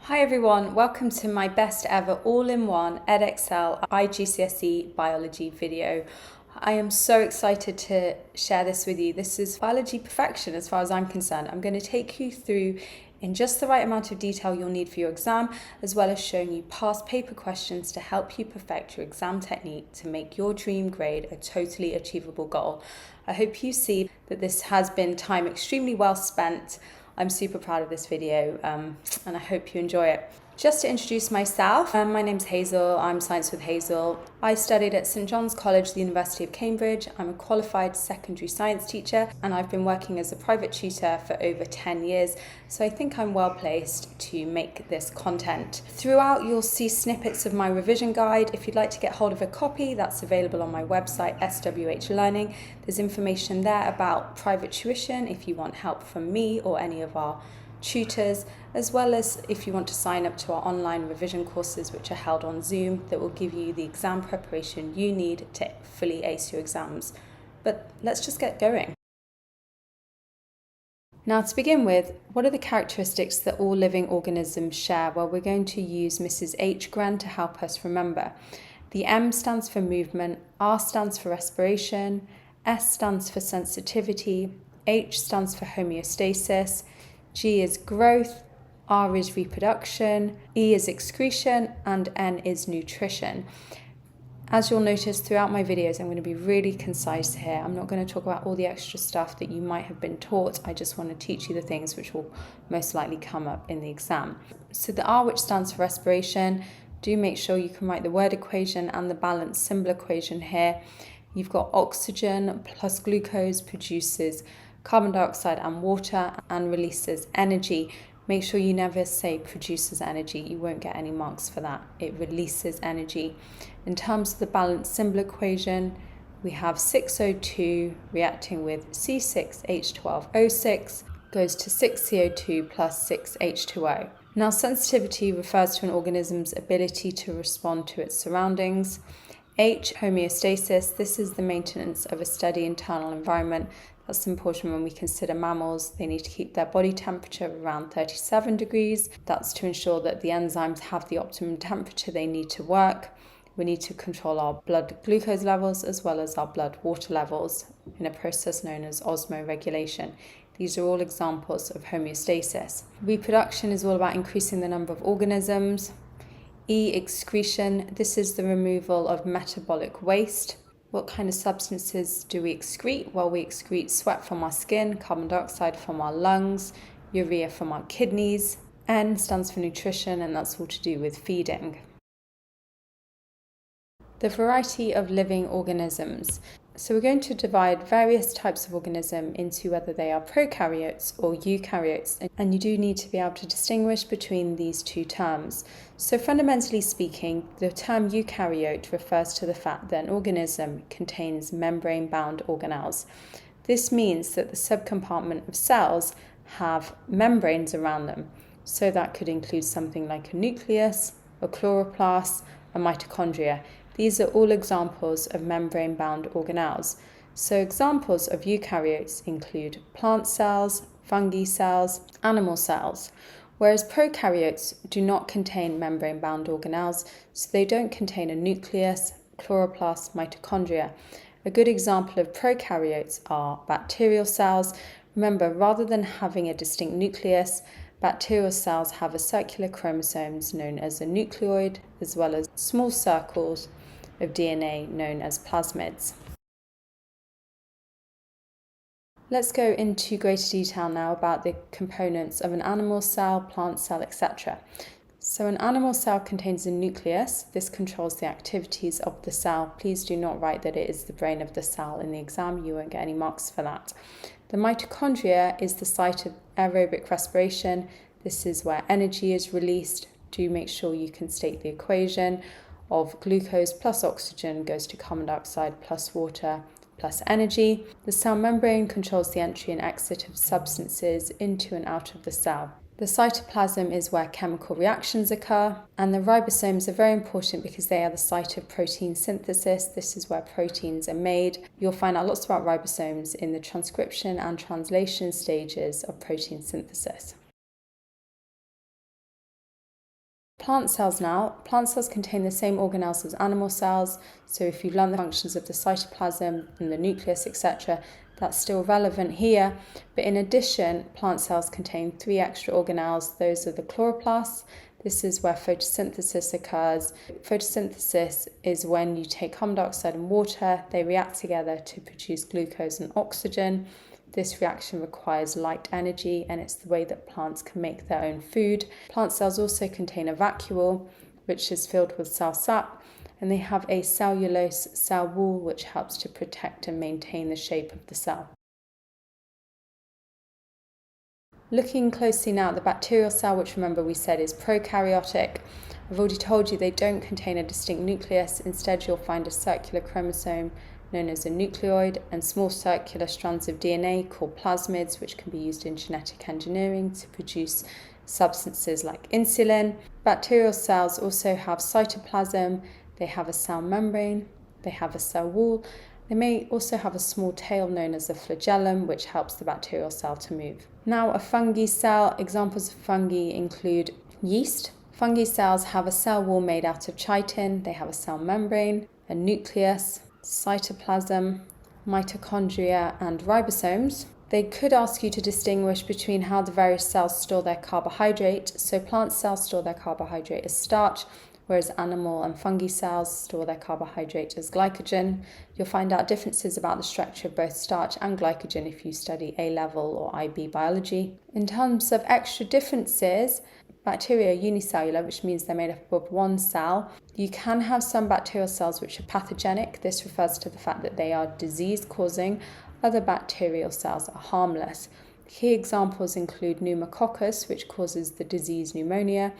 Hi everyone, welcome to my best ever all-in-one Edexcel IGCSE biology video. I am so excited to share this with you. This is biology perfection as far as I'm concerned. I'm going to take you through in just the right amount of detail you'll need for your exam, as well as showing you past paper questions to help you perfect your exam technique to make your dream grade a totally achievable goal. I hope you see that this has been time extremely well spent. I'm super proud of this video and I hope you enjoy it. Just to introduce myself, my name's Hazel, I'm Science with Hazel. I studied at St John's College, the University of Cambridge. I'm a qualified secondary science teacher and I've been working as a private tutor for over 10 years, so I think I'm well placed to make this content. Throughout you'll see snippets of my revision guide. If you'd like to get hold of a copy, that's available on my website, SwH Learning. There's information there about private tuition if you want help from me or any of our tutors, as well as if you want to sign up to our online revision courses which are held on Zoom that will give you the exam preparation you need to fully ace your exams. But let's just get going. Now, to begin with, what are the characteristics that all living organisms share? Well, we're going to use Mrs. H. Gran to help us remember. The M stands for movement, R stands for respiration, S stands for sensitivity, H stands for homeostasis, G is growth, R is reproduction, E is excretion, and N is nutrition. As you'll notice throughout my videos, I'm going to be really concise here. I'm not going to talk about all the extra stuff that you might have been taught. I just want to teach you the things which will most likely come up in the exam. So the R, which stands for respiration, do make sure you can write the word equation and the balance symbol equation here. You've got oxygen plus glucose produces carbon dioxide and water and releases energy. Make sure you never say produces energy. You won't get any marks for that. It releases energy. In terms of the balanced symbol equation, we have 6O2 reacting with C6H12O6 goes to 6CO2 plus 6H2O. Now, sensitivity refers to an organism's ability to respond to its surroundings. H, homeostasis, this is the maintenance of a steady internal environment. That's important when we consider mammals. They need to keep their body temperature around 37 degrees. That's to ensure that the enzymes have the optimum temperature they need to work. We need to control our blood glucose levels as well as our blood water levels in a process known as osmoregulation. These are all examples of homeostasis. Reproduction is all about increasing the number of organisms. E, excretion, this is the removal of metabolic waste. What kind of substances do we excrete? Well, we excrete sweat from our skin, carbon dioxide from our lungs, urea from our kidneys. N stands for nutrition, and that's all to do with feeding. The variety of living organisms. So we're going to divide various types of organism into whether they are prokaryotes or eukaryotes, and you do need to be able to distinguish between these two terms. So fundamentally speaking, the term eukaryote refers to the fact that an organism contains membrane-bound organelles. This means that the subcompartment of cells have membranes around them. So that could include something like a nucleus, a chloroplast, a mitochondria. These are all examples of membrane-bound organelles. So examples of eukaryotes include plant cells, fungi cells, animal cells, whereas prokaryotes do not contain membrane-bound organelles, so they don't contain a nucleus, chloroplast, mitochondria. A good example of prokaryotes are bacterial cells. Remember, rather than having a distinct nucleus, bacterial cells have a circular chromosomes known as a nucleoid, as well as small circles of DNA known as plasmids. Let's go into greater detail now about the components of an animal cell, plant cell, etc. So an animal cell contains a nucleus. This controls the activities of the cell. Please do not write that it is the brain of the cell in the exam. You won't get any marks for that. The mitochondria is the site of aerobic respiration. This is where energy is released. Do make sure you can state the equation of glucose plus oxygen goes to carbon dioxide plus water plus energy. The cell membrane controls the entry and exit of substances into and out of the cell. The cytoplasm is where chemical reactions occur, and the ribosomes are very important because they are the site of protein synthesis. This is where proteins are made. You'll find out lots about ribosomes in the transcription and translation stages of protein synthesis. Plant cells now. Plant cells contain the same organelles as animal cells. So if you've learned the functions of the cytoplasm and the nucleus, etc., that's still relevant here. But in addition, plant cells contain 3 extra organelles. Those are the chloroplasts. This is where photosynthesis occurs. Photosynthesis is when you take carbon dioxide and water, they react together to produce glucose and oxygen. This reaction requires light energy, and it's the way that plants can make their own food. Plant cells also contain a vacuole, which is filled with cell sap, and they have a cellulose cell wall, which helps to protect and maintain the shape of the cell. Looking closely now at the bacterial cell, which remember we said is prokaryotic. I've already told you they don't contain a distinct nucleus. Instead, you'll find a circular chromosome known as a nucleoid and small circular strands of DNA called plasmids, which can be used in genetic engineering to produce substances like insulin. Bacterial cells also have cytoplasm, they have a cell membrane, they have a cell wall. They may also have a small tail known as a flagellum, which helps the bacterial cell to move. Now, a fungi cell. Examples of fungi include yeast. Fungi cells have a cell wall made out of chitin. They have a cell membrane, a nucleus, cytoplasm, mitochondria, and ribosomes. They could ask you to distinguish between how the various cells store their carbohydrate. So plant cells store their carbohydrate as starch, whereas animal and fungi cells store their carbohydrate as glycogen. You'll find out differences about the structure of both starch and glycogen if you study A-level or IB biology. In terms of extra differences, bacteria are unicellular, which means they're made up of one cell. You can have some bacterial cells which are pathogenic. This refers to the fact that they are disease-causing. Other bacterial cells are harmless. Key examples include pneumococcus, which causes the disease pneumonia,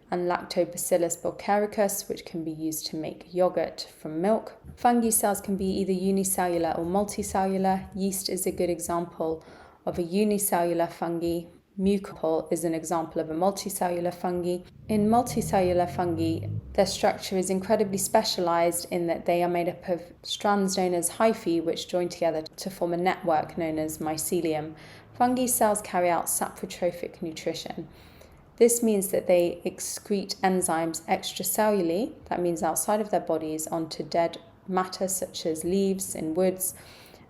and lactobacillus bulgaricus, which can be used to make yogurt from milk. Fungi cells can be either unicellular or multicellular. Yeast is a good example of a unicellular fungi. Mucopol is an example of a multicellular fungi. In multicellular fungi, their structure is incredibly specialized in that they are made up of strands known as hyphae, which join together to form a network known as mycelium. Fungi cells carry out saprotrophic nutrition. This means that they excrete enzymes extracellularly, that means outside of their bodies, onto dead matter such as leaves in woods,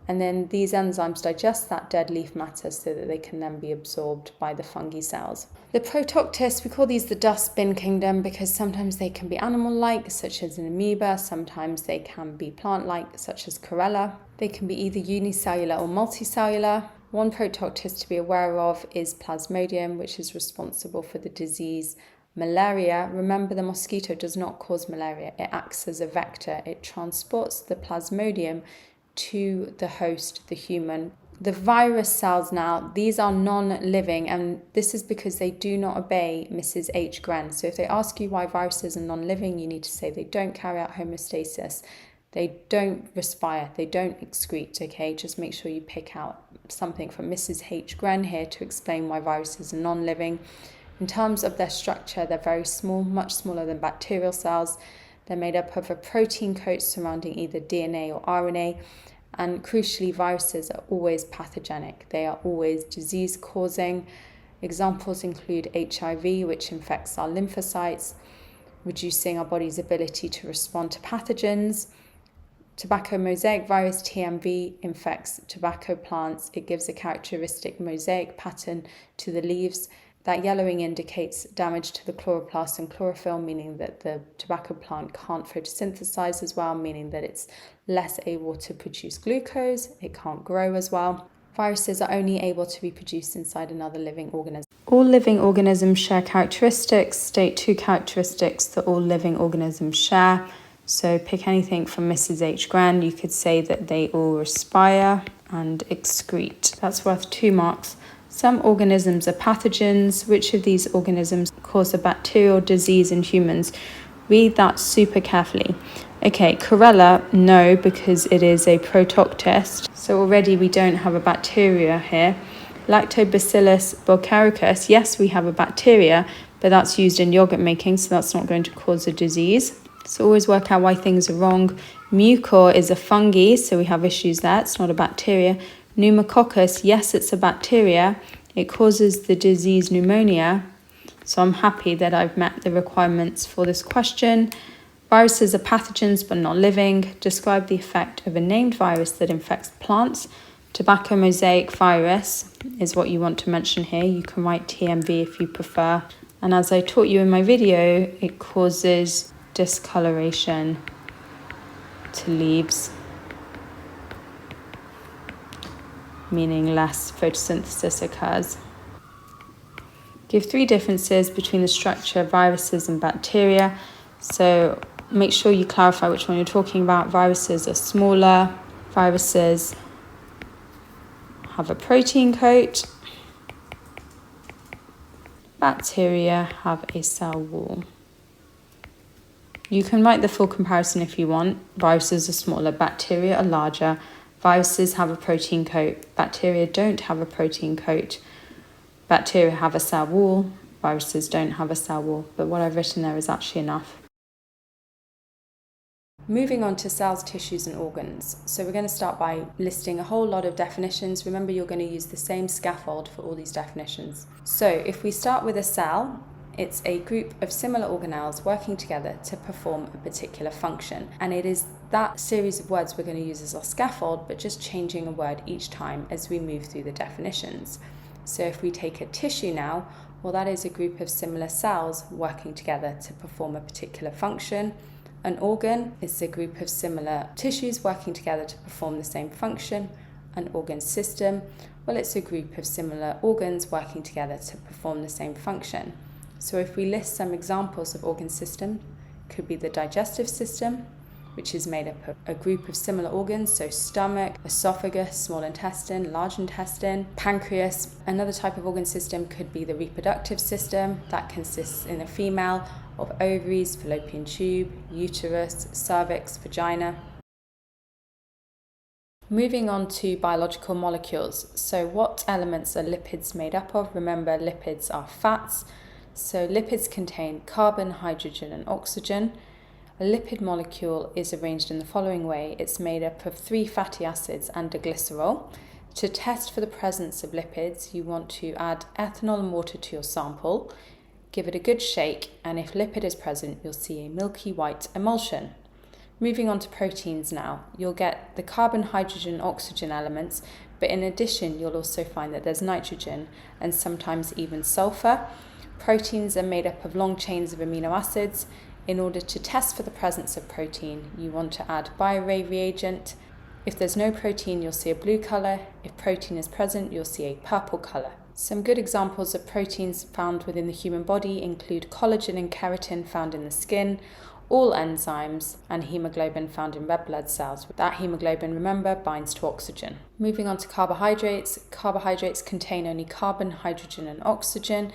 and then these enzymes digest that dead leaf matter so that they can then be absorbed by the fungi cells. The Protoctis, we call these the dustbin kingdom because sometimes they can be animal-like, such as an amoeba, sometimes they can be plant-like, such as Chlorella. They can be either unicellular or multicellular. One Protoctis to be aware of is Plasmodium, which is responsible for the disease malaria. Remember, the mosquito does not cause malaria. It acts as a vector. It transports the Plasmodium to the host, the human. The virus cells now, these are non-living, and this is because they do not obey Mrs. H. Gren. So if they ask you why viruses are non-living, you need to say they don't carry out homeostasis, they don't respire, they don't excrete, okay? Just make sure you pick out something from Mrs. H. Gren here to explain why viruses are non-living. In terms of their structure, they're very small, much smaller than bacterial cells. They're made up of a protein coat surrounding either DNA or RNA. And crucially, viruses are always pathogenic. They are always disease-causing. Examples include HIV, which infects our lymphocytes, reducing our body's ability to respond to pathogens. Tobacco mosaic virus, TMV, infects tobacco plants. It gives a characteristic mosaic pattern to the leaves. That yellowing indicates damage to the chloroplast and chlorophyll, meaning that the tobacco plant can't photosynthesize as well, meaning that it's less able to produce glucose. It can't grow as well. Viruses are only able to be produced inside another living organism. All living organisms share characteristics. State 2 characteristics that all living organisms share. So pick anything from Mrs. H. Gren. You could say that they all respire and excrete. That's worth 2 marks. Some organisms are pathogens. Which of these organisms cause a bacterial disease in humans? Read that super carefully. Okay, Chlorella, no, because it is a Protoctis. So already we don't have a bacteria here. Lactobacillus bulgaricus, yes, we have a bacteria, but that's used in yogurt making, so that's not going to cause a disease. So always work out why things are wrong. Mucor is a fungi, so we have issues there. It's not a bacteria. Pneumococcus, yes, it's a bacteria. It causes the disease pneumonia. So I'm happy that I've met the requirements for this question. Viruses are pathogens but not living. Describe the effect of a named virus that infects plants. Tobacco mosaic virus is what you want to mention here. You can write TMV if you prefer. And as I taught you in my video, it causes discoloration to leaves, meaning less photosynthesis occurs. Give 3 differences between the structure of viruses and bacteria. So make sure you clarify which one you're talking about. Viruses are smaller. Viruses have a protein coat. Bacteria have a cell wall. You can write the full comparison if you want. Viruses are smaller, bacteria are larger. Viruses have a protein coat. Bacteria don't have a protein coat. Bacteria have a cell wall. Viruses don't have a cell wall. But what I've written there is actually enough. Moving on to cells, tissues and organs. So we're going to start by listing a whole lot of definitions. Remember, you're going to use the same scaffold for all these definitions. So if we start with a cell, it's a group of similar organelles working together to perform a particular function. And it is that series of words we're going to use as our scaffold, but just changing a word each time as we move through the definitions. So if we take a tissue now, well, that is a group of similar cells working together to perform a particular function. An organ is a group of similar tissues working together to perform the same function. An organ system, well, it's a group of similar organs working together to perform the same function. So if we list some examples of organ system, could be the digestive system, which is made up of a group of similar organs, so stomach, esophagus, small intestine, large intestine, pancreas. Another type of organ system could be the reproductive system, that consists in a female of ovaries, fallopian tube, uterus, cervix, vagina. Moving on to biological molecules. So what elements are lipids made up of? Remember, lipids are fats. So lipids contain carbon, hydrogen and oxygen. A lipid molecule is arranged in the following way. It's made up of 3 fatty acids and a glycerol. To test for the presence of lipids, you want to add ethanol and water to your sample. Give it a good shake, and if lipid is present, you'll see a milky white emulsion. Moving on to proteins now. You'll get the carbon, hydrogen, oxygen elements, but in addition, you'll also find that there's nitrogen and sometimes even sulfur. Proteins are made up of long chains of amino acids. In order to test for the presence of protein, you want to add bioarray reagent. If there's no protein, you'll see a blue colour. If protein is present, you'll see a purple colour. Some good examples of proteins found within the human body include collagen and keratin found in the skin, all enzymes, and hemoglobin found in red blood cells. That hemoglobin, remember, binds to oxygen. Moving on to carbohydrates. Carbohydrates contain only carbon, hydrogen and oxygen.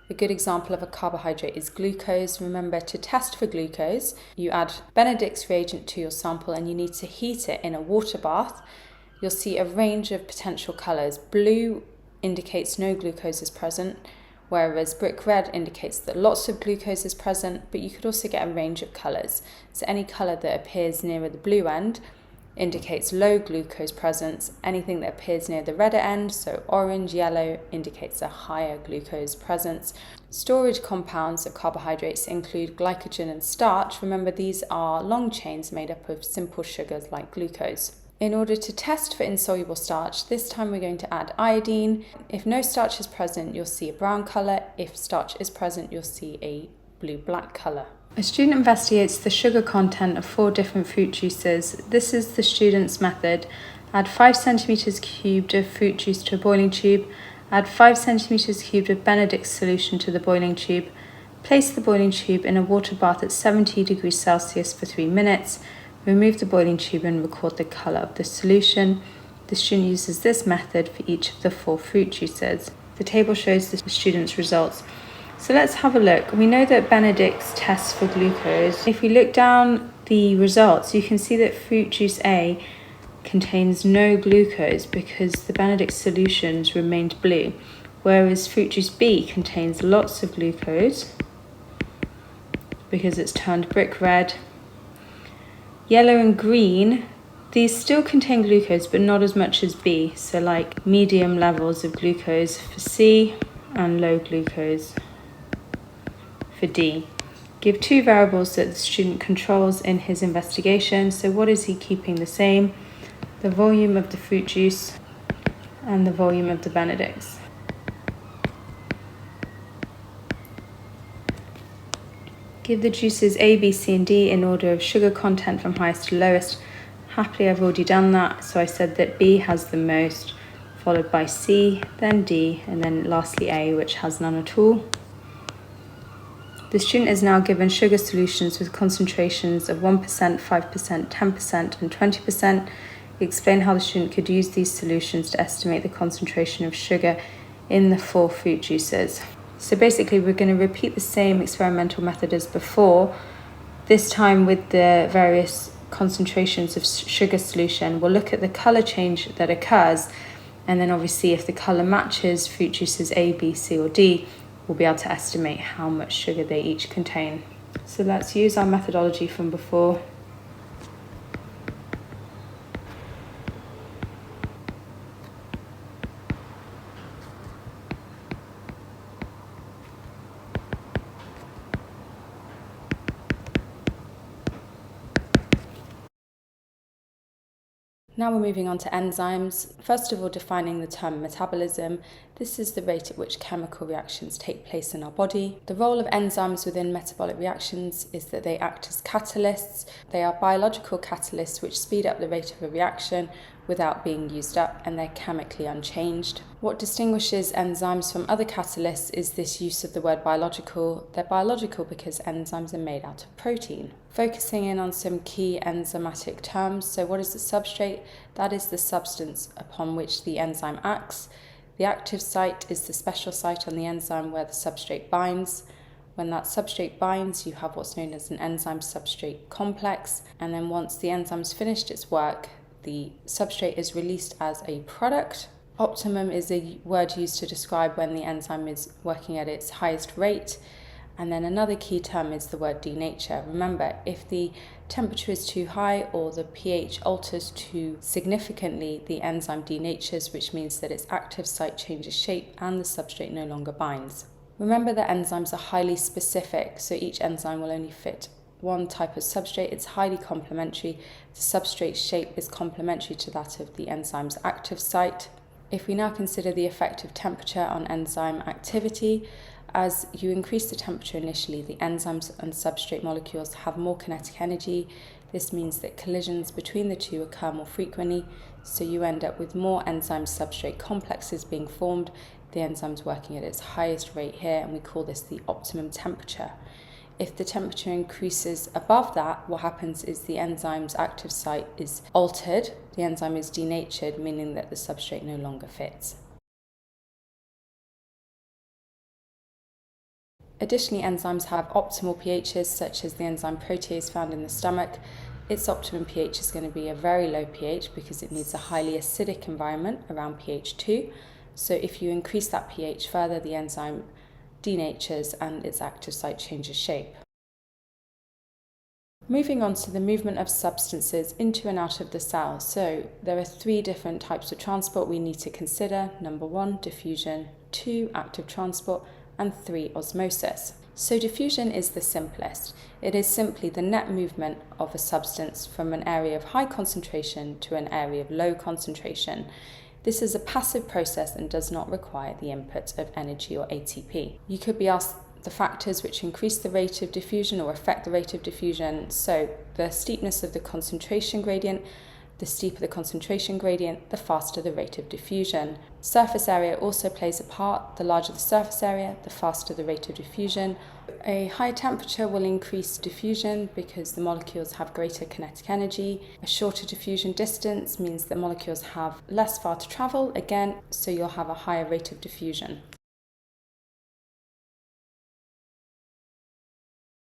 A good example of a carbohydrate is glucose. Remember, to test for glucose, you add Benedict's reagent to your sample and you need to heat it in a water bath. You'll see a range of potential colours. Blue indicates no glucose is present, whereas brick red indicates that lots of glucose is present, but you could also get a range of colours. So any colour that appears nearer the blue end indicates low glucose presence. Anything that appears near the redder end, so orange, yellow, indicates a higher glucose presence. Storage compounds of carbohydrates include glycogen and starch. Remember, these are long chains made up of simple sugars like glucose. In order to test for insoluble starch, this time we're going to add iodine. If no starch is present, you'll see a brown colour. If starch is present, you'll see a blue-black colour. A student investigates the sugar content of 4 different fruit juices. This is the student's method. Add 5 centimeters cubed of fruit juice to a boiling tube. Add 5 centimeters cubed of Benedict's solution to the boiling tube. Place the boiling tube in a water bath at 70 degrees Celsius for 3 minutes. Remove the boiling tube and record the colour of the solution. The student uses this method for each of the 4 fruit juices. The table shows the student's results. So let's have a look. We know that Benedict's tests for glucose. If we look down the results, you can see that fruit juice A contains no glucose because the Benedict's solutions remained blue, whereas fruit juice B contains lots of glucose because it's turned brick red. Yellow and green, these still contain glucose, but not as much as B. So like medium levels of glucose for C and low glucose for D. Give two variables that the student controls in his investigation. So what is he keeping the same? The volume of the fruit juice and the volume of the Benedicts. Give the juices A, B, C and D in order of sugar content from highest to lowest. Happily, I've already done that, so I said that B has the most, followed by C, then D, and then lastly A, which has none at all. The student is now given sugar solutions with concentrations of 1%, 5%, 10% and 20%. Explain how the student could use these solutions to estimate the concentration of sugar in the 4 fruit juices. So basically we're going to repeat the same experimental method as before, this time with the various concentrations of sugar solution. We'll look at the colour change that occurs, and then obviously if the colour matches fruit juices A, B, C or D, we'll be able to estimate how much sugar they each contain. So let's use our methodology from before. Now we're moving on to enzymes. First of all, defining the term metabolism. This is the rate at which chemical reactions take place in our body. The role of enzymes within metabolic reactions is that they act as catalysts. They are biological catalysts which speed up the rate of a reaction without being used up, and they're chemically unchanged. What distinguishes enzymes from other catalysts is this use of the word biological. They're biological because enzymes are made out of protein. Focusing in on some key enzymatic terms. So what is the substrate? That is the substance upon which the enzyme acts. The active site is the special site on the enzyme where the substrate binds. When that substrate binds, you have what's known as an enzyme substrate complex, and then once the enzyme's finished its work, the substrate is released as a product. Optimum is a word used to describe when the enzyme is working at its highest rate. And then another key term is the word denature. Remember, if the temperature is too high or the pH alters too significantly, the enzyme denatures, which means that its active site changes shape and the substrate no longer binds. Remember that enzymes are highly specific, so each enzyme will only fit one type of substrate. It's highly complementary. The substrate shape is complementary to that of the enzyme's active site. If we now consider the effect of temperature on enzyme activity, as you increase the temperature initially, the enzymes and substrate molecules have more kinetic energy. This means that collisions between the two occur more frequently, so you end up with more enzyme-substrate complexes being formed. The enzyme's working at its highest rate here, and we call this the optimum temperature. If the temperature increases above that, what happens is the enzyme's active site is altered. The enzyme is denatured, meaning that the substrate no longer fits. Additionally, enzymes have optimal pHs, such as the enzyme protease found in the stomach. Its optimum pH is going to be a very low pH because it needs a highly acidic environment around pH 2. So if you increase that pH further, the enzyme denatures and its active site changes shape. Moving on to the movement of substances into and out of the cell. So there are 3 different types of transport we need to consider. Number 1, diffusion, 2, active transport, and 3, osmosis. So diffusion is the simplest. It is simply the net movement of a substance from an area of high concentration to an area of low concentration. This is a passive process and does not require the input of energy or ATP. You could be asked the factors which increase the rate of diffusion or affect the rate of diffusion. So the steepness of the concentration gradient. The steeper the concentration gradient, the faster the rate of diffusion. Surface area also plays a part. The larger the surface area, the faster the rate of diffusion. A higher temperature will increase diffusion because the molecules have greater kinetic energy. A shorter diffusion distance means that molecules have less far to travel, again, so you'll have a higher rate of diffusion.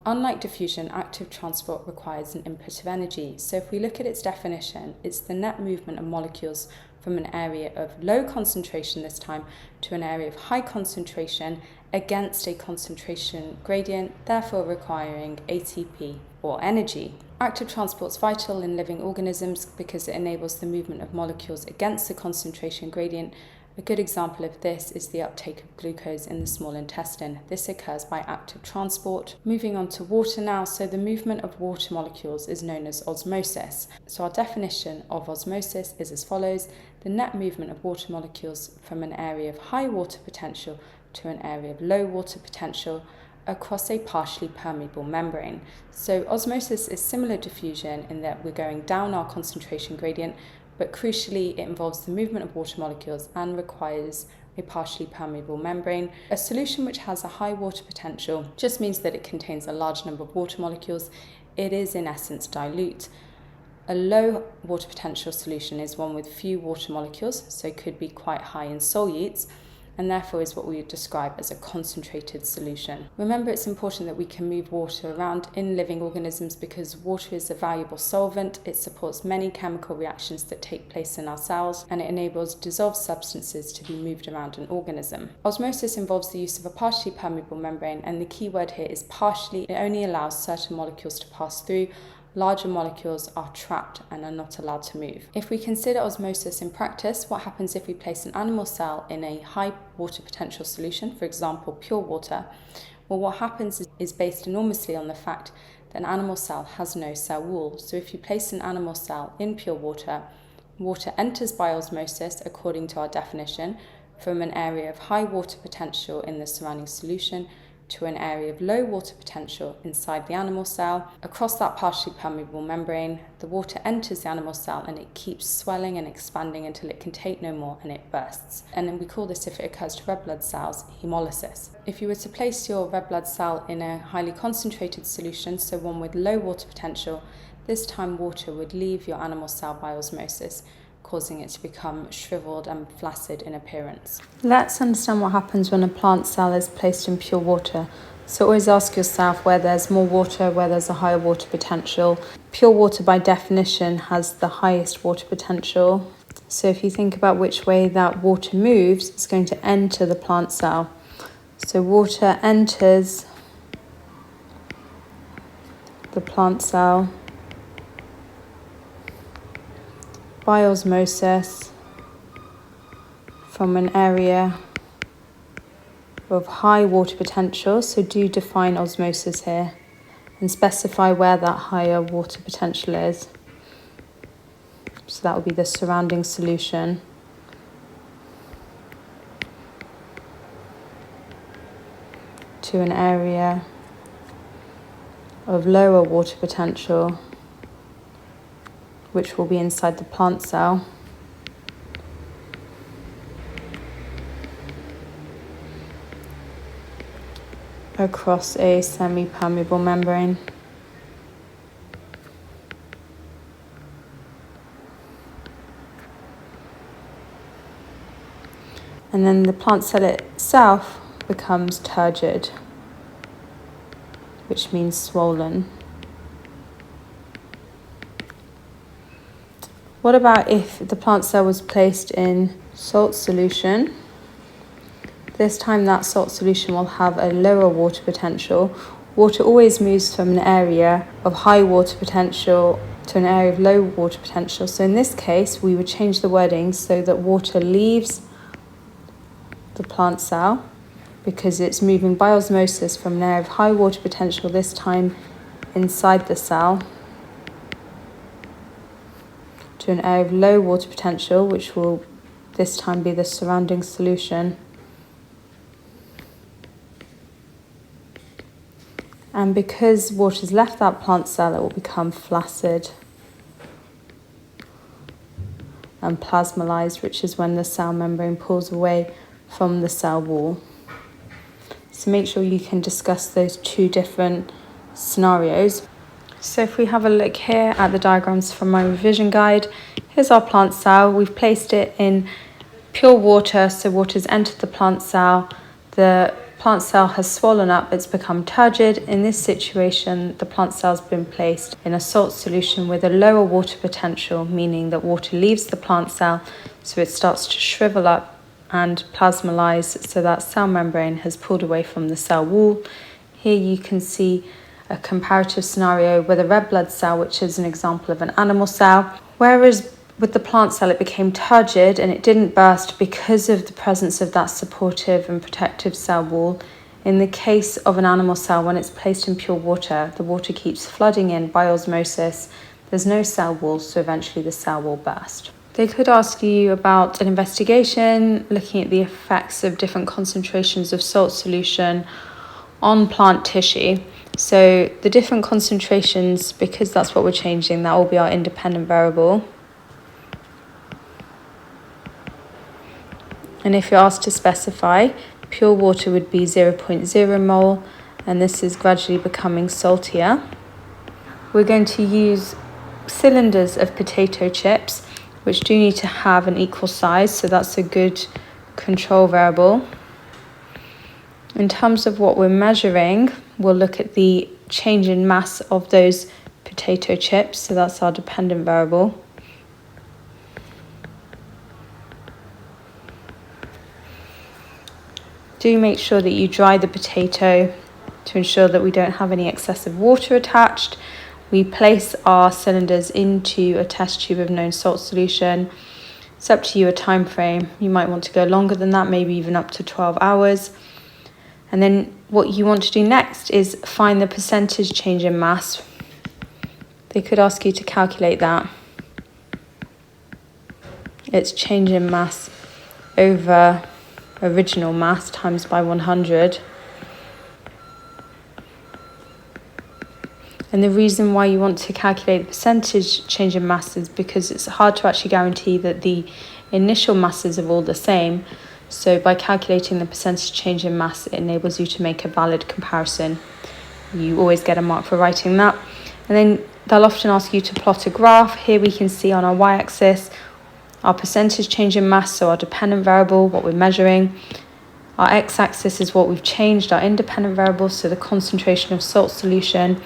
Unlike diffusion, active transport requires an input of energy. So if we look at its definition, it's the net movement of molecules from an area of low concentration this time to an area of high concentration against a concentration gradient, therefore requiring ATP or energy. Active transport is vital in living organisms because it enables the movement of molecules against the concentration gradient A good example of this is the uptake of glucose in the small intestine. This occurs by active transport. Moving on to water now. So the movement of water molecules is known as osmosis. So our definition of osmosis is as follows: the net movement of water molecules from an area of high water potential to an area of low water potential across a partially permeable membrane. So osmosis is similar to diffusion in that we're going down our concentration gradient, but crucially it involves the movement of water molecules and requires a partially permeable membrane. A solution which has a high water potential just means that it contains a large number of water molecules. It is in essence dilute. A low water potential solution is one with few water molecules, so it could be quite high in solutes, and therefore is what we would describe as a concentrated solution. Remember, it's important that we can move water around in living organisms because water is a valuable solvent. It supports many chemical reactions that take place in our cells, and it enables dissolved substances to be moved around an organism. Osmosis involves the use of a partially permeable membrane, and the key word here is partially. It only allows certain molecules to pass through. Larger molecules are trapped and are not allowed to move. If we consider osmosis in practice, what happens if we place an animal cell in a high water potential solution, for example, pure water? Well, what happens is based enormously on the fact that an animal cell has no cell wall. So if you place an animal cell in pure water, water enters by osmosis, according to our definition, from an area of high water potential in the surrounding solution to an area of low water potential inside the animal cell. Across that partially permeable membrane, the water enters the animal cell and it keeps swelling and expanding until it can take no more and it bursts. And then we call this, if it occurs to red blood cells, hemolysis. If you were to place your red blood cell in a highly concentrated solution, so one with low water potential, this time water would leave your animal cell by osmosis, causing it to become shriveled and flaccid in appearance. Let's understand what happens when a plant cell is placed in pure water. So always ask yourself where there's more water, where there's a higher water potential. Pure water by definition has the highest water potential. So if you think about which way that water moves, it's going to enter the plant cell. So water enters the plant cell by osmosis from an area of high water potential. So do define osmosis here and specify where that higher water potential is. So that will be the surrounding solution. To an area of lower water potential, which will be inside the plant cell. Across a semi-permeable membrane. And then the plant cell itself becomes turgid, which means swollen. What about if the plant cell was placed in salt solution? This time that salt solution will have a lower water potential. Water always moves from an area of high water potential to an area of low water potential. So in this case, we would change the wording so that water leaves the plant cell because it's moving by osmosis from an area of high water potential, this time inside the cell, to an area of low water potential, which will this time be the surrounding solution. And because water's left that plant cell, it will become flaccid and plasmolysed, which is when the cell membrane pulls away from the cell wall. So make sure you can discuss those two different scenarios. So if we have a look here at the diagrams from my revision guide, here's our plant cell. We've placed it in pure water, so water's entered the plant cell. The plant cell has swollen up, it's become turgid. In this situation, the plant cell's been placed in a salt solution with a lower water potential, meaning that water leaves the plant cell, so it starts to shrivel up and plasmolyze, so that cell membrane has pulled away from the cell wall. Here you can see a comparative scenario with a red blood cell, which is an example of an animal cell. Whereas with the plant cell, it became turgid and it didn't burst because of the presence of that supportive and protective cell wall. In the case of an animal cell, when it's placed in pure water, the water keeps flooding in by osmosis. There's no cell wall, so eventually the cell will burst. They could ask you about an investigation looking at the effects of different concentrations of salt solution on plant tissue. So the different concentrations, because that's what we're changing, that will be our independent variable. And if you're asked to specify, pure water would be 0.0 mole, and this is gradually becoming saltier. We're going to use cylinders of potato chips, which do need to have an equal size, so that's a good control variable. In terms of what we're measuring, we'll look at the change in mass of those potato chips, so that's our dependent variable. Do make sure that you dry the potato to ensure that we don't have any excessive water attached. We place our cylinders into a test tube of known salt solution. It's up to you a time frame. You might want to go longer than that, maybe even up to 12 hours. And then what you want to do next is find the percentage change in mass. They could ask you to calculate that. It's change in mass over original mass times by 100. And the reason why you want to calculate the percentage change in mass is because it's hard to actually guarantee that the initial masses are all the same. So by calculating the percentage change in mass, it enables you to make a valid comparison. You always get a mark for writing that. And then they'll often ask you to plot a graph. Here we can see on our y-axis our percentage change in mass, so our dependent variable, what we're measuring. Our x-axis is what we've changed, our independent variable, so the concentration of salt solution.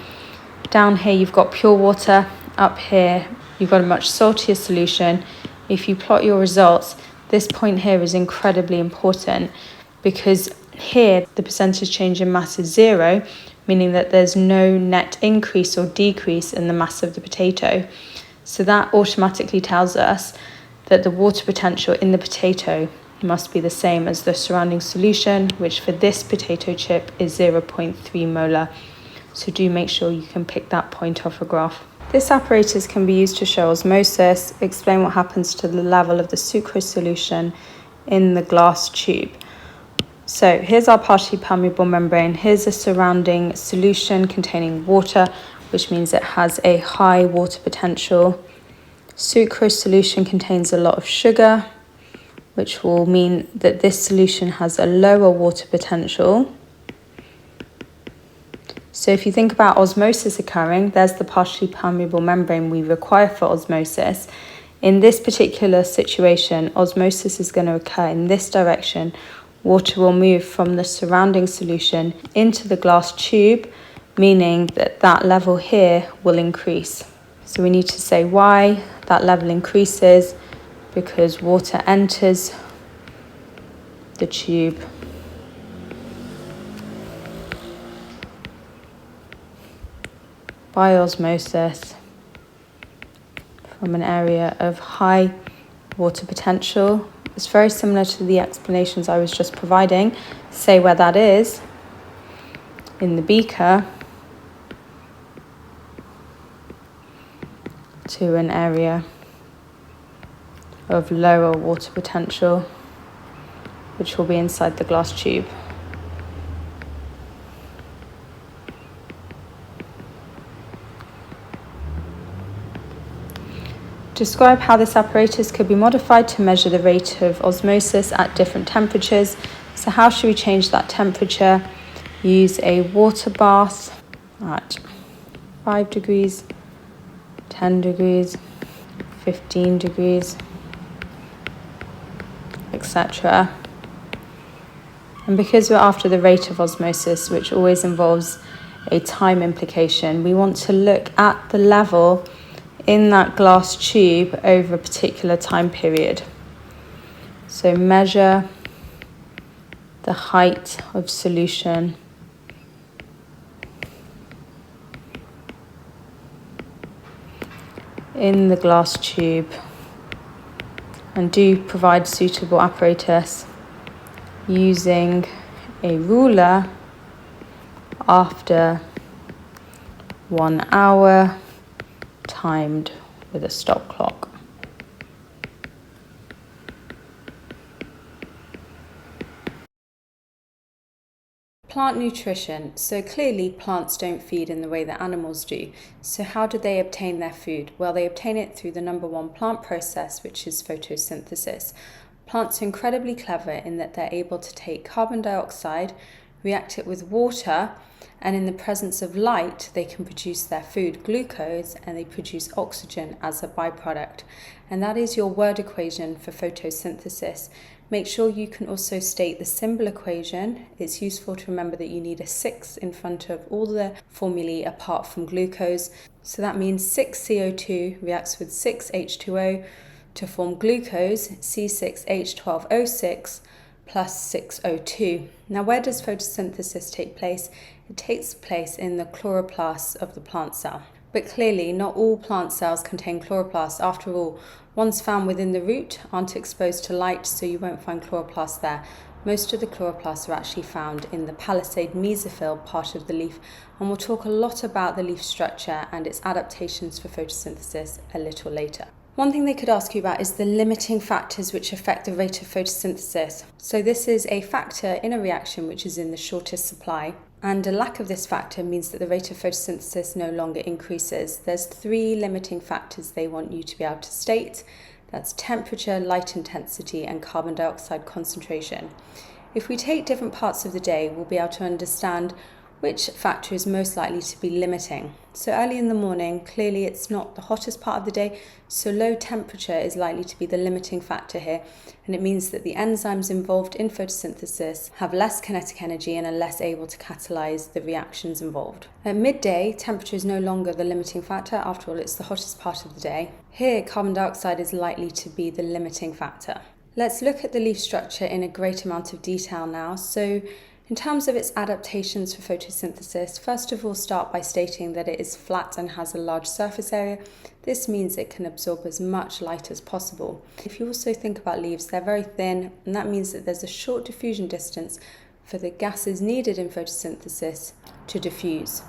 Down here you've got pure water. Up here you've got a much saltier solution. If you plot your results, this point here is incredibly important because here the percentage change in mass is 0, meaning that there's no net increase or decrease in the mass of the potato. So that automatically tells us that the water potential in the potato must be the same as the surrounding solution, which for this potato chip is 0.3 molar. So do make sure you can pick that point off a graph. This apparatus can be used to show osmosis, explain what happens to the level of the sucrose solution in the glass tube. So here's our partially permeable membrane. Here's a surrounding solution containing water, which means it has a high water potential. Sucrose solution contains a lot of sugar, which will mean that this solution has a lower water potential. So if you think about osmosis occurring, there's the partially permeable membrane we require for osmosis. In this particular situation, osmosis is going to occur in this direction. Water will move from the surrounding solution into the glass tube, meaning that that level here will increase. So we need to say why that level increases, because water enters the tube by osmosis from an area of high water potential. It's very similar to the explanations I was just providing. Say where that is in the beaker to an area of lower water potential, which will be inside the glass tube. Describe how this apparatus could be modified to measure the rate of osmosis at different temperatures. So how should we change that temperature? Use a water bath at 5 degrees, 10 degrees, 15 degrees, etc. And because we're after the rate of osmosis, which always involves a time implication, we want to look at the level in that glass tube over a particular time period. So measure the height of solution in the glass tube and do provide suitable apparatus using a ruler after 1 hour, timed with a stop clock. Plant nutrition. So clearly plants don't feed in the way that animals do. So how do they obtain their food? Well, they obtain it through the number one plant process, which is photosynthesis. Plants are incredibly clever in that they're able to take carbon dioxide, react it with water, and in the presence of light, they can produce their food, glucose, and they produce oxygen as a byproduct. And that is your word equation for photosynthesis. Make sure you can also state the symbol equation. It's useful to remember that you need a 6 in front of all the formulae apart from glucose. So that means 6 CO2 reacts with 6 H2O to form glucose, C6H12O6, plus 6 O2. Now, where does photosynthesis take place? It takes place in the chloroplast of the plant cell. But clearly, not all plant cells contain chloroplasts. After all, ones found within the root aren't exposed to light, so you won't find chloroplasts there. Most of the chloroplasts are actually found in the palisade mesophyll part of the leaf, and we'll talk a lot about the leaf structure and its adaptations for photosynthesis a little later. One thing they could ask you about is the limiting factors which affect the rate of photosynthesis. So this is a factor in a reaction which is in the shortest supply, and a lack of this factor means that the rate of photosynthesis no longer increases. There's 3 limiting factors they want you to be able to state. That's temperature, light intensity, and carbon dioxide concentration. If we take different parts of the day, we'll be able to understand which factor is most likely to be limiting. So early in the morning, clearly it's not the hottest part of the day, so low temperature is likely to be the limiting factor here, and it means that the enzymes involved in photosynthesis have less kinetic energy and are less able to catalyze the reactions involved. At midday, temperature is no longer the limiting factor. After all, it's the hottest part of the day. Here, carbon dioxide is likely to be the limiting factor. Let's look at the leaf structure in a great amount of detail now. So in terms of its adaptations for photosynthesis, first of all, start by stating that it is flat and has a large surface area. This means it can absorb as much light as possible. If you also think about leaves, they're very thin, and that means that there's a short diffusion distance for the gases needed in photosynthesis to diffuse.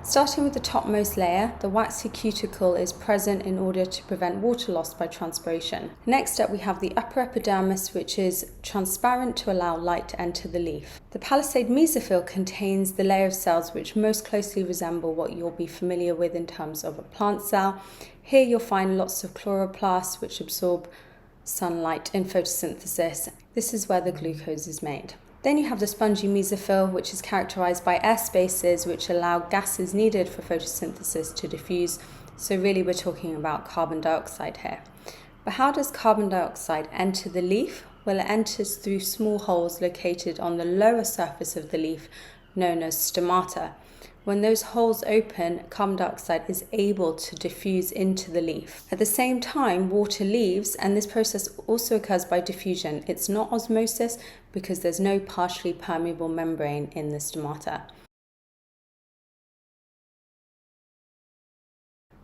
Starting with the topmost layer, the waxy cuticle is present in order to prevent water loss by transpiration. Next up, we have the upper epidermis, which is transparent to allow light to enter the leaf. The palisade mesophyll contains the layer of cells which most closely resemble what you'll be familiar with in terms of a plant cell. Here you'll find lots of chloroplasts which absorb sunlight in photosynthesis. This is where the glucose is made. Then you have the spongy mesophyll, which is characterized by air spaces which allow gases needed for photosynthesis to diffuse. So really we're talking about carbon dioxide here. But how does carbon dioxide enter the leaf? Well, it enters through small holes located on the lower surface of the leaf, known as stomata. When those holes open, carbon dioxide is able to diffuse into the leaf. At the same time, water leaves, and this process also occurs by diffusion. It's not osmosis because there's no partially permeable membrane in the stomata.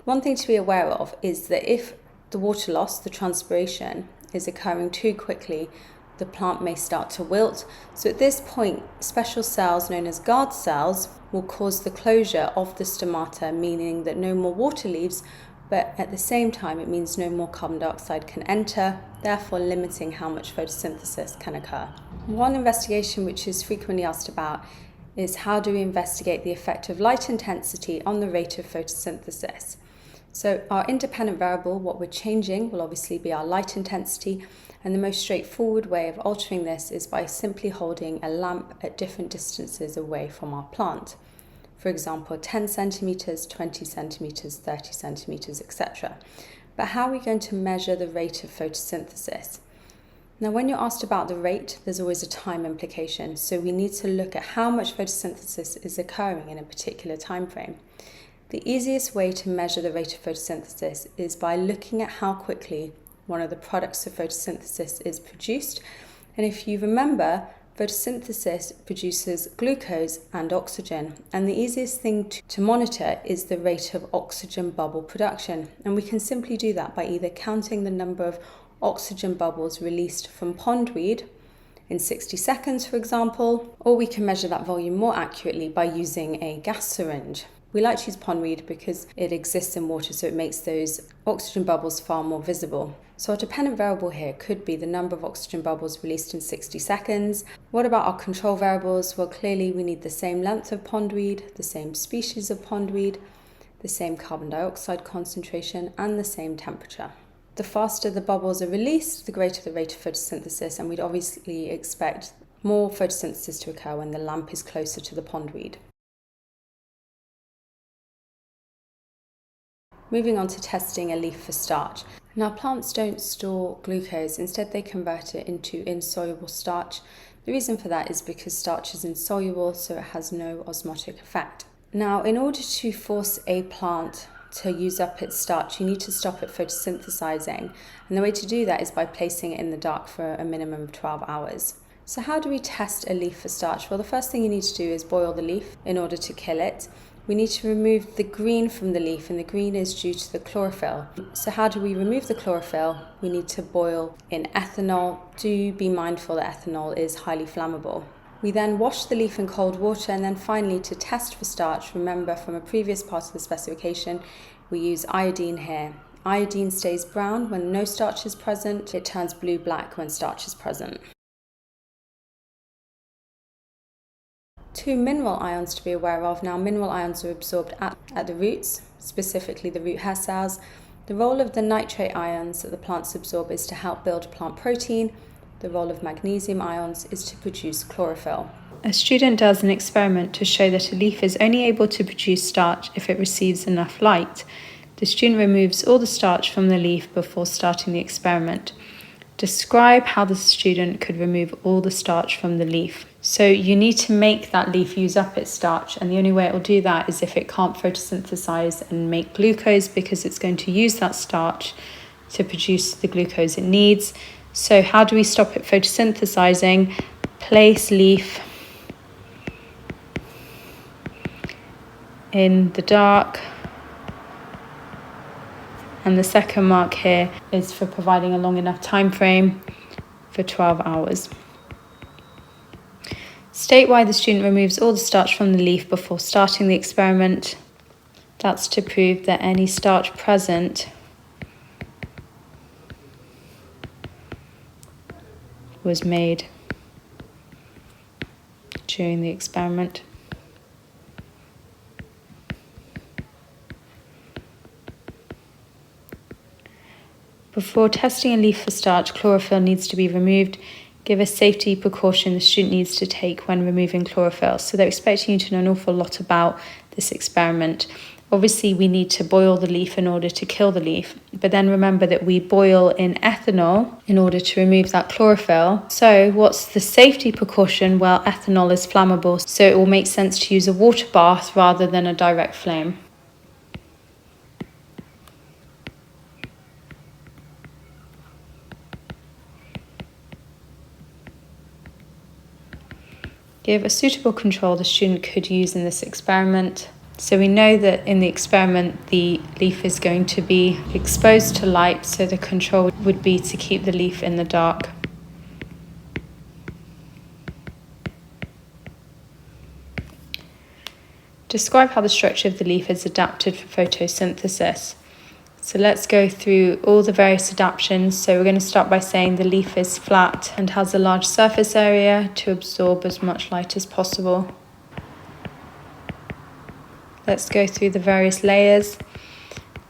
One thing to be aware of is that if the water loss, the transpiration, is occurring too quickly, the plant may start to wilt. So at this point, special cells known as guard cells will cause the closure of the stomata, meaning that no more water leaves, but at the same time it means no more carbon dioxide can enter, therefore limiting how much photosynthesis can occur. One investigation which is frequently asked about is how do we investigate the effect of light intensity on the rate of photosynthesis. So our independent variable, what we're changing, will obviously be our light intensity, and the most straightforward way of altering this is by simply holding a lamp at different distances away from our plant. For example, 10 centimeters, 20 centimeters, 30 centimeters, etc. But how are we going to measure the rate of photosynthesis? Now, when you're asked about the rate, there's always a time implication. So we need to look at how much photosynthesis is occurring in a particular time frame. The easiest way to measure the rate of photosynthesis is by looking at how quickly one of the products of photosynthesis is produced. And if you remember, photosynthesis produces glucose and oxygen. And the easiest thing to monitor is the rate of oxygen bubble production. And we can simply do that by either counting the number of oxygen bubbles released from pondweed in 60 seconds, for example, or we can measure that volume more accurately by using a gas syringe. We like to use pondweed because it exists in water, so it makes those oxygen bubbles far more visible. So our dependent variable here could be the number of oxygen bubbles released in 60 seconds. What about our control variables? Well, clearly we need the same length of pondweed, the same species of pondweed, the same carbon dioxide concentration, and the same temperature. The faster the bubbles are released, the greater the rate of photosynthesis, and we'd obviously expect more photosynthesis to occur when the lamp is closer to the pondweed. Moving on to testing a leaf for starch. Now, plants don't store glucose, instead they convert it into insoluble starch. The reason for that is because starch is insoluble, so it has no osmotic effect. Now, in order to force a plant to use up its starch, you need to stop it photosynthesizing, and the way to do that is by placing it in the dark for a minimum of 12 hours. So how do we test a leaf for starch? Well, the first thing you need to do is boil the leaf in order to kill it. We need to remove the green from the leaf, and the green is due to the chlorophyll. So how do we remove the chlorophyll? We need to boil in ethanol. Do be mindful that ethanol is highly flammable. We then wash the leaf in cold water, and then finally, to test for starch, remember from a previous part of the specification, we use iodine here. Iodine stays brown when no starch is present. It turns blue-black when starch is present. 2 mineral ions to be aware of. Now, mineral ions are absorbed at the roots, specifically the root hair cells. The role of the nitrate ions that the plants absorb is to help build plant protein. The role of magnesium ions is to produce chlorophyll. A student does an experiment to show that a leaf is only able to produce starch if it receives enough light. The student removes all the starch from the leaf before starting the experiment. Describe how the student could remove all the starch from the leaf. So you need to make that leaf use up its starch, and the only way it will do that is if it can't photosynthesize and make glucose, because it's going to use that starch to produce the glucose it needs. So how do we stop it photosynthesizing? Place leaf in the dark. And the second mark here is for providing a long enough time frame for 12 hours. State why the student removes all the starch from the leaf before starting the experiment. That's to prove that any starch present was made during the experiment. Before testing a leaf for starch, chlorophyll needs to be removed. Give a safety precaution the student needs to take when removing chlorophyll. So they're expecting you to know an awful lot about this experiment. Obviously, we need to boil the leaf in order to kill the leaf. But then remember that we boil in ethanol in order to remove that chlorophyll. So what's the safety precaution? Well, ethanol is flammable, so it will make sense to use a water bath rather than a direct flame. Give a suitable control the student could use in this experiment. So we know that in the experiment the leaf is going to be exposed to light, so the control would be to keep the leaf in the dark. Describe how the structure of the leaf is adapted for photosynthesis. So let's go through all the various adaptations. So we're going to start by saying the leaf is flat and has a large surface area to absorb as much light as possible. Let's go through the various layers.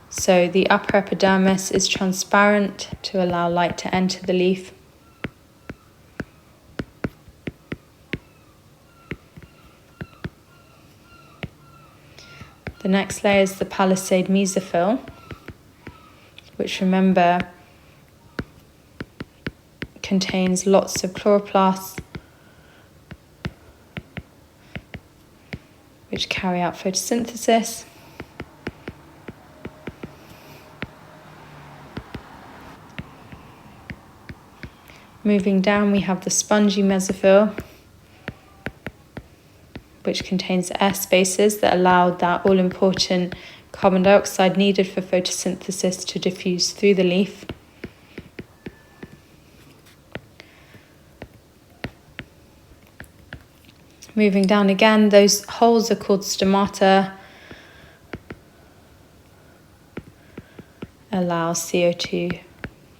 So the upper epidermis is transparent to allow light to enter the leaf. The next layer is the palisade mesophyll, which, remember, contains lots of chloroplasts which carry out photosynthesis. Moving down, we have the spongy mesophyll, which contains air spaces that allow that all-important carbon dioxide needed for photosynthesis to diffuse through the leaf. Moving down again, those holes are called stomata. Allow CO2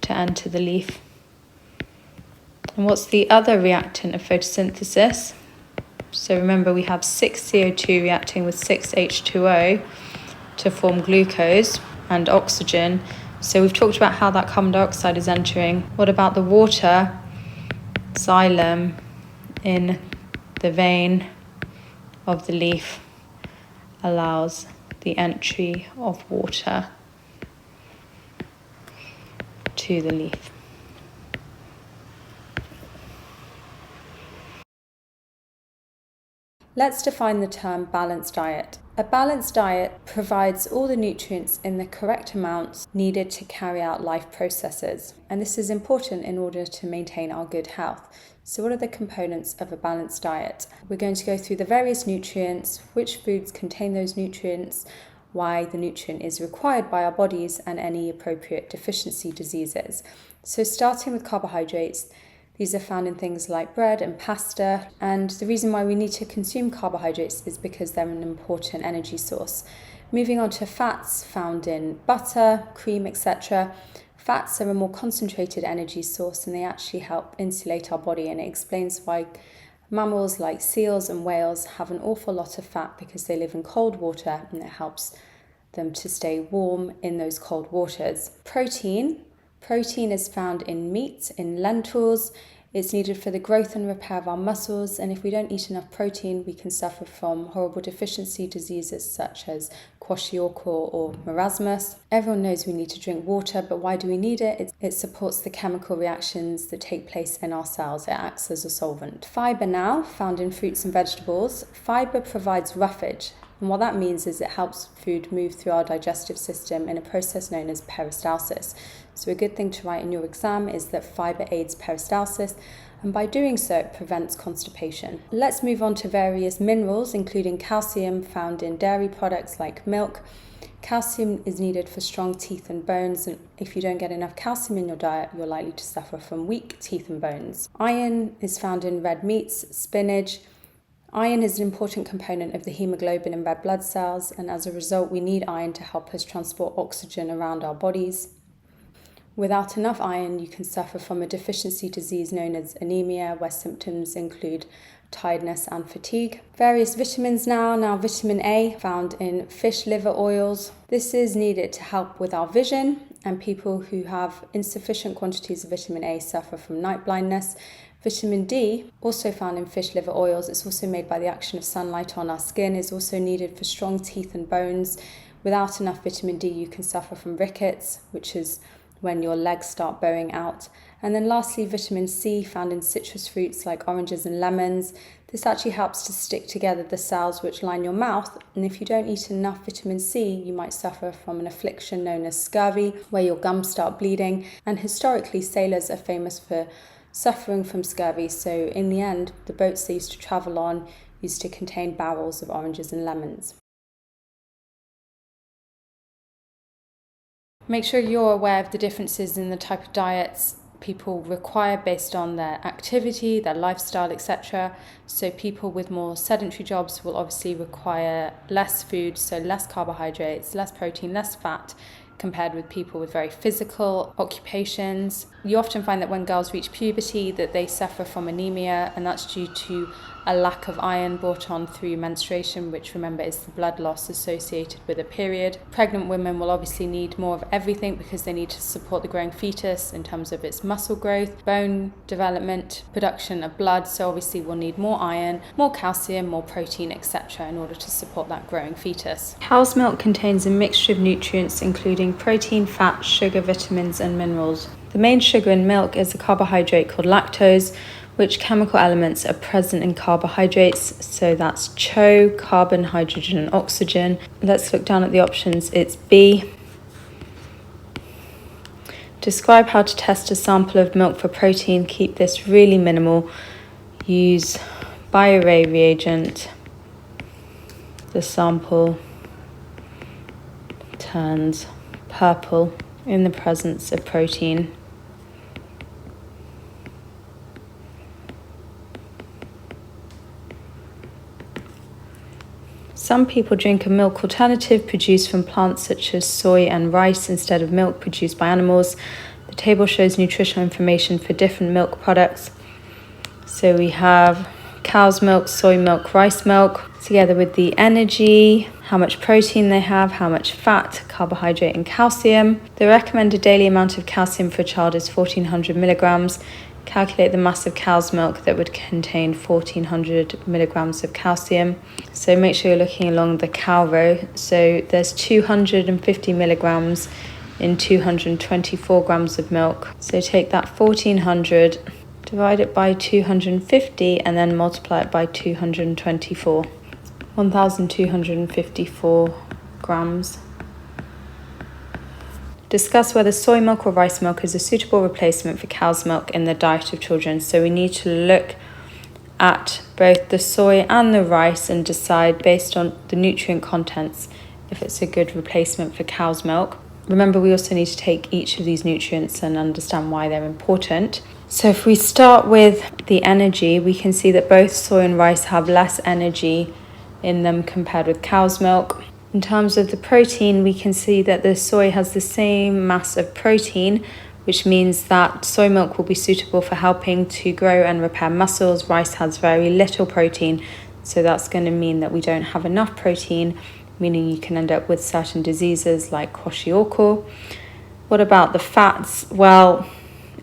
to enter the leaf. And what's the other reactant of photosynthesis? So remember, we have 6 CO2 reacting with 6 H2O to form glucose and oxygen. So we've talked about how that carbon dioxide is entering. What about the water? Xylem in the vein of the leaf allows the entry of water to the leaf. Let's define the term balanced diet. A balanced diet provides all the nutrients in the correct amounts needed to carry out life processes. And this is important in order to maintain our good health. So what are the components of a balanced diet? We're going to go through the various nutrients, which foods contain those nutrients, why the nutrient is required by our bodies, and any appropriate deficiency diseases. So starting with carbohydrates, these are found in things like bread and pasta, and the reason why we need to consume carbohydrates is because they're an important energy source. Moving on to fats, found in butter, cream, etc. Fats are a more concentrated energy source, and they actually help insulate our body, and it explains why mammals like seals and whales have an awful lot of fat, because they live in cold water and it helps them to stay warm in those cold waters. Protein is found in meat, in lentils. It's needed for the growth and repair of our muscles, and if we don't eat enough protein, we can suffer from horrible deficiency diseases such as kwashiorkor or marasmus. Everyone knows we need to drink water, but why do we need it? It supports the chemical reactions that take place in our cells. It acts as a solvent. Fiber now, found in fruits and vegetables. Fiber provides roughage. And what that means is it helps food move through our digestive system in a process known as peristalsis. So a good thing to write in your exam is that fiber aids peristalsis, and by doing so it prevents constipation. Let's move on to various minerals, including calcium, found in dairy products like milk. Calcium is needed for strong teeth and bones, and if you don't get enough calcium in your diet, you're likely to suffer from weak teeth and bones. Iron is found in red meats, spinach. Iron is an important component of the hemoglobin in red blood cells, and as a result, we need iron to help us transport oxygen around our bodies. Without enough iron, you can suffer from a deficiency disease known as anemia, where symptoms include tiredness and fatigue. Various vitamins now vitamin A, found in fish liver oils. This is needed to help with our vision, and people who have insufficient quantities of vitamin A suffer from night blindness. Vitamin D, also found in fish liver oils, it's also made by the action of sunlight on our skin, is also needed for strong teeth and bones. Without enough vitamin D, you can suffer from rickets, which is when your legs start bowing out. And then lastly, vitamin C, found in citrus fruits like oranges and lemons. This actually helps to stick together the cells which line your mouth, and if you don't eat enough vitamin C, you might suffer from an affliction known as scurvy, where your gums start bleeding. And historically, sailors are famous for suffering from scurvy, so in the end, the boats they used to travel on used to contain barrels of oranges and lemons. Make sure you're aware of the differences in the type of diets people require based on their activity, their lifestyle, etc. So people with more sedentary jobs will obviously require less food, so less carbohydrates, less protein, less fat, compared with people with very physical occupations. You often find that when girls reach puberty that they suffer from anemia, and that's due to a lack of iron brought on through menstruation, which remember is the blood loss associated with a period. Pregnant women will obviously need more of everything because they need to support the growing fetus in terms of its muscle growth, bone development, production of blood, so obviously we'll need more iron, more calcium, more protein, etc. in order to support that growing fetus. Cow's milk contains a mixture of nutrients including protein, fat, sugar, vitamins and minerals. The main sugar in milk is a carbohydrate called lactose, which chemical elements are present in carbohydrates. So that's CHO, carbon, hydrogen and oxygen. Let's look down at the options. It's B. Describe how to test a sample of milk for protein. Keep this really minimal. Use bioarray reagent. The sample turns purple in the presence of protein. Some people drink a milk alternative produced from plants such as soy and rice instead of milk produced by animals. The table shows nutritional information for different milk products. So we have cow's milk, soy milk, rice milk, together with the energy, how much protein they have, how much fat, carbohydrate and calcium. The recommended daily amount of calcium for a child is 1400 milligrams. Calculate the mass of cow's milk that would contain 1400 milligrams of calcium. So make sure you're looking along the cow row. So there's 250 milligrams in 224 grams of milk. So take that 1400, divide it by 250 and then multiply it by 224. 1254 grams. Discuss whether soy milk or rice milk is a suitable replacement for cow's milk in the diet of children. So we need to look at both the soy and the rice and decide based on the nutrient contents if it's a good replacement for cow's milk. Remember, we also need to take each of these nutrients and understand why they're important. So if we start with the energy, we can see that both soy and rice have less energy in them compared with cow's milk. In terms of the protein, we can see that the soy has the same mass of protein, which means that soy milk will be suitable for helping to grow and repair muscles. Rice has very little protein, so that's going to mean that we don't have enough protein, meaning you can end up with certain diseases like kwashiorkor. What about the fats? Well,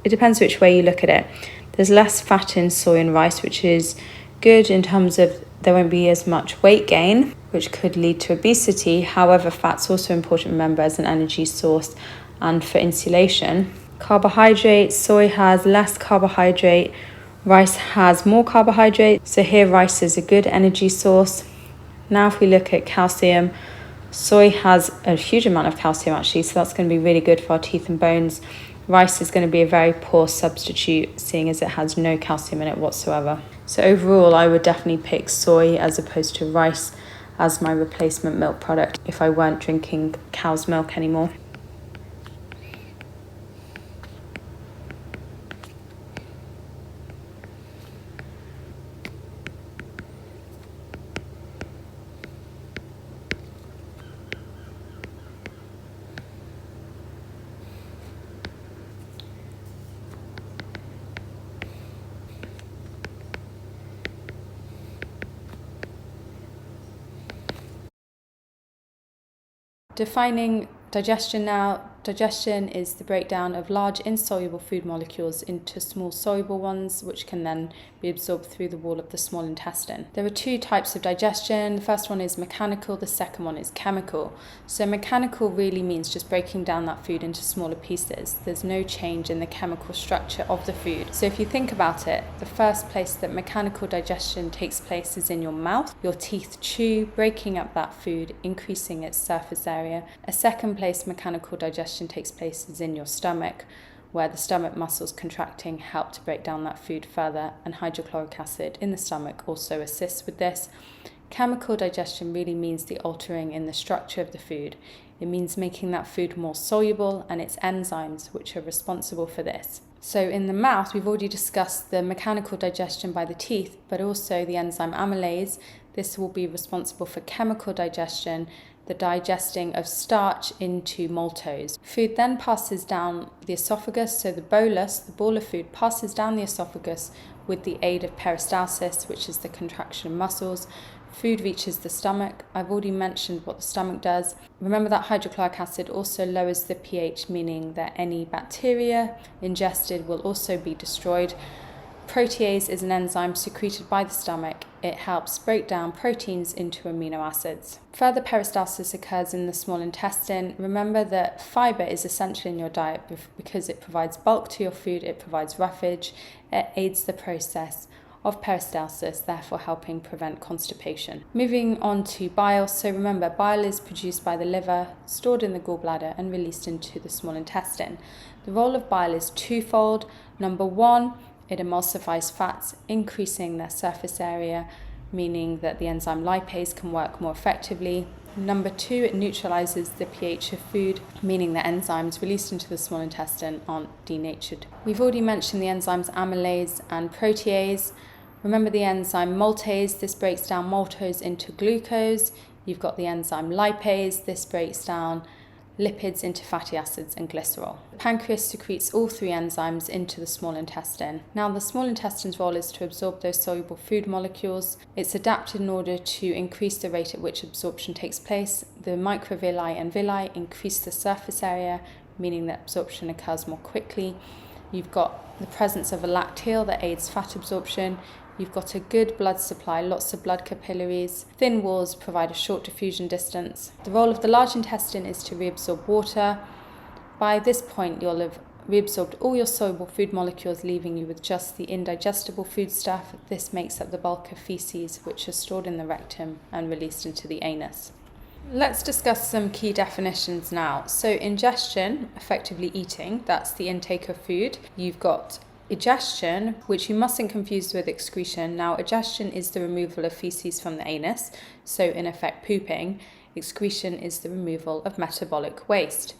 it depends which way you look at it. There's less fat in soy and rice, which is good in terms of there won't be as much weight gain, which could lead to obesity. However, fat's also important, remember, as an energy source and for insulation. Carbohydrates, soy has less carbohydrate, rice has more carbohydrate. So here rice is a good energy source. Now if we look at calcium, soy has a huge amount of calcium actually, so that's going to be really good for our teeth and bones. Rice is going to be a very poor substitute, seeing as it has no calcium in it whatsoever. So overall, I would definitely pick soy as opposed to rice as my replacement milk product if I weren't drinking cow's milk anymore. Defining digestion now. Digestion is the breakdown of large insoluble food molecules into small soluble ones, which can then be absorbed through the wall of the small intestine. There are two types of digestion. The first one is mechanical, the second one is chemical. So mechanical really means just breaking down that food into smaller pieces. There's no change in the chemical structure of the food. So if you think about it, the first place that mechanical digestion takes place is in your mouth. Your teeth chew, breaking up that food, increasing its surface area. A second place mechanical digestion takes place is in your stomach, where the stomach muscles contracting help to break down that food further, and hydrochloric acid in the stomach also assists with this. Chemical digestion really means the altering in the structure of the food. It means making that food more soluble, and it's enzymes which are responsible for this. So in the mouth, we've already discussed the mechanical digestion by the teeth, but also the enzyme amylase. This will be responsible for chemical digestion, the digesting of starch into maltose. Food then passes down the esophagus, so the bolus, the ball of food, passes down the esophagus with the aid of peristalsis, which is the contraction of muscles. Food reaches the stomach. I've already mentioned what the stomach does. Remember that hydrochloric acid also lowers the pH, meaning that any bacteria ingested will also be destroyed. Protease is an enzyme secreted by the stomach. It helps break down proteins into amino acids. Further peristalsis occurs in the small intestine. Remember that fiber is essential in your diet because it provides bulk to your food, it provides roughage, it aids the process of peristalsis, therefore helping prevent constipation. Moving on to bile. So remember, bile is produced by the liver, stored in the gallbladder and released into the small intestine. The role of bile is twofold. Number one, it emulsifies fats, increasing their surface area, meaning that the enzyme lipase can work more effectively. Number two, it neutralizes the pH of food, meaning that enzymes released into the small intestine aren't denatured. We've already mentioned the enzymes amylase and protease. Remember the enzyme maltase, this breaks down maltose into glucose. You've got the enzyme lipase, this breaks down lipids into fatty acids and glycerol. The pancreas secretes all three enzymes into the small intestine. Now the small intestine's role is to absorb those soluble food molecules. It's adapted in order to increase the rate at which absorption takes place. The microvilli and villi increase the surface area, meaning that absorption occurs more quickly. You've got the presence of a lacteal that aids fat absorption. You've got a good blood supply, lots of blood capillaries. Thin walls provide a short diffusion distance. The role of the large intestine is to reabsorb water. By this point, you'll have reabsorbed all your soluble food molecules, leaving you with just the indigestible foodstuff. This makes up the bulk of feces, which are stored in the rectum and released into the anus. Let's discuss some key definitions now. So ingestion, effectively eating, that's the intake of food. You've got egestion, which you mustn't confuse with excretion. Now, egestion is the removal of feces from the anus, so in effect pooping. Excretion is the removal of metabolic waste.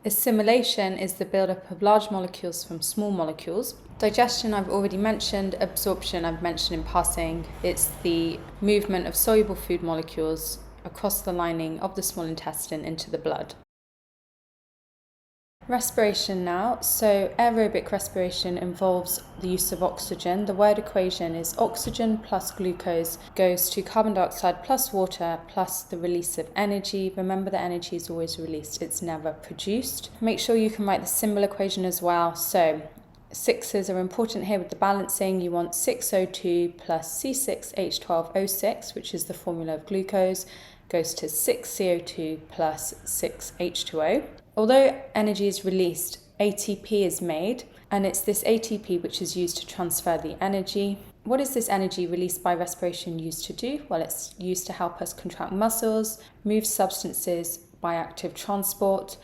Assimilation is the buildup of large molecules from small molecules. Digestion I've already mentioned. Absorption I've mentioned in passing. It's the movement of soluble food molecules across the lining of the small intestine into the blood. Respiration now. So aerobic respiration involves the use of oxygen. The word equation is oxygen plus glucose goes to carbon dioxide plus water plus the release of energy. Remember that energy is always released, it's never produced. Make sure you can write the symbol equation as well. So sixes are important here with the balancing. You want 6O2 plus C6H12O6, which is the formula of glucose, goes to 6CO2 plus 6H2O. Although energy is released, ATP is made, and it's this ATP which is used to transfer the energy. What is this energy released by respiration used to do? Well, it's used to help us contract muscles, move substances by active transport,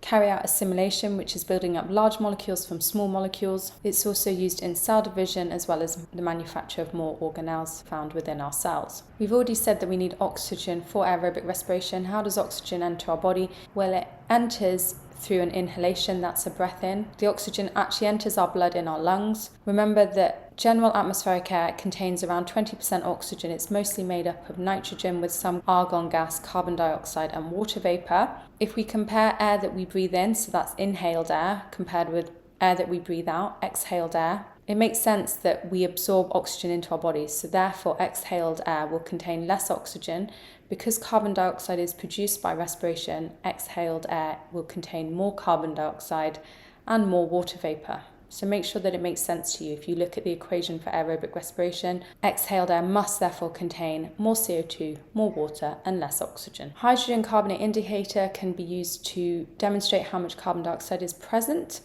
carry out assimilation, which is building up large molecules from small molecules. It's also used in cell division as well as the manufacture of more organelles found within our cells. We've already said that we need oxygen for aerobic respiration. How does oxygen enter our body? Well, it enters through an inhalation, that's a breath in. The oxygen actually enters our blood in our lungs. Remember that general atmospheric air contains around 20% oxygen. It's mostly made up of nitrogen with some argon gas, carbon dioxide and water vapor. If we compare air that we breathe in, so that's inhaled air, compared with air that we breathe out, exhaled air, it makes sense that we absorb oxygen into our bodies. So therefore exhaled air will contain less oxygen. Because carbon dioxide is produced by respiration, exhaled air will contain more carbon dioxide and more water vapor. So make sure that it makes sense to you. If you look at the equation for aerobic respiration, exhaled air must therefore contain more CO2, more water, and less oxygen. Hydrogen carbonate indicator can be used to demonstrate how much carbon dioxide is present.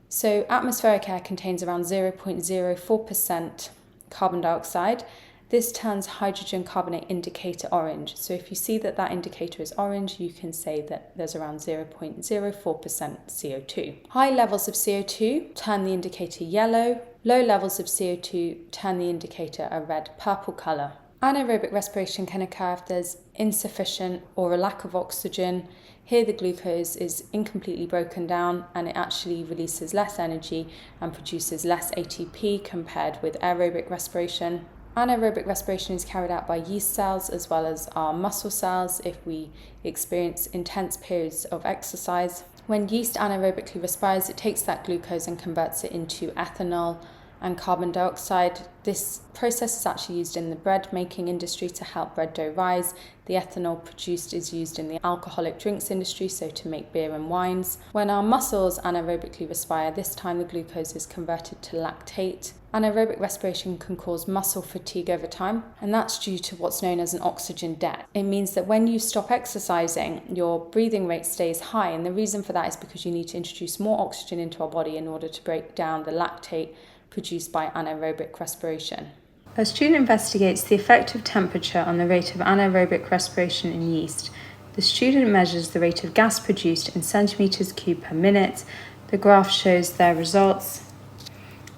So atmospheric air contains around 0.04% carbon dioxide. This turns hydrogen carbonate indicator orange. So if you see that that indicator is orange, you can say that there's around 0.04% CO2. High levels of CO2 turn the indicator yellow. Low levels of CO2 turn the indicator a red-purple colour. Anaerobic respiration can occur if there's insufficient or a lack of oxygen. Here the glucose is incompletely broken down and it actually releases less energy and produces less ATP compared with aerobic respiration. Anaerobic respiration is carried out by yeast cells as well as our muscle cells if we experience intense periods of exercise. When yeast anaerobically respires, it takes that glucose and converts it into ethanol and carbon dioxide. This process is actually used in the bread making industry to help bread dough rise. The ethanol produced is used in the alcoholic drinks industry, so to make beer and wines. When our muscles anaerobically respire, this time the glucose is converted to lactate. Anaerobic respiration can cause muscle fatigue over time, and that's due to what's known as an oxygen debt. It means that when you stop exercising, your breathing rate stays high, and the reason for that is because you need to introduce more oxygen into our body in order to break down the lactate produced by anaerobic respiration. A student investigates the effect of temperature on the rate of anaerobic respiration in yeast. The student measures the rate of gas produced in centimeters cubed per minute. The graph shows their results.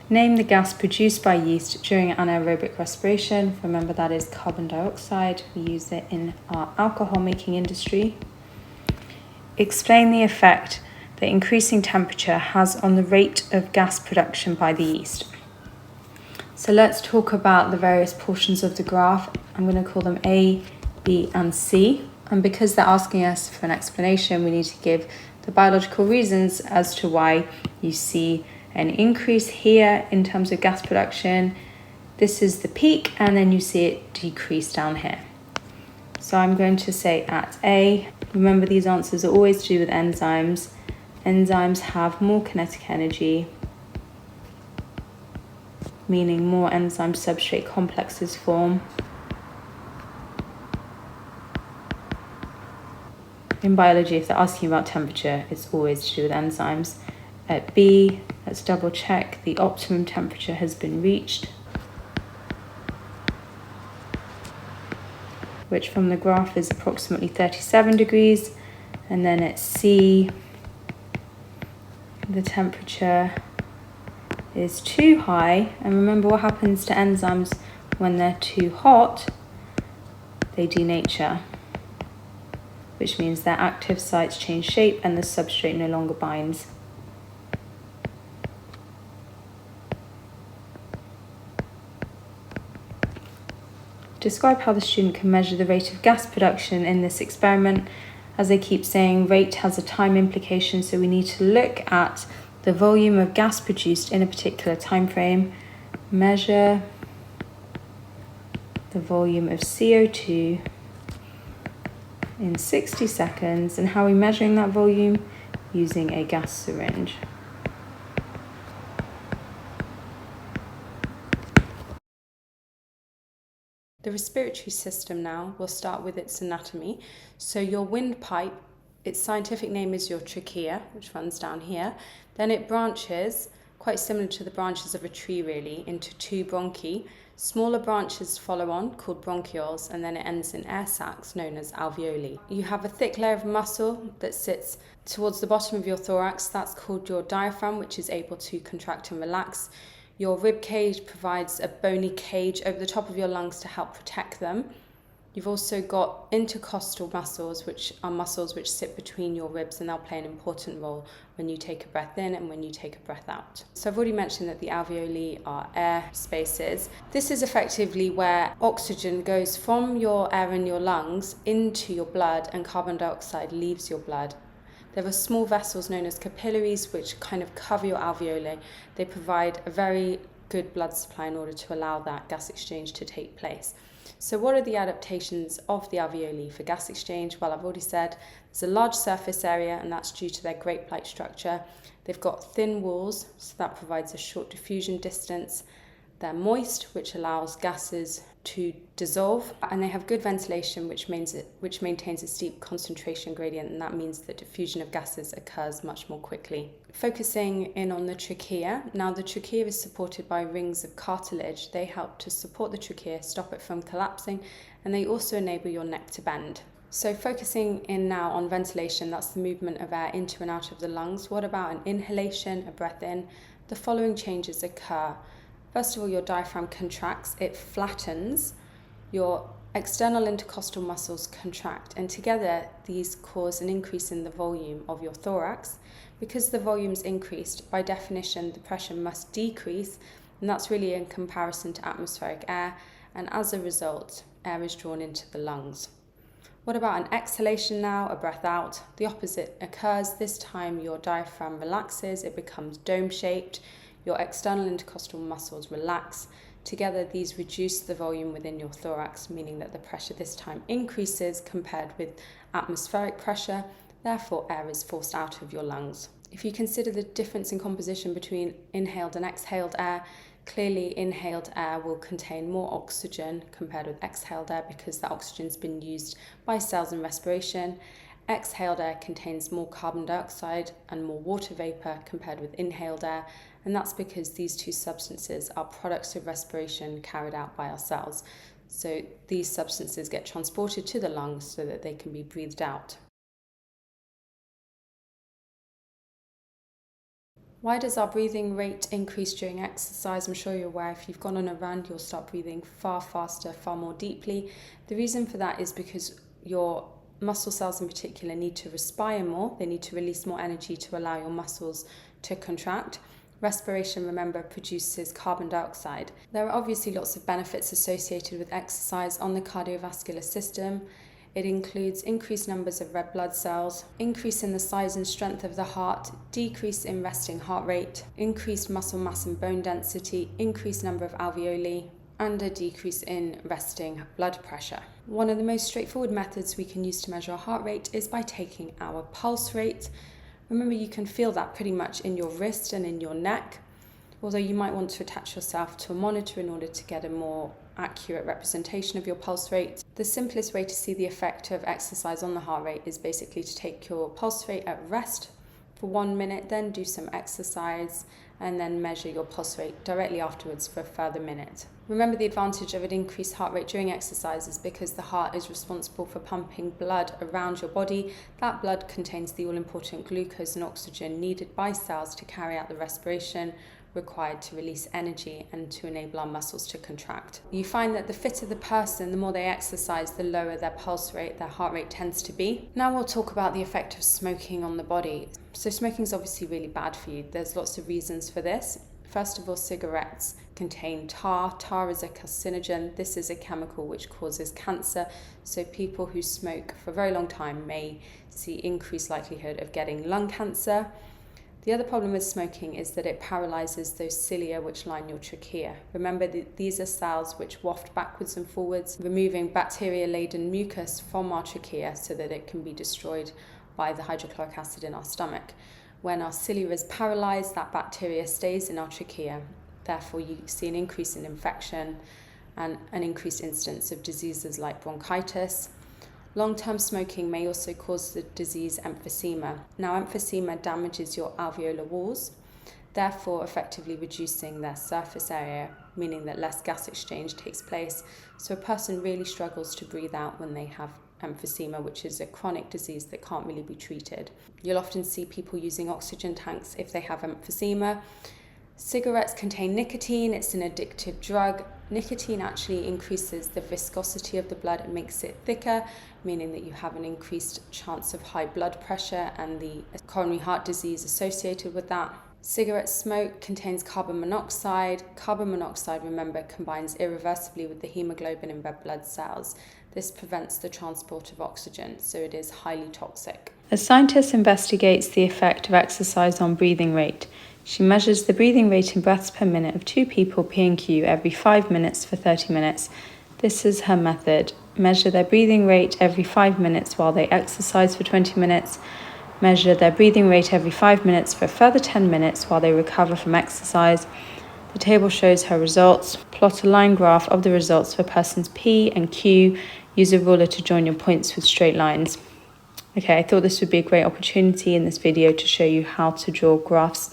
Name the gas produced by yeast during anaerobic respiration. Remember, that is carbon dioxide. We use it in our alcohol making industry. Explain the effect that increasing temperature has on the rate of gas production by the yeast. So let's talk about the various portions of the graph. I'm going to call them A, B, and C. And because they're asking us for an explanation, we need to give the biological reasons as to why you see an increase here in terms of gas production. This is the peak, and then you see it decrease down here. So I'm going to say at A, remember these answers are always to do with enzymes. Enzymes have more kinetic energy, meaning more enzyme substrate complexes form. In biology, if they're asking about temperature, it's always to do with enzymes. At B, let's double check the optimum temperature has been reached, which from the graph is approximately 37 degrees. And then at C, the temperature is too high. And remember what happens to enzymes when they're too hot? They denature, which means their active sites change shape and the substrate no longer binds. Describe how the student can measure the rate of gas production in this experiment. As I keep saying, rate has a time implication, so we need to look at the volume of gas produced in a particular time frame, measure the volume of CO2 in 60 seconds. And how are we measuring that volume? Using a gas syringe. The respiratory system now, we'll start with its anatomy. So your windpipe, its scientific name is your trachea, which runs down here. Then it branches, quite similar to the branches of a tree really, into two bronchi. Smaller branches follow on, called bronchioles, and then it ends in air sacs, known as alveoli. You have a thick layer of muscle that sits towards the bottom of your thorax. That's called your diaphragm, which is able to contract and relax. Your rib cage provides a bony cage over the top of your lungs to help protect them. You've also got intercostal muscles, which are muscles which sit between your ribs, and they'll play an important role when you take a breath in and when you take a breath out. So I've already mentioned that the alveoli are air spaces. This is effectively where oxygen goes from your air in your lungs into your blood and carbon dioxide leaves your blood. There are small vessels known as capillaries which kind of cover your alveoli. They provide a very good blood supply in order to allow that gas exchange to take place. So what are the adaptations of the alveoli for gas exchange? Well, I've already said there's a large surface area, and that's due to their grape-like structure. They've got thin walls, so that provides a short diffusion distance. They're moist, which allows gases to dissolve, and they have good ventilation, which maintains a steep concentration gradient, and that means that diffusion of gases occurs much more quickly. Focusing in on the trachea, now the trachea is supported by rings of cartilage. They help to support the trachea, stop it from collapsing, and they also enable your neck to bend. So focusing in now on ventilation, that's the movement of air into and out of the lungs. What about an inhalation, a breath in? The following changes occur. First of all, your diaphragm contracts, it flattens, your external intercostal muscles contract, and together these cause an increase in the volume of your thorax. Because the volume's increased, by definition, the pressure must decrease, and that's really in comparison to atmospheric air, and as a result, air is drawn into the lungs. What about an exhalation now, a breath out? The opposite occurs. This time your diaphragm relaxes, it becomes dome-shaped. Your external intercostal muscles relax. Together, these reduce the volume within your thorax, meaning that the pressure this time increases compared with atmospheric pressure. Therefore, air is forced out of your lungs. If you consider the difference in composition between inhaled and exhaled air, clearly inhaled air will contain more oxygen compared with exhaled air because the oxygen's been used by cells in respiration. Exhaled air contains more carbon dioxide and more water vapor compared with inhaled air, and that's because these two substances are products of respiration carried out by our cells. So these substances get transported to the lungs so that they can be breathed out. Why does our breathing rate increase during exercise? I'm sure you're aware if you've gone on a run, you'll start breathing far faster, far more deeply. The reason for that is because your muscle cells in particular need to respire more. They need to release more energy to allow your muscles to contract. Respiration, remember, produces carbon dioxide. There are obviously lots of benefits associated with exercise on the cardiovascular system. It includes increased numbers of red blood cells, increase in the size and strength of the heart, decrease in resting heart rate, increased muscle mass and bone density, increased number of alveoli, and a decrease in resting blood pressure. One of the most straightforward methods we can use to measure our heart rate is by taking our pulse rate. Remember, you can feel that pretty much in your wrist and in your neck, although you might want to attach yourself to a monitor in order to get a more accurate representation of your pulse rate. The simplest way to see the effect of exercise on the heart rate is basically to take your pulse rate at rest for 1 minute, then do some exercise, and then measure your pulse rate directly afterwards for a further minute. Remember, the advantage of an increased heart rate during exercise is because the heart is responsible for pumping blood around your body. That blood contains the all-important glucose and oxygen needed by cells to carry out the respiration required to release energy and to enable our muscles to contract. You find that the fitter the person, the more they exercise, the lower their pulse rate, their heart rate tends to be. Now we'll talk about the effect of smoking on the body. So smoking is obviously really bad for you. There's lots of reasons for this. First of all, cigarettes contain tar. Tar is a carcinogen. This is a chemical which causes cancer. So people who smoke for a very long time may see increased likelihood of getting lung cancer. The other problem with smoking is that it paralyzes those cilia which line your trachea. Remember that these are cells which waft backwards and forwards, removing bacteria-laden mucus from our trachea so that it can be destroyed by the hydrochloric acid in our stomach. When our cilia is paralyzed, that bacteria stays in our trachea. Therefore, you see an increase in infection and an increased incidence of diseases like bronchitis. Long-term smoking may also cause the disease emphysema. Now, emphysema damages your alveolar walls, therefore effectively reducing their surface area, meaning that less gas exchange takes place. So a person really struggles to breathe out when they have emphysema, which is a chronic disease that can't really be treated. You'll often see people using oxygen tanks if they have emphysema. Cigarettes contain nicotine. It's an addictive drug. Nicotine actually increases the viscosity of the blood. It makes it thicker, meaning that you have an increased chance of high blood pressure and the coronary heart disease associated with that. Cigarette smoke contains carbon monoxide. Carbon monoxide, remember, combines irreversibly with the hemoglobin in red blood cells. This prevents the transport of oxygen, so it is highly toxic. A scientist investigates the effect of exercise on breathing rate. She measures the breathing rate in breaths per minute of 2 people P&Q every 5 minutes for 30 minutes. This is her method. Measure their breathing rate every 5 minutes while they exercise for 20 minutes. Measure their breathing rate every 5 minutes for a further 10 minutes while they recover from exercise. The table shows her results. Plot a line graph of the results for persons P and Q. Use a ruler to join your points with straight lines. Okay, I thought this would be a great opportunity in this video to show you how to draw graphs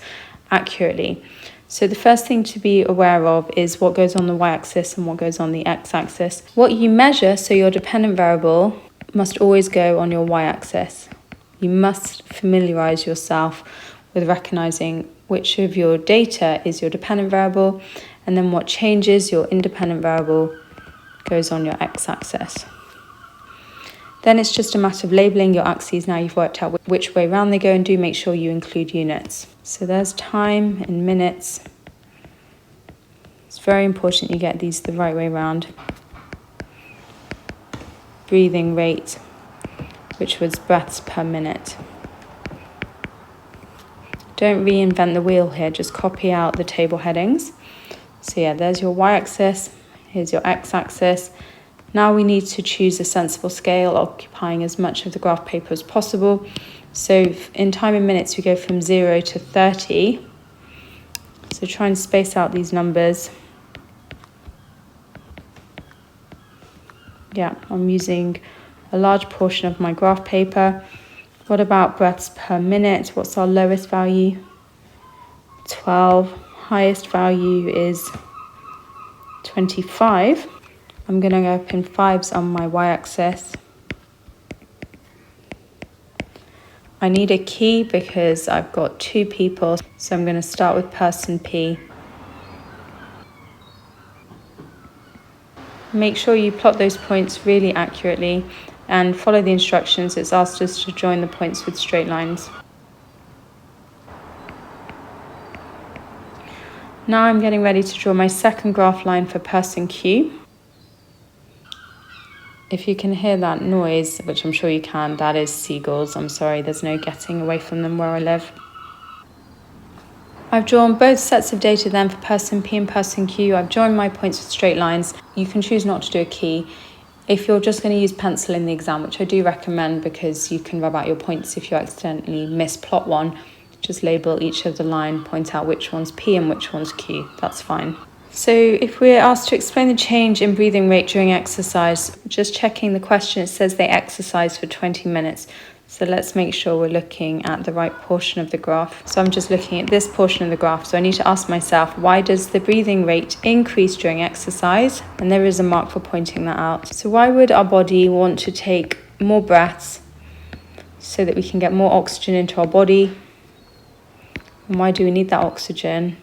accurately. So the first thing to be aware of is what goes on the y-axis and what goes on the x-axis. What you measure, so your dependent variable, must always go on your y-axis. You must familiarize yourself with recognizing which of your data is your dependent variable, and then what changes your independent variable goes on your x-axis. Then it's just a matter of labeling your axes. Now you've worked out which way round they go, and do make sure you include units. So there's time in minutes. It's very important you get these the right way round. Breathing rate, which was breaths per minute. Don't reinvent the wheel here, just copy out the table headings. So yeah, there's your y-axis, here's your x-axis. Now we need to choose a sensible scale, occupying as much of the graph paper as possible. So in time in minutes, we go from 0 to 30. So try and space out these numbers. Yeah, I'm using a large portion of my graph paper. What about breaths per minute? What's our lowest value? 12. Highest value is 25. I'm going to go up in 5s on my y-axis. I need a key because I've got 2 people, so I'm going to start with person P. Make sure you plot those points really accurately and follow the instructions. It's asked us to join the points with straight lines. Now I'm getting ready to draw my second graph line for person Q. If you can hear that noise, which I'm sure you can, that is seagulls. I'm sorry, there's no getting away from them where I live. I've drawn both sets of data then for person P and person Q. I've joined my points with straight lines. You can choose not to do a key. If you're just going to use pencil in the exam, which I do recommend because you can rub out your points if you accidentally misplot one, just label each of the line, point out which one's P and which one's Q. That's fine. So if we're asked to explain the change in breathing rate during exercise, just checking the question, it says they exercise for 20 minutes. So let's make sure we're looking at the right portion of the graph. So I'm just looking at this portion of the graph. So I need to ask myself, why does the breathing rate increase during exercise? And there is a mark for pointing that out. So why would our body want to take more breaths so that we can get more oxygen into our body? And why do we need that oxygen?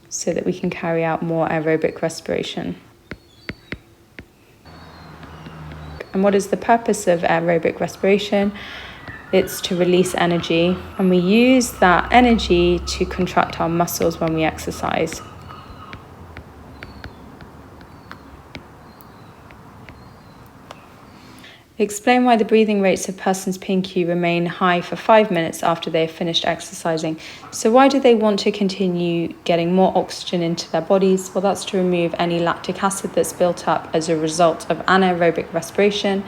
So that we can carry out more aerobic respiration. And what is the purpose of aerobic respiration? It's to release energy, and we use that energy to contract our muscles when we exercise. Explain why the breathing rates of persons P and Q remain high for 5 minutes after they have finished exercising. So why do they want to continue getting more oxygen into their bodies? Well, that's to remove any lactic acid that's built up as a result of anaerobic respiration,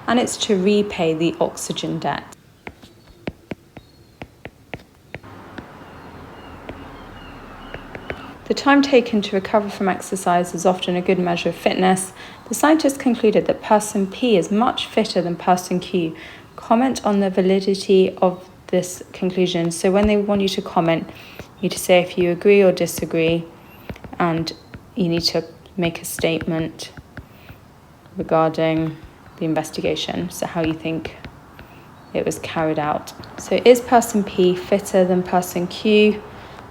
and it's to repay the oxygen debt. The time taken to recover from exercise is often a good measure of fitness. The scientists concluded that person P is much fitter than person Q. Comment on the validity of this conclusion. So when they want you to comment, you need to say if you agree or disagree, and you need to make a statement regarding the investigation, so how you think it was carried out. So is person P fitter than person Q?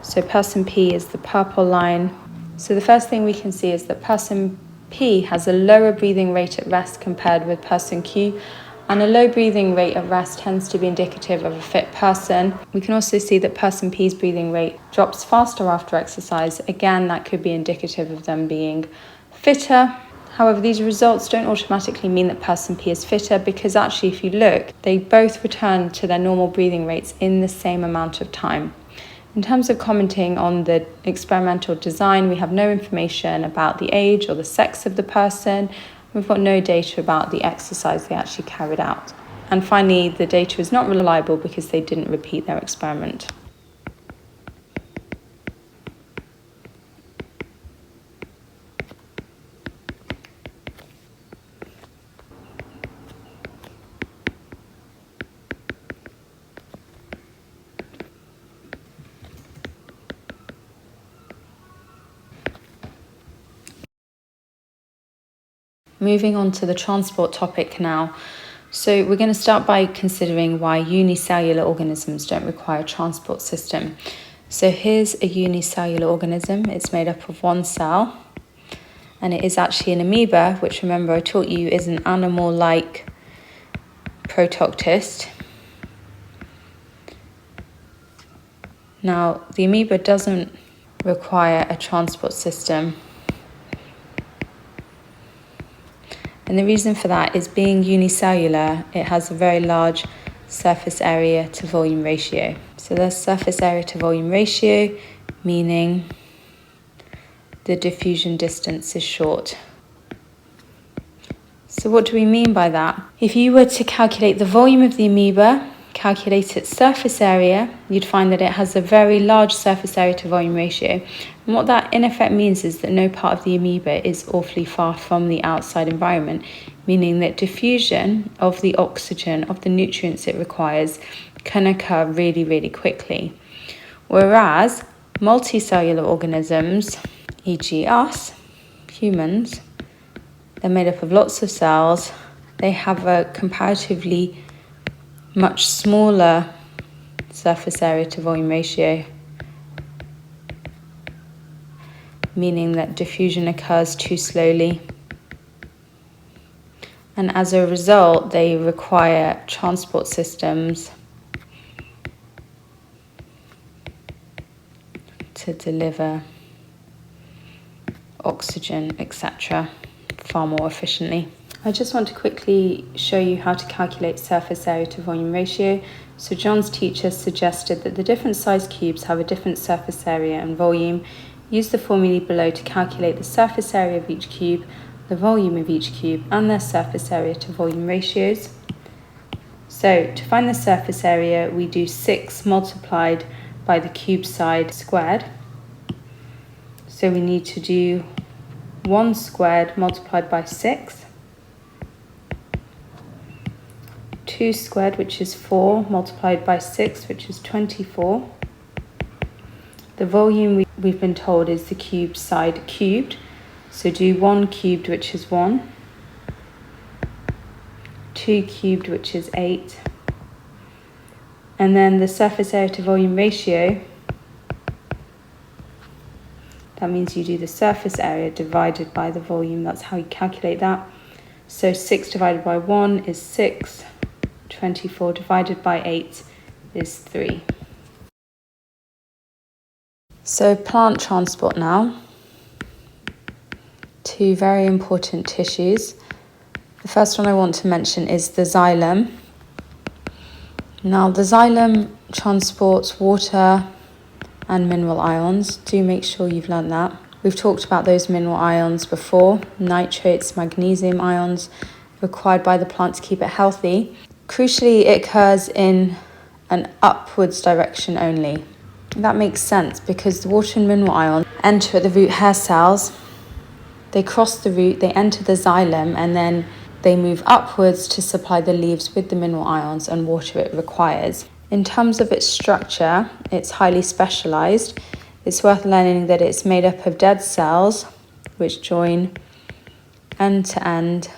So person P is the purple line. So the first thing we can see is that person P has a lower breathing rate at rest compared with person Q, and a low breathing rate at rest tends to be indicative of a fit person. We can also see that person P's breathing rate drops faster after exercise. Again, that could be indicative of them being fitter. However, these results don't automatically mean that person P is fitter, because actually if you look, they both return to their normal breathing rates in the same amount of time. In terms of commenting on the experimental design, we have no information about the age or the sex of the person. We've got no data about the exercise they actually carried out. And finally, the data is not reliable because they didn't repeat their experiment. Moving on to the transport topic now. So we're going to start by considering why unicellular organisms don't require a transport system. So here's a unicellular organism. It's made up of one cell, and it is actually an amoeba, which, remember I taught you, is an animal-like protoctist. Now, the amoeba doesn't require a transport system. And the reason for that is, being unicellular, it has a very large surface area to volume ratio. So there's surface area to volume ratio, meaning the diffusion distance is short. So what do we mean by that? If you were to calculate the volume of the amoeba, calculate its surface area, you'd find that it has a very large surface area to volume ratio. And what that in effect means is that no part of the amoeba is awfully far from the outside environment, meaning that diffusion of the oxygen, of the nutrients it requires, can occur really, really quickly. Whereas multicellular organisms, e.g. us, humans, they're made up of lots of cells. They have a comparatively much smaller surface area to volume ratio, meaning that diffusion occurs too slowly. And as a result, they require transport systems to to deliver oxygen, etc., far more efficiently. I just want to quickly show you how to calculate surface area to volume ratio. So John's teacher suggested that the different size cubes have a different surface area and volume. Use the formulae below to calculate the surface area of each cube, the volume of each cube, and their surface area to volume ratios. So to find the surface area, we do 6 multiplied by the cube side squared. So we need to do 1 squared multiplied by 6. 2 squared, which is 4, multiplied by 6, which is 24. The volume we've been told is the cube side cubed. So do 1 cubed, which is 1. 2 cubed, which is 8. And then the surface area to volume ratio, that means you do the surface area divided by the volume. That's how you calculate that. So 6 divided by 1 is 6. 24 divided by 8 is 3. So plant transport now. 2 very important tissues. The first one I want to mention is the xylem. Now the xylem transports water and mineral ions. Do make sure you've learned that. We've talked about those mineral ions before, nitrates, magnesium ions, required by the plant to keep it healthy. Crucially, it occurs in an upwards direction only. That makes sense because the water and mineral ions enter at the root hair cells, they cross the root, they enter the xylem, and then they move upwards to supply the leaves with the mineral ions and water it requires. In terms of its structure, it's highly specialized. It's worth learning that it's made up of dead cells which join end to end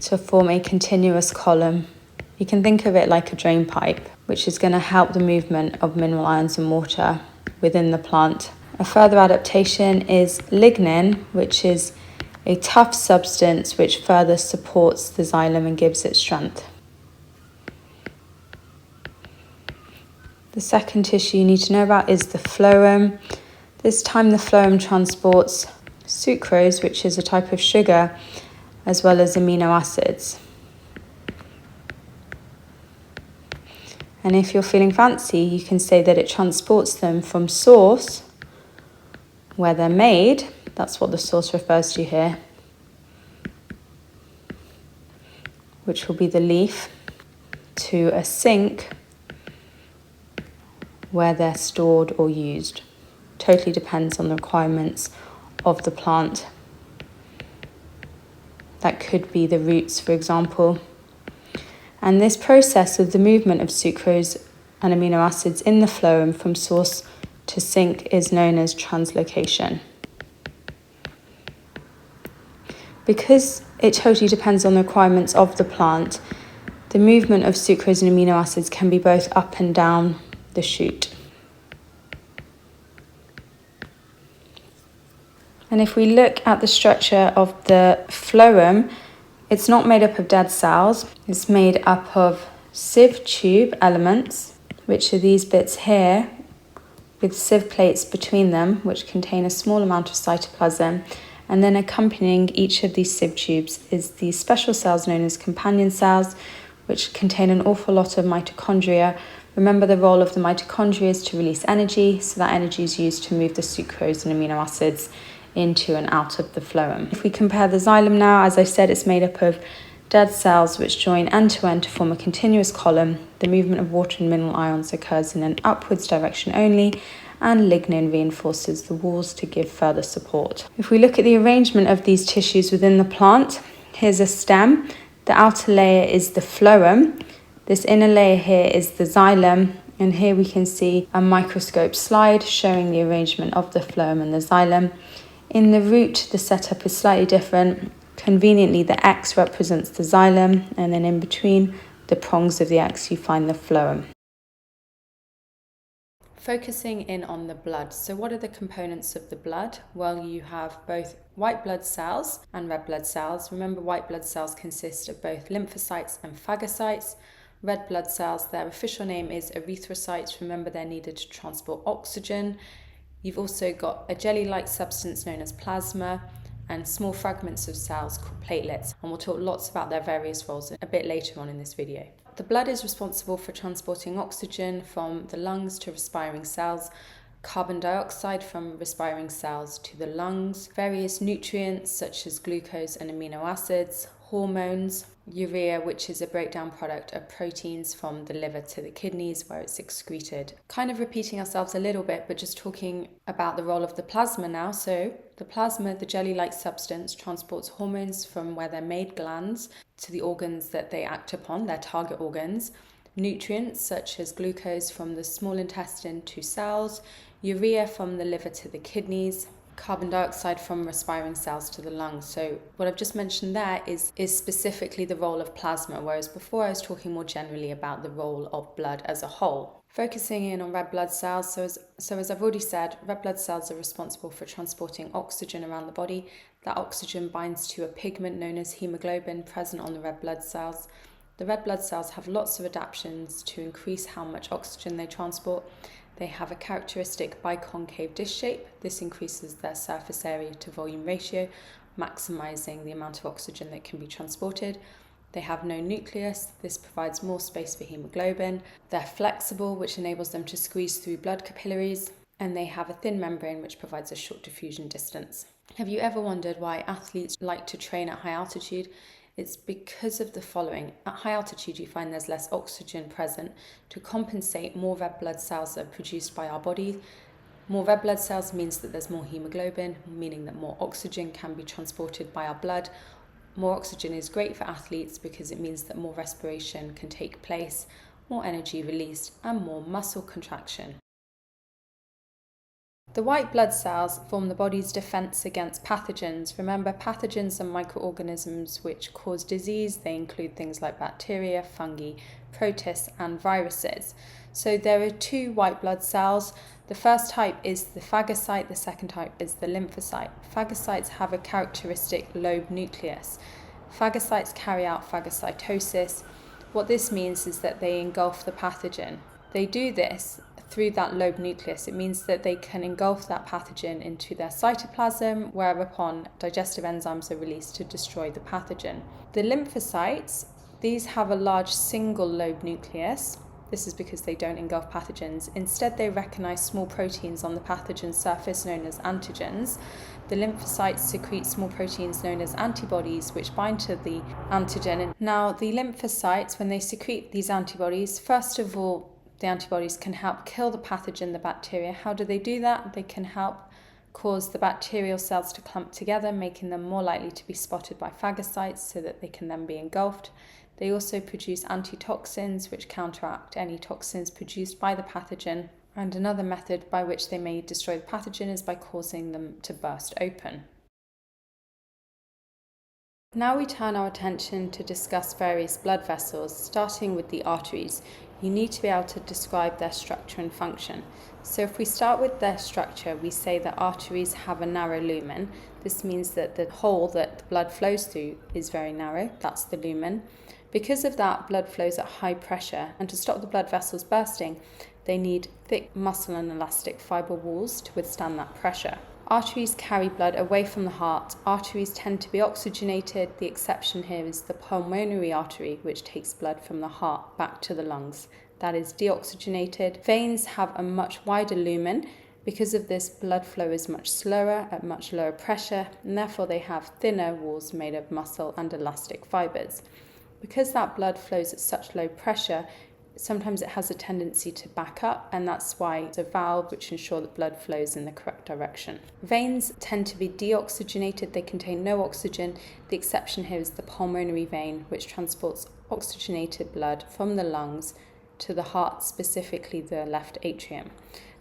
to form a continuous column. You can think of it like a drain pipe, which is going to help the movement of mineral ions and water within the plant. A further adaptation is lignin, which is a tough substance which further supports the xylem and gives it strength. The second tissue you need to know about is the phloem. This time the phloem transports sucrose, which is a type of sugar, as well as amino acids. And if you're feeling fancy, you can say that it transports them from source, where they're made, that's what the source refers to here, which will be the leaf, to a sink, where they're stored or used. Totally depends on the requirements of the plant. That could be the roots, for example. And this process of the movement of sucrose and amino acids in the phloem from source to sink is known as translocation. Because it totally depends on the requirements of the plant, the movement of sucrose and amino acids can be both up and down the shoot. And if we look at the structure of the phloem, it's not made up of dead cells. It's made up of sieve tube elements, which are these bits here, with sieve plates between them, which contain a small amount of cytoplasm. And then accompanying each of these sieve tubes is these special cells known as companion cells, which contain an awful lot of mitochondria. Remember, the role of the mitochondria is to release energy, so that energy is used to move the sucrose and amino acids into and out of the phloem. If we compare the xylem now, as I said, it's made up of dead cells which join end to end to form a continuous column. The movement of water and mineral ions occurs in an upwards direction only, and lignin reinforces the walls to give further support. If we look at the arrangement of these tissues within the plant, here's a stem. The outer layer is the phloem. This inner layer here is the xylem, and here we can see a microscope slide showing the arrangement of the phloem and the xylem. In the root, the setup is slightly different. Conveniently, the X represents the xylem, and then in between the prongs of the X, you find the phloem. Focusing in on the blood. So what are the components of the blood? Well, you have both white blood cells and red blood cells. Remember, white blood cells consist of both lymphocytes and phagocytes. Red blood cells, their official name is erythrocytes. Remember, they're needed to transport oxygen. You've also got a jelly-like substance known as plasma, and small fragments of cells called platelets, and we'll talk lots about their various roles a bit later on in this video. The blood is responsible for transporting oxygen from the lungs to respiring cells, carbon dioxide from respiring cells to the lungs, various nutrients such as glucose and amino acids, hormones, urea, which is a breakdown product of proteins from the liver to the kidneys where it's excreted. Kind of repeating ourselves a little bit, but just talking about the role of the plasma now. So the plasma, the jelly-like substance, transports hormones from where they're made glands to the organs that they act upon, their target organs, nutrients such as glucose from the small intestine to cells, urea from the liver to the kidneys, carbon dioxide from respiring cells to the lungs. So what I've just mentioned there is specifically the role of plasma, whereas before I was talking more generally about the role of blood as a whole. Focusing in on red blood cells, so as I've already said, red blood cells are responsible for transporting oxygen around the body. That oxygen binds to a pigment known as hemoglobin present on the red blood cells. The red blood cells have lots of adaptations to increase how much oxygen they transport. They have a characteristic biconcave dish shape. This increases their surface area to volume ratio, maximizing the amount of oxygen that can be transported. They have no nucleus. This provides more space for hemoglobin. They're flexible, which enables them to squeeze through blood capillaries. And they have a thin membrane, which provides a short diffusion distance. Have you ever wondered why athletes like to train at high altitude? It's because of the following. At high altitude, you find there's less oxygen present. To compensate, more red blood cells are produced by our body. More red blood cells means that there's more hemoglobin, meaning that more oxygen can be transported by our blood. More oxygen is great for athletes because it means that more respiration can take place, more energy released, and more muscle contraction. The white blood cells form the body's defense against pathogens. Remember, pathogens are microorganisms which cause disease. They include things like bacteria, fungi, protists, and viruses. So there are two white blood cells. The first type is the phagocyte, the second type is the lymphocyte. Phagocytes have a characteristic lobe nucleus. Phagocytes carry out phagocytosis. What this means is that they engulf the pathogen. They do this through that lobe nucleus. It means that they can engulf that pathogen into their cytoplasm, whereupon digestive enzymes are released to destroy the pathogen. The lymphocytes, these have a large single lobe nucleus. This is because they don't engulf pathogens. Instead, they recognize small proteins on the pathogen's surface known as antigens. The lymphocytes secrete small proteins known as antibodies which bind to the antigen. Now, the lymphocytes, when they secrete these antibodies, first of all, the antibodies can help kill the pathogen, the bacteria. How do they do that? They can help cause the bacterial cells to clump together, making them more likely to be spotted by phagocytes so that they can then be engulfed. They also produce antitoxins, which counteract any toxins produced by the pathogen. And another method by which they may destroy the pathogen is by causing them to burst open. Now we turn our attention to discuss various blood vessels, starting with the arteries. You need to be able to describe their structure and function. So if we start with their structure, we say that arteries have a narrow lumen. This means that the hole that the blood flows through is very narrow. That's the lumen. Because of that, blood flows at high pressure, and to stop the blood vessels bursting, they need thick muscle and elastic fiber walls to withstand that pressure. Arteries carry blood away from the heart. Arteries tend to be oxygenated. The exception here is the pulmonary artery, which takes blood from the heart back to the lungs. That is deoxygenated. Veins have a much wider lumen. Because of this, blood flow is much slower at much lower pressure, and therefore they have thinner walls made of muscle and elastic fibers. Because that blood flows at such low pressure, sometimes it has a tendency to back up, and that's why it's a valve which ensures that blood flows in the correct direction. Veins tend to be deoxygenated. They contain no oxygen. The exception here is the pulmonary vein, which transports oxygenated blood from the lungs to the heart, specifically the left atrium.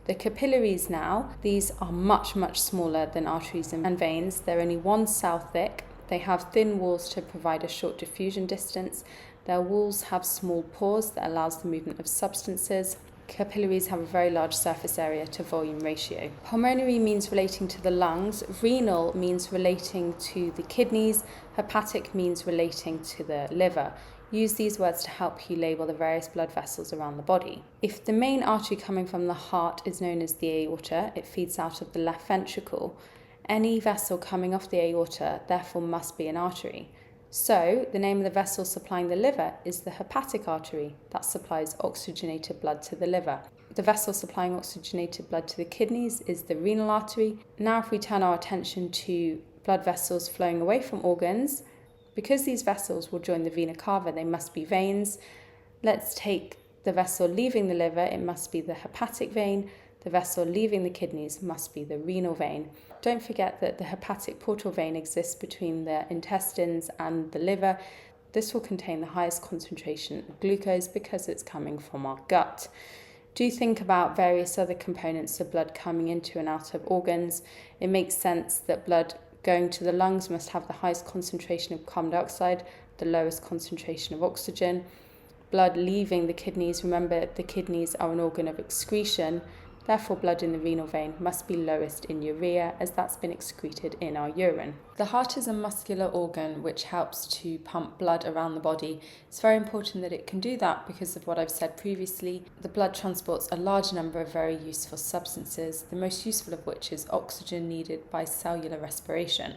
The capillaries now, these are much smaller than arteries and veins. They're only 1 cell thick. They have thin walls to provide a short diffusion distance. Their walls have small pores that allows the movement of substances. Capillaries have a very large surface area to volume ratio. Pulmonary means relating to the lungs. Renal means relating to the kidneys. Hepatic means relating to the liver. Use these words to help you label the various blood vessels around the body. If the main artery coming from the heart is known as the aorta, it feeds out of the left ventricle. Any vessel coming off the aorta therefore must be an artery. So, the name of the vessel supplying the liver is the hepatic artery that supplies oxygenated blood to the liver. The vessel supplying oxygenated blood to the kidneys is the renal artery. Now, if we turn our attention to blood vessels flowing away from organs, because these vessels will join the vena cava, they must be veins. Let's take the vessel leaving the liver, it must be the hepatic vein. The vessel leaving the kidneys must be the renal vein. Don't forget that the hepatic portal vein exists between the intestines and the liver. This will contain the highest concentration of glucose because it's coming from our gut. Do think about various other components of blood coming into and out of organs. It makes sense that blood going to the lungs must have the highest concentration of carbon dioxide, the lowest concentration of oxygen. Blood leaving the kidneys, remember the kidneys are an organ of excretion, therefore blood in the renal vein must be lowest in urea as that's been excreted in our urine. The heart is a muscular organ which helps to pump blood around the body. It's very important that it can do that because of what I've said previously. The blood transports a large number of very useful substances, the most useful of which is oxygen needed by cellular respiration.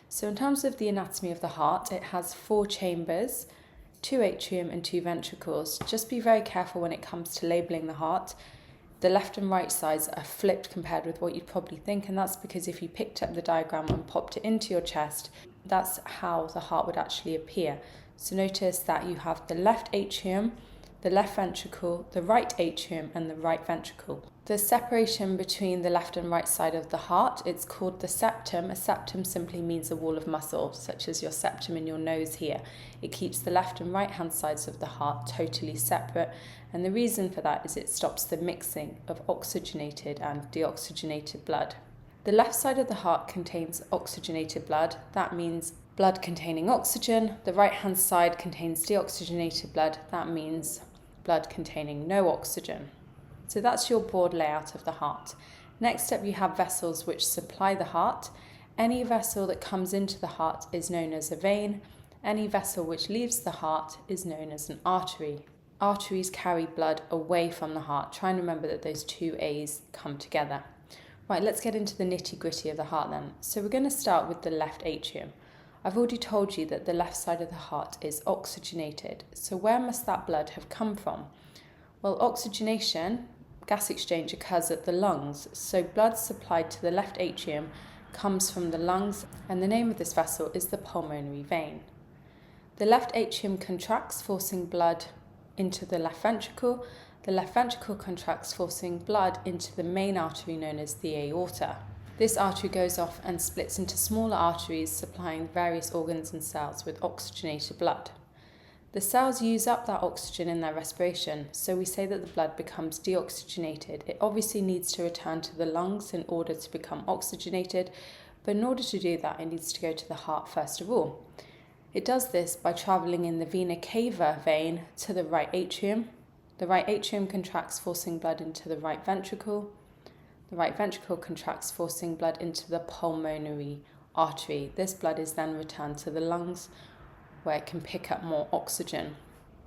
So in terms of the anatomy of the heart, it has 4 chambers, 2 atrium and 2 ventricles. Just be very careful when it comes to labelling the heart. The left and right sides are flipped compared with what you'd probably think, and that's because if you picked up the diagram and popped it into your chest, that's how the heart would actually appear. So notice that you have the left atrium, the left ventricle, the right atrium and the right ventricle. The separation between the left and right side of the heart, it's called the septum. A septum simply means a wall of muscle, such as your septum in your nose here. It keeps the left and right hand sides of the heart totally separate, and the reason for that is it stops the mixing of oxygenated and deoxygenated blood. The left side of the heart contains oxygenated blood. That means blood containing oxygen. The right hand side contains deoxygenated blood. That means blood containing no oxygen. So that's your broad layout of the heart. Next up, you have vessels which supply the heart. Any vessel that comes into the heart is known as a vein. Any vessel which leaves the heart is known as an artery. Arteries carry blood away from the heart. Try and remember that those 2 A's come together. Right, let's get into the nitty-gritty of the heart then. So we're going to start with the left atrium. I've already told you that the left side of the heart is oxygenated. So where must that blood have come from? Well, oxygenation, gas exchange, occurs at the lungs. So blood supplied to the left atrium comes from the lungs, and the name of this vessel is the pulmonary vein. The left atrium contracts, forcing blood into the left ventricle. The left ventricle contracts, forcing blood into the main artery known as the aorta. This artery goes off and splits into smaller arteries supplying various organs and cells with oxygenated blood. The cells use up that oxygen in their respiration, so we say that the blood becomes deoxygenated. It obviously needs to return to the lungs in order to become oxygenated, but in order to do that, it needs to go to the heart first of all. It does this by travelling in the vena cava vein to the right atrium. The right atrium contracts, forcing blood into the right ventricle. The right ventricle contracts, forcing blood into the pulmonary artery. This blood is then returned to the lungs, where it can pick up more oxygen.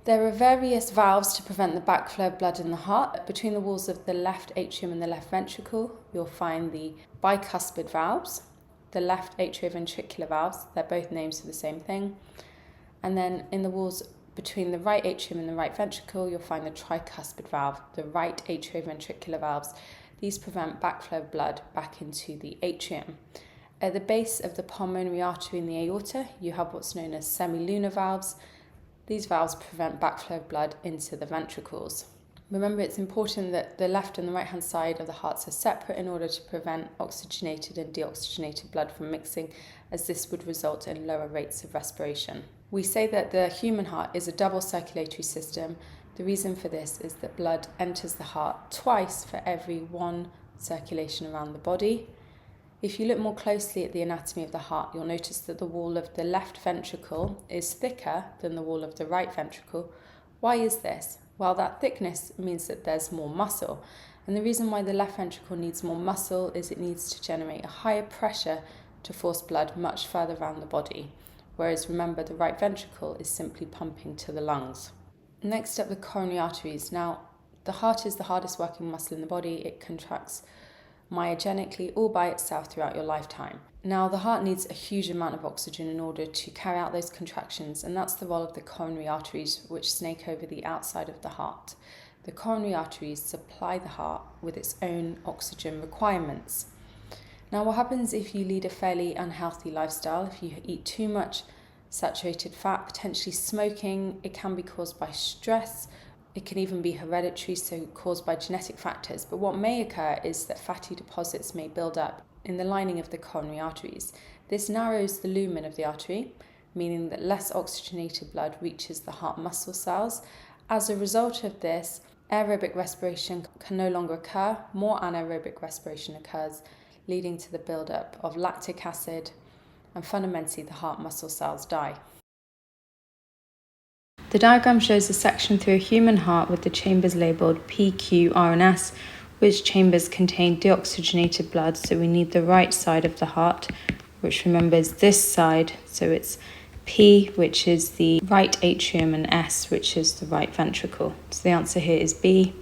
There are various valves to prevent the backflow of blood in the heart. Between the walls of the left atrium and the left ventricle, you'll find the bicuspid valves, the left atrioventricular valves. They're both names for the same thing. And then in the walls between the right atrium and the right ventricle, you'll find the tricuspid valve, the right atrioventricular valves. These prevent backflow of blood back into the atrium. At the base of the pulmonary artery in the aorta, you have what's known as semilunar valves. These valves prevent backflow of blood into the ventricles. Remember, it's important that the left and the right-hand side of the hearts are separate in order to prevent oxygenated and deoxygenated blood from mixing, as this would result in lower rates of respiration. We say that the human heart is a double circulatory system. The reason for this is that blood enters the heart twice for every 1 circulation around the body. If you look more closely at the anatomy of the heart, you'll notice that the wall of the left ventricle is thicker than the wall of the right ventricle. Why is this? Well, that thickness means that there's more muscle. And the reason why the left ventricle needs more muscle is it needs to generate a higher pressure to force blood much further around the body. whereas remember the right ventricle is simply pumping to the lungs. Next up, the coronary arteries. Now, the heart is the hardest working muscle in the body. It contracts myogenically all by itself throughout your lifetime. Now, the heart needs a huge amount of oxygen in order to carry out those contractions, and that's the role of the coronary arteries, which snake over the outside of the heart. The coronary arteries supply the heart with its own oxygen requirements. Now, what happens if you lead a fairly unhealthy lifestyle? If you eat too much saturated fat, potentially smoking, it can be caused by stress. It can even be hereditary, so caused by genetic factors. But what may occur is that fatty deposits may build up in the lining of the coronary arteries. This narrows the lumen of the artery, meaning that less oxygenated blood reaches the heart muscle cells. As a result of this, aerobic respiration can no longer occur. More anaerobic respiration occurs, leading to the buildup of lactic acid, and fundamentally the heart muscle cells die. The diagram shows a section through a human heart with the chambers labelled P, Q, R and S, which chambers contain deoxygenated blood, so we need the right side of the heart, which remember is this side, so it's P, which is the right atrium, and S, which is the right ventricle. So the answer here is B.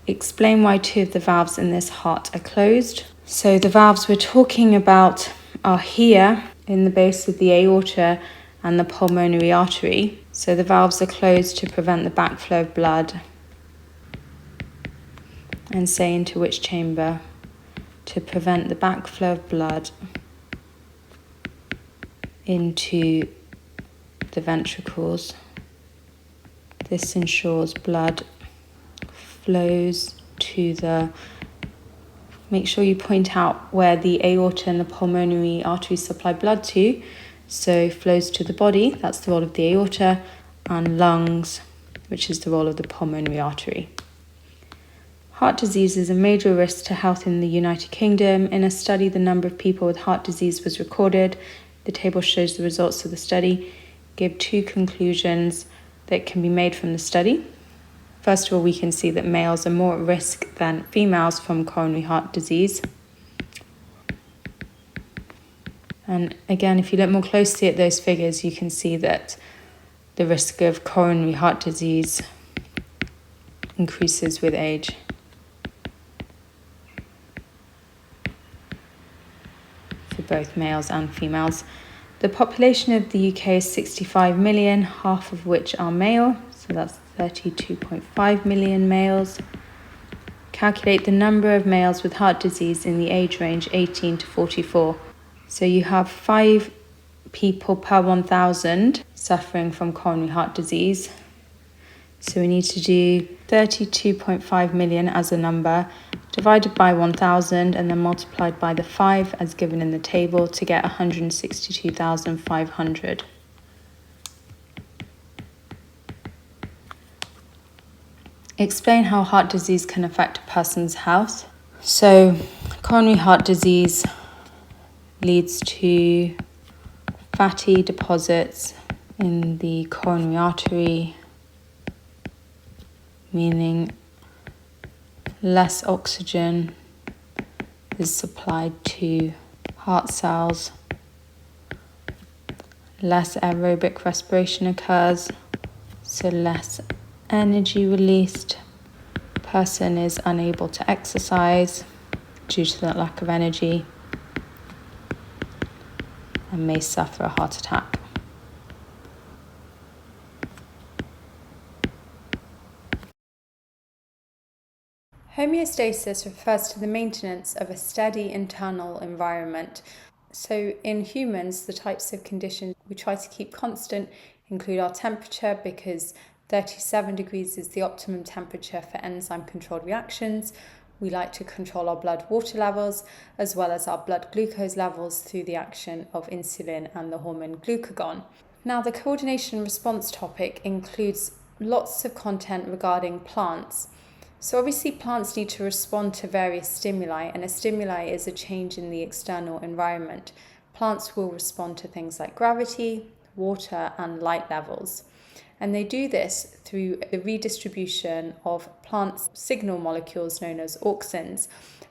Explain why two of the valves in this heart are closed. So the valves we're talking about are here in the base of the aorta and the pulmonary artery. So the valves are closed to prevent the backflow of blood. And say into which chamber? To prevent the backflow of blood into the ventricles. This ensures blood flows to the... Make sure you point out where the aorta and the pulmonary arteries supply blood to. So flows to the body, that's the role of the aorta, and lungs, which is the role of the pulmonary artery. Heart disease is a major risk to health in the United Kingdom. In a study, the number of people with heart disease was recorded. The table shows the results of the study. Give two conclusions that can be made from the study. First of all, we can see that males are more at risk than females from coronary heart disease. And again, if you look more closely at those figures, you can see that the risk of coronary heart disease increases with age. For both males and females. The population of the UK is 65 million, half of which are male, so that's 32.5 million males. Calculate the number of males with heart disease in the age range 18 to 44. So you have 5 people per 1,000 suffering from coronary heart disease. So we need to do 32.5 million as a number, divided by 1,000 and then multiplied by the 5 as given in the table to get 162,500. Explain how heart disease can affect a person's health. So coronary heart disease leads to fatty deposits in the coronary artery, meaning less oxygen is supplied to heart cells, less aerobic respiration occurs, so less energy released. Person is unable to exercise due to that lack of energy and may suffer a heart attack. Homeostasis refers to the maintenance of a steady internal environment. So in humans, the types of conditions we try to keep constant include our temperature, because 37 degrees is the optimum temperature for enzyme-controlled reactions. We like to control our blood water levels as well as our blood glucose levels through the action of insulin and the hormone glucagon. Now, the coordination response topic includes lots of content regarding plants. So obviously plants need to respond to various stimuli, and a stimuli is a change in the external environment. Plants will respond to things like gravity, water, and light levels. And they do this through the redistribution of plant signal molecules known as auxins,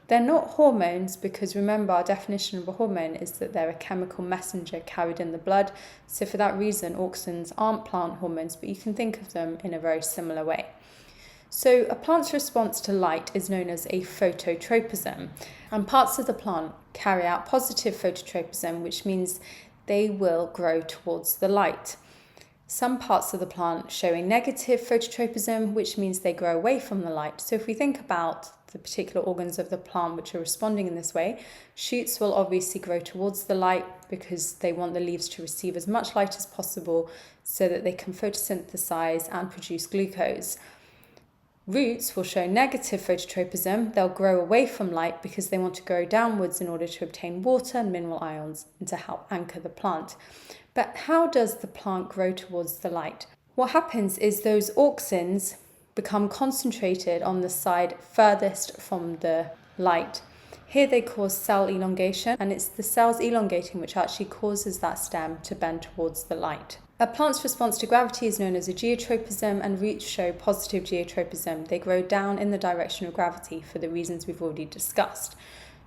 They're not hormones because remember our definition of a hormone is that they're a chemical messenger carried in the blood. So for that reason, auxins aren't plant hormones, but you can think of them in a very similar way. So a plant's response to light is known as a phototropism, and parts of the plant carry out positive phototropism, which means they will grow towards the light. Some parts of the plant show a negative phototropism, which means they grow away from the light. So if we think about the particular organs of the plant which are responding in this way, shoots will obviously grow towards the light because they want the leaves to receive as much light as possible so that they can photosynthesize and produce glucose. Roots will show negative phototropism. They'll grow away from light because they want to grow downwards in order to obtain water and mineral ions and to help anchor the plant. But how does the plant grow towards the light? What happens is those auxins become concentrated on the side furthest from the light. Here they cause cell elongation, and it's the cells elongating which actually causes that stem to bend towards the light. A plant's response to gravity is known as a geotropism, and roots show positive geotropism. They grow down in the direction of gravity for the reasons we've already discussed.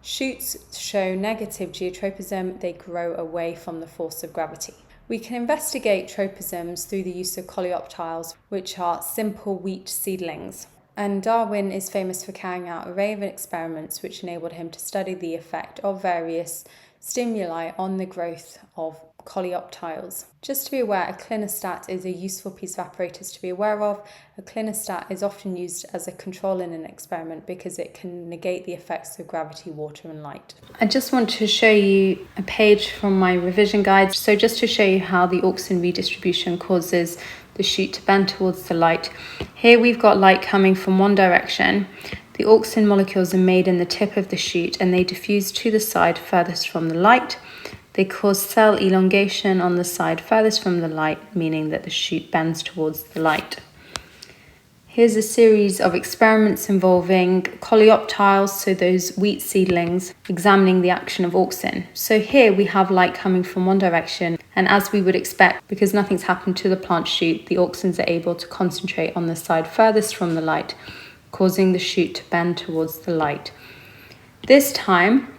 Shoots show negative geotropism. They grow away from the force of gravity. We can investigate tropisms through the use of coleoptiles, which are simple wheat seedlings. And Darwin is famous for carrying out an array of experiments which enabled him to study the effect of various stimuli on the growth of coleoptiles. Just to be aware, a clinostat is a useful piece of apparatus to be aware of. A clinostat is often used as a control in an experiment because it can negate the effects of gravity, water and light. I just want to show you a page from my revision guide. So just to show you how the auxin redistribution causes the shoot to bend towards the light. Here we've got light coming from one direction. The auxin molecules are made in the tip of the shoot and they diffuse to the side furthest from the light. They cause cell elongation on the side furthest from the light, meaning that the shoot bends towards the light. Here's a series of experiments involving coleoptiles, so those wheat seedlings, examining the action of auxin. So here we have light coming from one direction, and as we would expect, because nothing's happened to the plant shoot, the auxins are able to concentrate on the side furthest from the light, causing the shoot to bend towards the light. This time,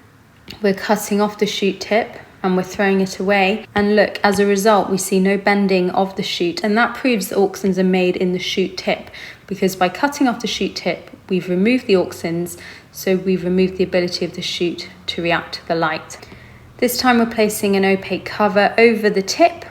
we're cutting off the shoot tip and we're throwing it away, and look, as a result we see no bending of the shoot, and that proves that auxins are made in the shoot tip, because by cutting off the shoot tip we've removed the auxins, so we've removed the ability of the shoot to react to the light. This time we're placing an opaque cover over the tip.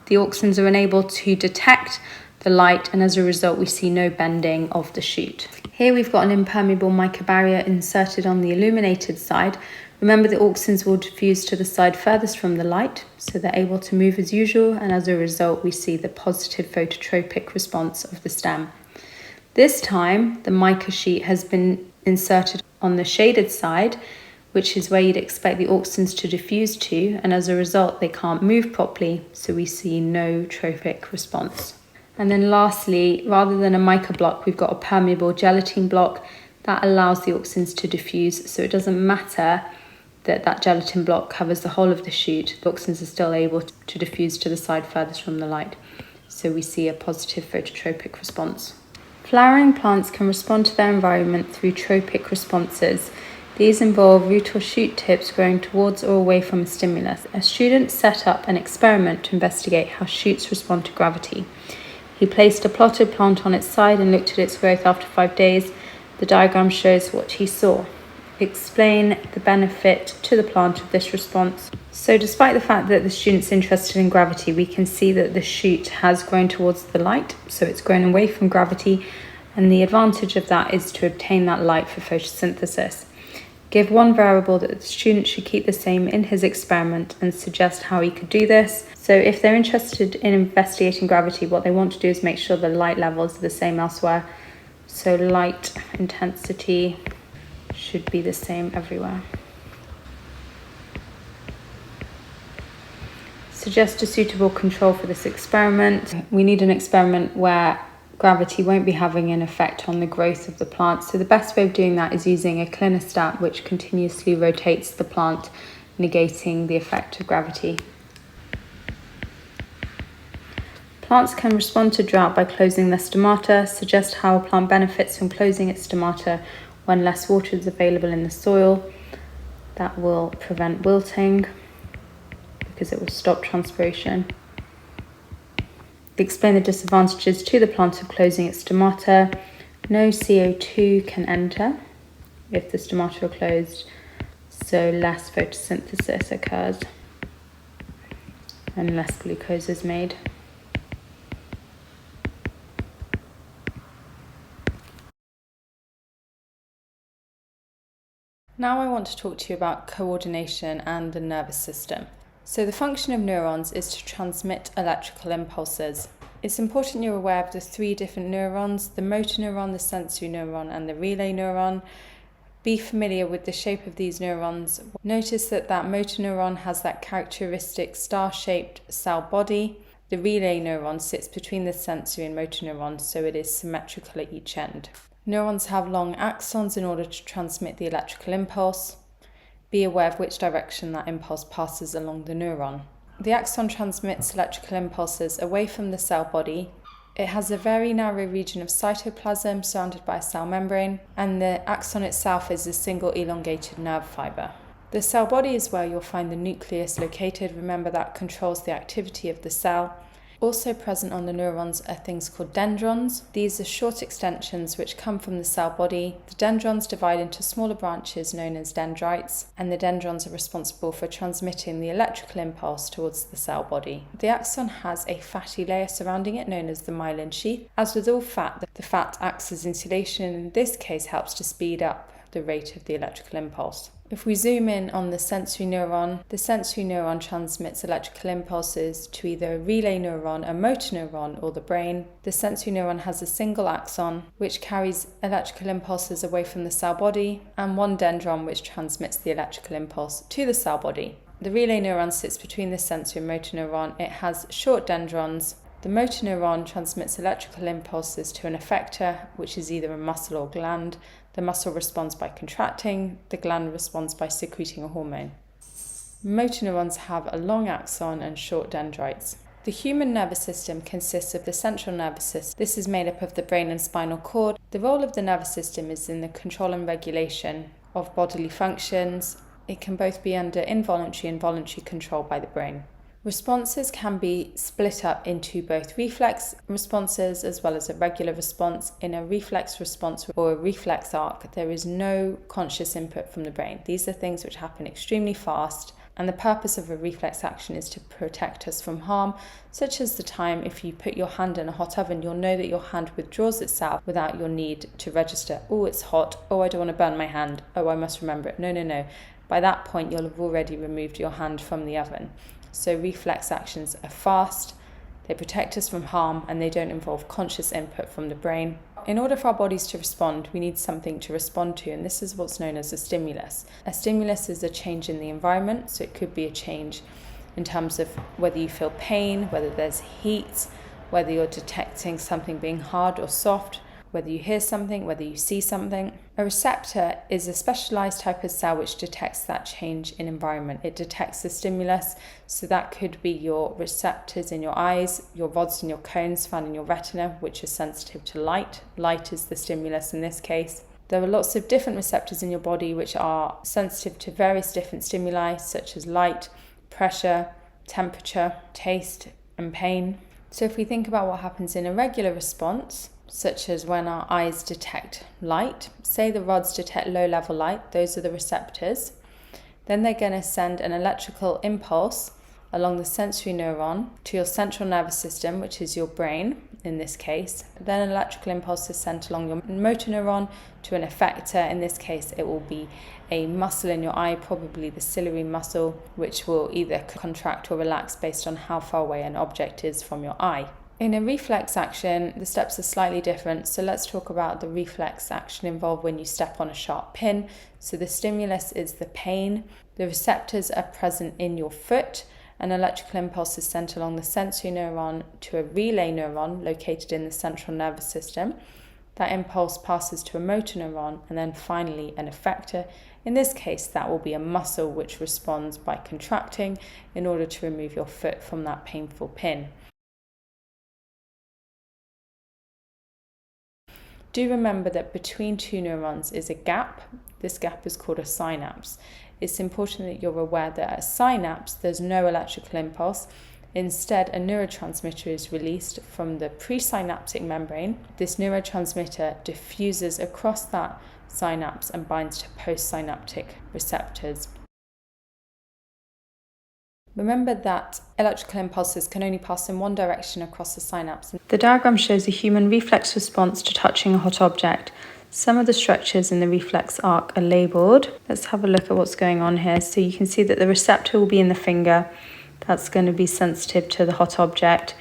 The auxins are unable to detect the light, and as a result we see no bending of the shoot. Here we've got an impermeable mica barrier inserted on the illuminated side. Remember, the auxins will diffuse to the side furthest from the light, so they're able to move as usual, and as a result we see the positive phototropic response of the stem. This time the mica sheet has been inserted on the shaded side, which is where you'd expect the auxins to diffuse to, and as a result they can't move properly, so we see no tropic response. And then lastly, rather than a mica block, we've got a permeable gelatin block that allows the auxins to diffuse, so it doesn't matter that gelatin block covers the whole of the shoot, the auxins are still able to diffuse to the side furthest from the light, so we see a positive phototropic response. Flowering plants can respond to their environment through tropic responses. These involve root or shoot tips growing towards or away from a stimulus. A student set up an experiment to investigate how shoots respond to gravity. He placed a plotted plant on its side and looked at its growth after 5 days. The diagram shows what he saw. Explain the benefit to the plant of this response. So despite the fact that the student's interested in gravity, we can see that the shoot has grown towards the light, so it's grown away from gravity, and the advantage of that is to obtain that light for photosynthesis. Give one variable that the student should keep the same in his experiment and suggest how he could do this. So if they're interested in investigating gravity, what they want to do is make sure the light levels are the same elsewhere. So light intensity should be the same everywhere. Suggest a suitable control for this experiment. We need an experiment where gravity won't be having an effect on the growth of the plant. So the best way of doing that is using a clinostat which continuously rotates the plant, negating the effect of gravity. Plants can respond to drought by closing their stomata. Suggest how a plant benefits from closing its stomata when less water is available in the soil. That will prevent wilting because it will stop transpiration. Explain the disadvantages to the plant of closing its stomata. No CO2 can enter if the stomata are closed, so less photosynthesis occurs and less glucose is made. Now I want to talk to you about coordination and the nervous system. So the function of neurons is to transmit electrical impulses. It's important you're aware of the three different neurons, the motor neuron, the sensory neuron, and the relay neuron. Be familiar with the shape of these neurons. Notice that motor neuron has that characteristic star-shaped cell body. The relay neuron sits between the sensory and motor neurons, so it is symmetrical at each end. Neurons have long axons in order to transmit the electrical impulse. Be aware of which direction that impulse passes along the neuron. The axon transmits electrical impulses away from the cell body. It has a very narrow region of cytoplasm surrounded by a cell membrane, and the axon itself is a single elongated nerve fibre. The cell body is where you'll find the nucleus located. Remember, that controls the activity of the cell. Also present on the neurons are things called dendrons. These are short extensions which come from the cell body. The dendrons divide into smaller branches known as dendrites, and the dendrons are responsible for transmitting the electrical impulse towards the cell body. The axon has a fatty layer surrounding it known as the myelin sheath. As with all fat, the fat acts as insulation and in this case helps to speed up the rate of the electrical impulse. If we zoom in on the sensory neuron transmits electrical impulses to either a relay neuron, a motor neuron, or the brain. The sensory neuron has a single axon which carries electrical impulses away from the cell body, and one dendron which transmits the electrical impulse to the cell body. The relay neuron sits between the sensory and motor neuron. It has short dendrons. The motor neuron transmits electrical impulses to an effector, which is either a muscle or gland. The muscle responds by contracting, the gland responds by secreting a hormone. Motor neurons have a long axon and short dendrites. The human nervous system consists of the central nervous system. This is made up of the brain and spinal cord. The role of the nervous system is in the control and regulation of bodily functions. It can both be under involuntary and voluntary control by the brain. Responses can be split up into both reflex responses as well as a regular response. In a reflex response or a reflex arc, there is no conscious input from the brain. These are things which happen extremely fast, and the purpose of a reflex action is to protect us from harm, such as the time if you put your hand in a hot oven, you'll know that your hand withdraws itself without your need to register, oh, it's hot, oh, I don't want to burn my hand, oh, I must remember it. No. By that point, you'll have already removed your hand from the oven. So reflex actions are fast, they protect us from harm, and they don't involve conscious input from the brain. In order for our bodies to respond, we need something to respond to, and this is what's known as a stimulus. A stimulus is a change in the environment, so it could be a change in terms of whether you feel pain, whether there's heat, whether you're detecting something being hard or soft, whether you hear something, whether you see something. A receptor is a specialized type of cell which detects that change in environment. It detects the stimulus, so that could be your receptors in your eyes, your rods and your cones found in your retina, which are sensitive to light. Light is the stimulus in this case. There are lots of different receptors in your body which are sensitive to various different stimuli, such as light, pressure, temperature, taste, and pain. So if we think about what happens in a regular response, such as when our eyes detect light, say the rods detect low-level light, those are the receptors, then they're going to send an electrical impulse along the sensory neuron to your central nervous system, which is your brain in this case. Then an electrical impulse is sent along your motor neuron to an effector. In this case, it will be a muscle in your eye, probably the ciliary muscle, which will either contract or relax based on how far away an object is from your eye. In a reflex action, the steps are slightly different. So let's talk about the reflex action involved when you step on a sharp pin. So the stimulus is the pain. The receptors are present in your foot. An electrical impulse is sent along the sensory neuron to a relay neuron located in the central nervous system. That impulse passes to a motor neuron and then finally an effector. In this case, that will be a muscle which responds by contracting in order to remove your foot from that painful pin. Do remember that between two neurons is a gap. This gap is called a synapse. It's important that you're aware that at a synapse there's no electrical impulse. Instead, a neurotransmitter is released from the presynaptic membrane. This neurotransmitter diffuses across that synapse and binds to postsynaptic receptors. Remember that electrical impulses can only pass in one direction across the synapse. The diagram shows a human reflex response to touching a hot object. Some of the structures in the reflex arc are labelled. Let's have a look at what's going on here. So you can see that the receptor will be in the finger. That's going to be sensitive to the hot object.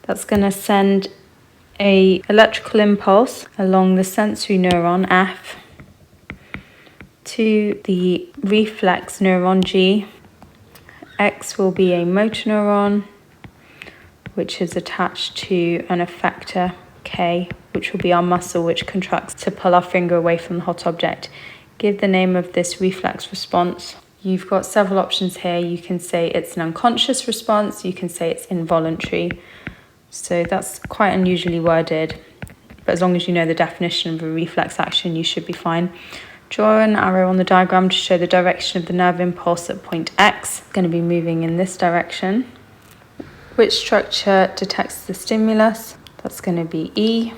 That's going to send an electrical impulse along the sensory neuron F to the reflex neuron G. X will be a motor neuron, which is attached to an effector K, which will be our muscle which contracts to pull our finger away from the hot object. Give the name of this reflex response. You've got several options here. You can say it's an unconscious response, you can say it's involuntary. So that's quite unusually worded, but as long as you know the definition of a reflex action, you should be fine. Draw an arrow on the diagram to show the direction of the nerve impulse at point X. It's going to be moving in this direction. Which structure detects the stimulus? That's going to be E.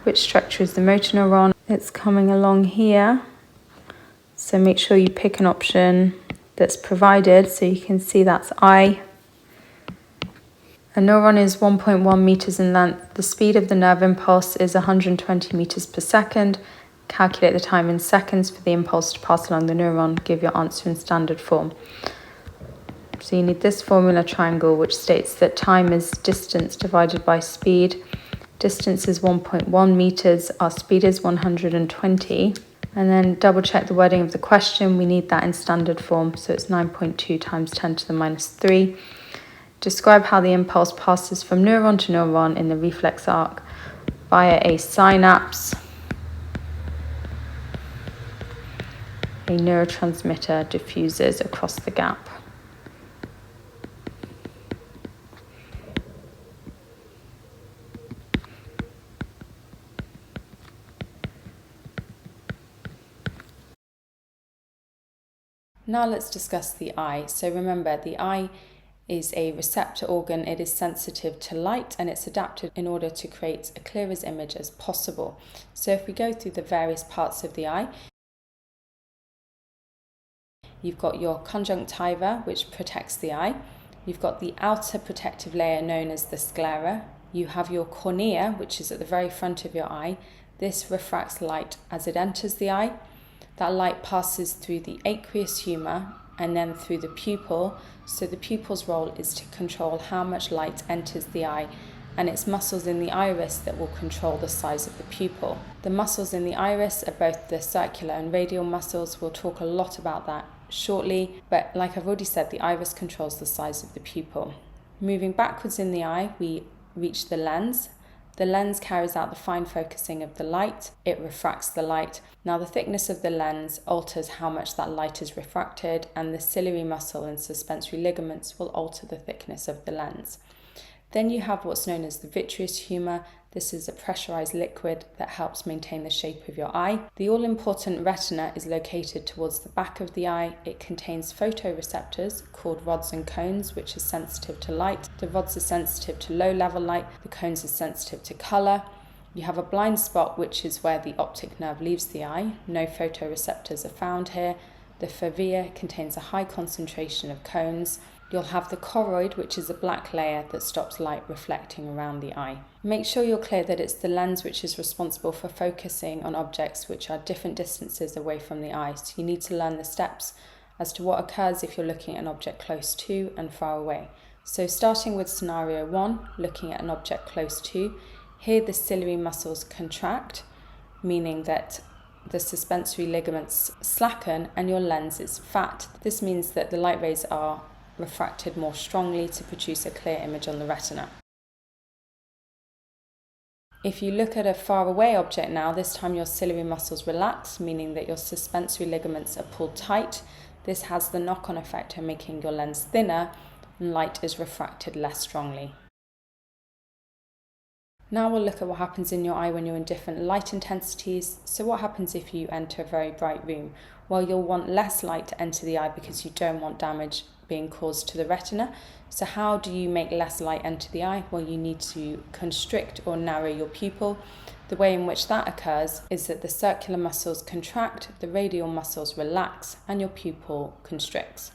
Which structure is the motor neuron? It's coming along here. So make sure you pick an option that's provided so you can see that's I. A neuron is 1.1 meters in length. The speed of the nerve impulse is 120 meters per second. Calculate the time in seconds for the impulse to pass along the neuron. Give your answer in standard form. So you need this formula triangle, which states that time is distance divided by speed. Distance is 1.1 meters. Our speed is 120. And then double check the wording of the question. We need that in standard form. So it's 9.2 times 10 to the minus 3. Describe how the impulse passes from neuron to neuron in the reflex arc via a synapse. A neurotransmitter diffuses across the gap. Now let's discuss the eye. So remember, the eye is a receptor organ. It is sensitive to light and it's adapted in order to create a clearest image as possible. So if we go through the various parts of the eye, you've got your conjunctiva, which protects the eye. You've got the outer protective layer known as the sclera. You have your cornea, which is at the very front of your eye. This refracts light as it enters the eye. That light passes through the aqueous humor and then through the pupil. So the pupil's role is to control how much light enters the eye, and it's muscles in the iris that will control the size of the pupil. The muscles in the iris are both the circular and radial muscles. We'll talk a lot about that shortly, but like I've already said, the iris controls the size of the pupil. Moving backwards in the eye, we reach the lens. The lens carries out the fine focusing of the light. It refracts the light. Now the thickness of the lens alters how much that light is refracted, and the ciliary muscle and suspensory ligaments will alter the thickness of the lens. Then you have what's known as the vitreous humor. This is a pressurized liquid that helps maintain the shape of your eye. The all-important retina is located towards the back of the eye. It contains photoreceptors called rods and cones, which are sensitive to light. The rods are sensitive to low-level light. The cones are sensitive to color. You have a blind spot, which is where the optic nerve leaves the eye. No photoreceptors are found here. The fovea contains a high concentration of cones. You'll have the choroid, which is a black layer that stops light reflecting around the eye. Make sure you're clear that it's the lens which is responsible for focusing on objects which are different distances away from the eye. So you need to learn the steps as to what occurs if you're looking at an object close to and far away. So starting with scenario 1, looking at an object close to, here the ciliary muscles contract, meaning that the suspensory ligaments slacken and your lens is fat. This means that the light rays are refracted more strongly to produce a clear image on the retina. If you look at a far away object now, this time your ciliary muscles relax, meaning that your suspensory ligaments are pulled tight. This has the knock-on effect of making your lens thinner and light is refracted less strongly. Now we'll look at what happens in your eye when you're in different light intensities. So what happens if you enter a very bright room? Well, you'll want less light to enter the eye because you don't want damage being caused to the retina. So how do you make less light enter the eye? Well, you need to constrict or narrow your pupil. The way in which that occurs is that the circular muscles contract, the radial muscles relax, and your pupil constricts.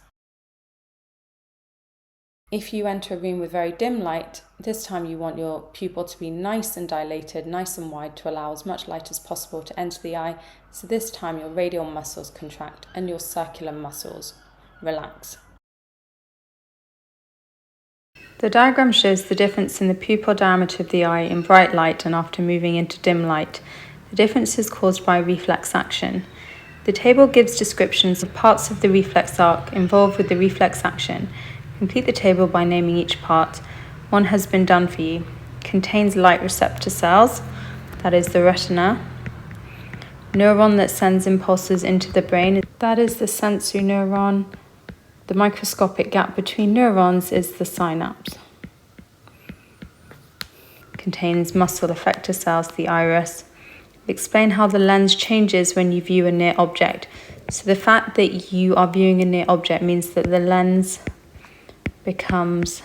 If you enter a room with very dim light, this time you want your pupil to be nice and dilated, nice and wide to allow as much light as possible to enter the eye. So this time your radial muscles contract and your circular muscles relax. The diagram shows the difference in the pupil diameter of the eye in bright light and after moving into dim light. The difference is caused by reflex action. The table gives descriptions of parts of the reflex arc involved with the reflex action. Complete the table by naming each part. One has been done for you. Contains light receptor cells, that is the retina. Neuron that sends impulses into the brain, that is the sensory neuron. The microscopic gap between neurons is the synapse. Contains muscle effector cells, the iris. Explain how the lens changes when you view a near object. So the fact that you are viewing a near object means that the lens becomes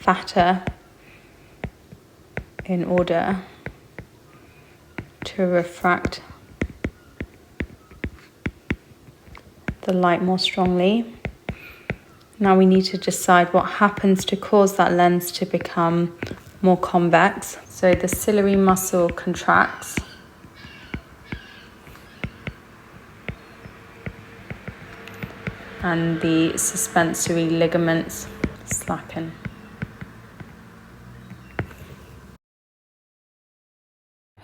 fatter in order to refract the light more strongly. Now we need to decide what happens to cause that lens to become more convex. So the ciliary muscle contracts. And the suspensory ligaments slacken.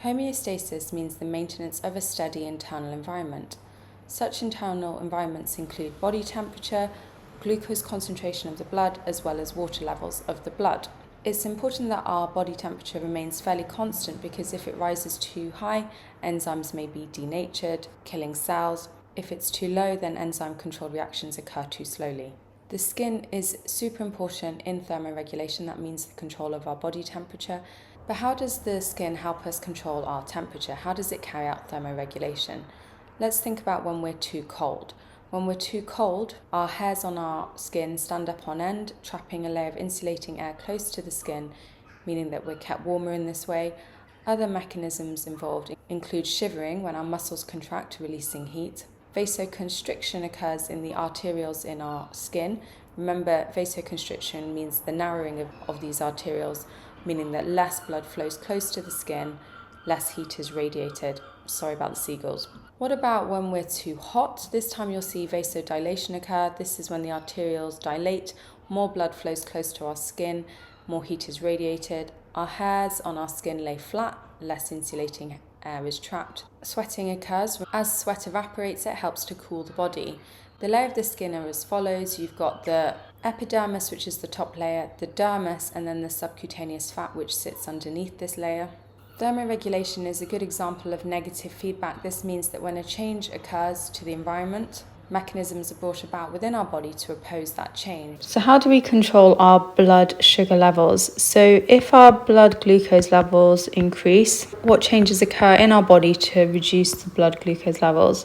Homeostasis means the maintenance of a steady internal environment. Such internal environments include body temperature, glucose concentration of the blood, as well as water levels of the blood. It's important that our body temperature remains fairly constant because if it rises too high, enzymes may be denatured, killing cells. If it's too low, then enzyme-controlled reactions occur too slowly. The skin is super important in thermoregulation, that means the control of our body temperature. But how does the skin help us control our temperature? How does it carry out thermoregulation? Let's think about when we're too cold. When we're too cold, our hairs on our skin stand up on end, trapping a layer of insulating air close to the skin, meaning that we're kept warmer in this way. Other mechanisms involved include shivering when our muscles contract, releasing heat. Vasoconstriction occurs in the arterioles in our skin. Remember, vasoconstriction means the narrowing of these arterioles, meaning that less blood flows close to the skin, less heat is radiated. Sorry about the seagulls. What about when we're too hot? This time you'll see vasodilation occur. This is when the arterioles dilate, more blood flows close to our skin, more heat is radiated. Our hairs on our skin lay flat, less insulating air is trapped. Sweating occurs. As sweat evaporates, it helps to cool the body. The layer of the skin are as follows. You've got the epidermis, which is the top layer, the dermis, and then the subcutaneous fat, which sits underneath this layer. Thermoregulation is a good example of negative feedback. This means that when a change occurs to the environment, mechanisms are brought about within our body to oppose that change. So how do we control our blood sugar levels? So if our blood glucose levels increase, what changes occur in our body to reduce the blood glucose levels?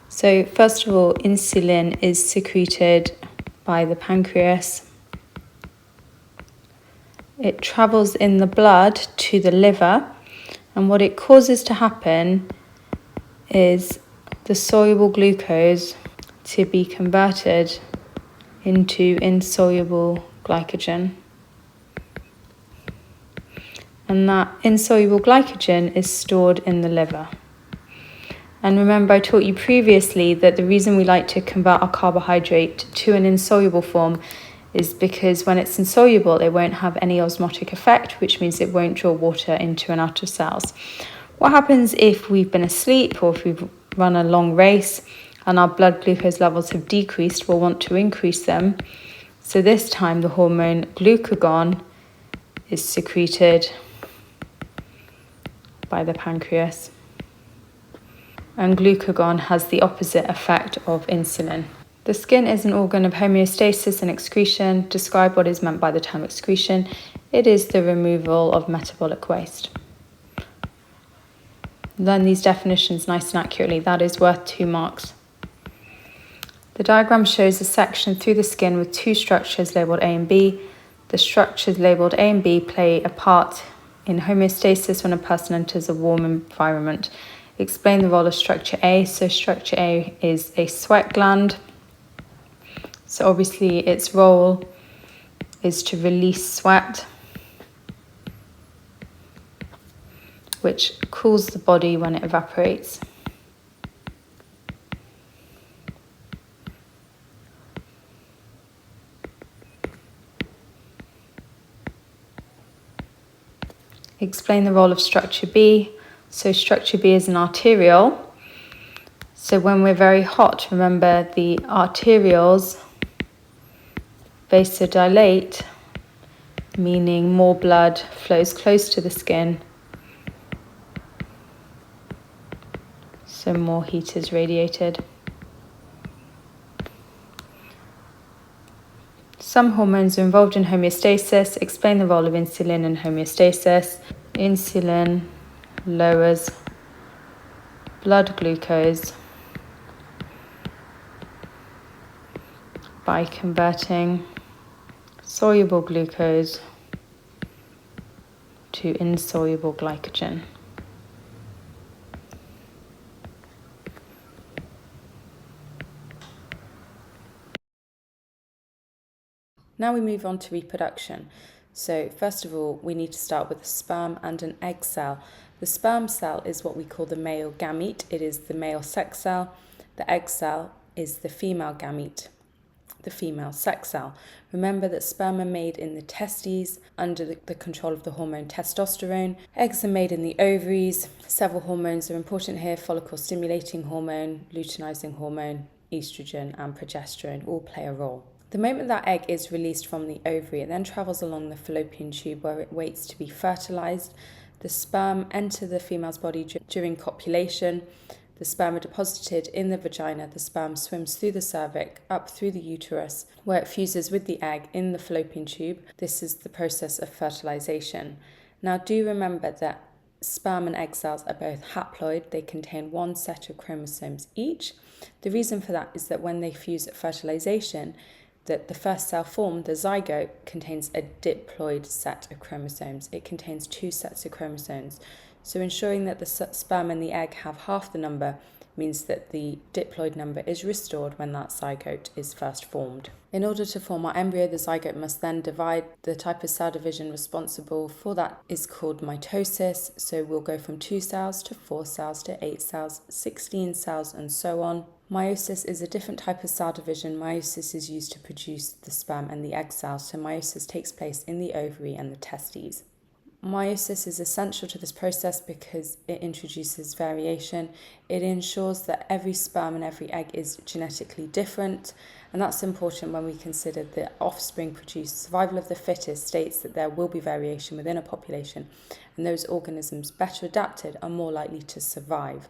So first of all, insulin is secreted by the pancreas. It travels in the blood to the liver, and what it causes to happen is the soluble glucose to be converted into insoluble glycogen. And that insoluble glycogen is stored in the liver. And remember, I taught you previously that the reason we like to convert our carbohydrate to an insoluble form is because when it's insoluble, it won't have any osmotic effect, which means it won't draw water into and out of cells. What happens if we've been asleep or if we've run a long race and our blood glucose levels have decreased? We'll want to increase them. So this time the hormone glucagon is secreted by the pancreas. And glucagon has the opposite effect of insulin. The skin is an organ of homeostasis and excretion. Describe what is meant by the term excretion. It is the removal of metabolic waste. Learn these definitions nice and accurately. That is worth 2 marks. The diagram shows a section through the skin with 2 structures labelled A and B. The structures labelled A and B play a part in homeostasis when a person enters a warm environment. Explain the role of structure A. So structure A is a sweat gland. So obviously its role is to release sweat, which cools the body when it evaporates. Explain the role of structure B. So structure B is an arteriole. So when we're very hot, remember the arterioles vasodilate, meaning more blood flows close to the skin, so more heat is radiated. Some hormones are involved in homeostasis. Explain the role of insulin in homeostasis. Insulin lowers blood glucose by converting soluble glucose to insoluble glycogen. Now we move on to reproduction. So first of all, we need to start with a sperm and an egg cell. The sperm cell is what we call the male gamete. It is the male sex cell. The egg cell is the female gamete, the female sex cell. Remember that sperm are made in the testes under the control of the hormone testosterone. Eggs are made in the ovaries. Several hormones are important here: follicle stimulating hormone, luteinizing hormone, estrogen and progesterone all play a role. The moment that egg is released from the ovary, it then travels along the fallopian tube where it waits to be fertilized. The sperm enter the female's body during copulation. The sperm are deposited in the vagina. The sperm swims through the cervix, up through the uterus, where it fuses with the egg in the fallopian tube. This is the process of fertilization. Now do remember that sperm and egg cells are both haploid. They contain 1 set of chromosomes each. The reason for that is that when they fuse at fertilization, that the first cell formed, the zygote, contains a diploid set of chromosomes. It contains 2 sets of chromosomes. So ensuring that the sperm and the egg have half the number means that the diploid number is restored when that zygote is first formed. In order to form our embryo, the zygote must then divide. The type of cell division responsible for that is called mitosis. So we'll go from 2 cells to 4 cells to 8 cells, 16 cells and so on. Meiosis is a different type of cell division. Meiosis is used to produce the sperm and the egg cells. So meiosis takes place in the ovary and the testes. Meiosis is essential to this process because it introduces variation. It ensures that every sperm and every egg is genetically different, and that's important when we consider the offspring produced. Survival of the fittest states that there will be variation within a population, and those organisms better adapted are more likely to survive.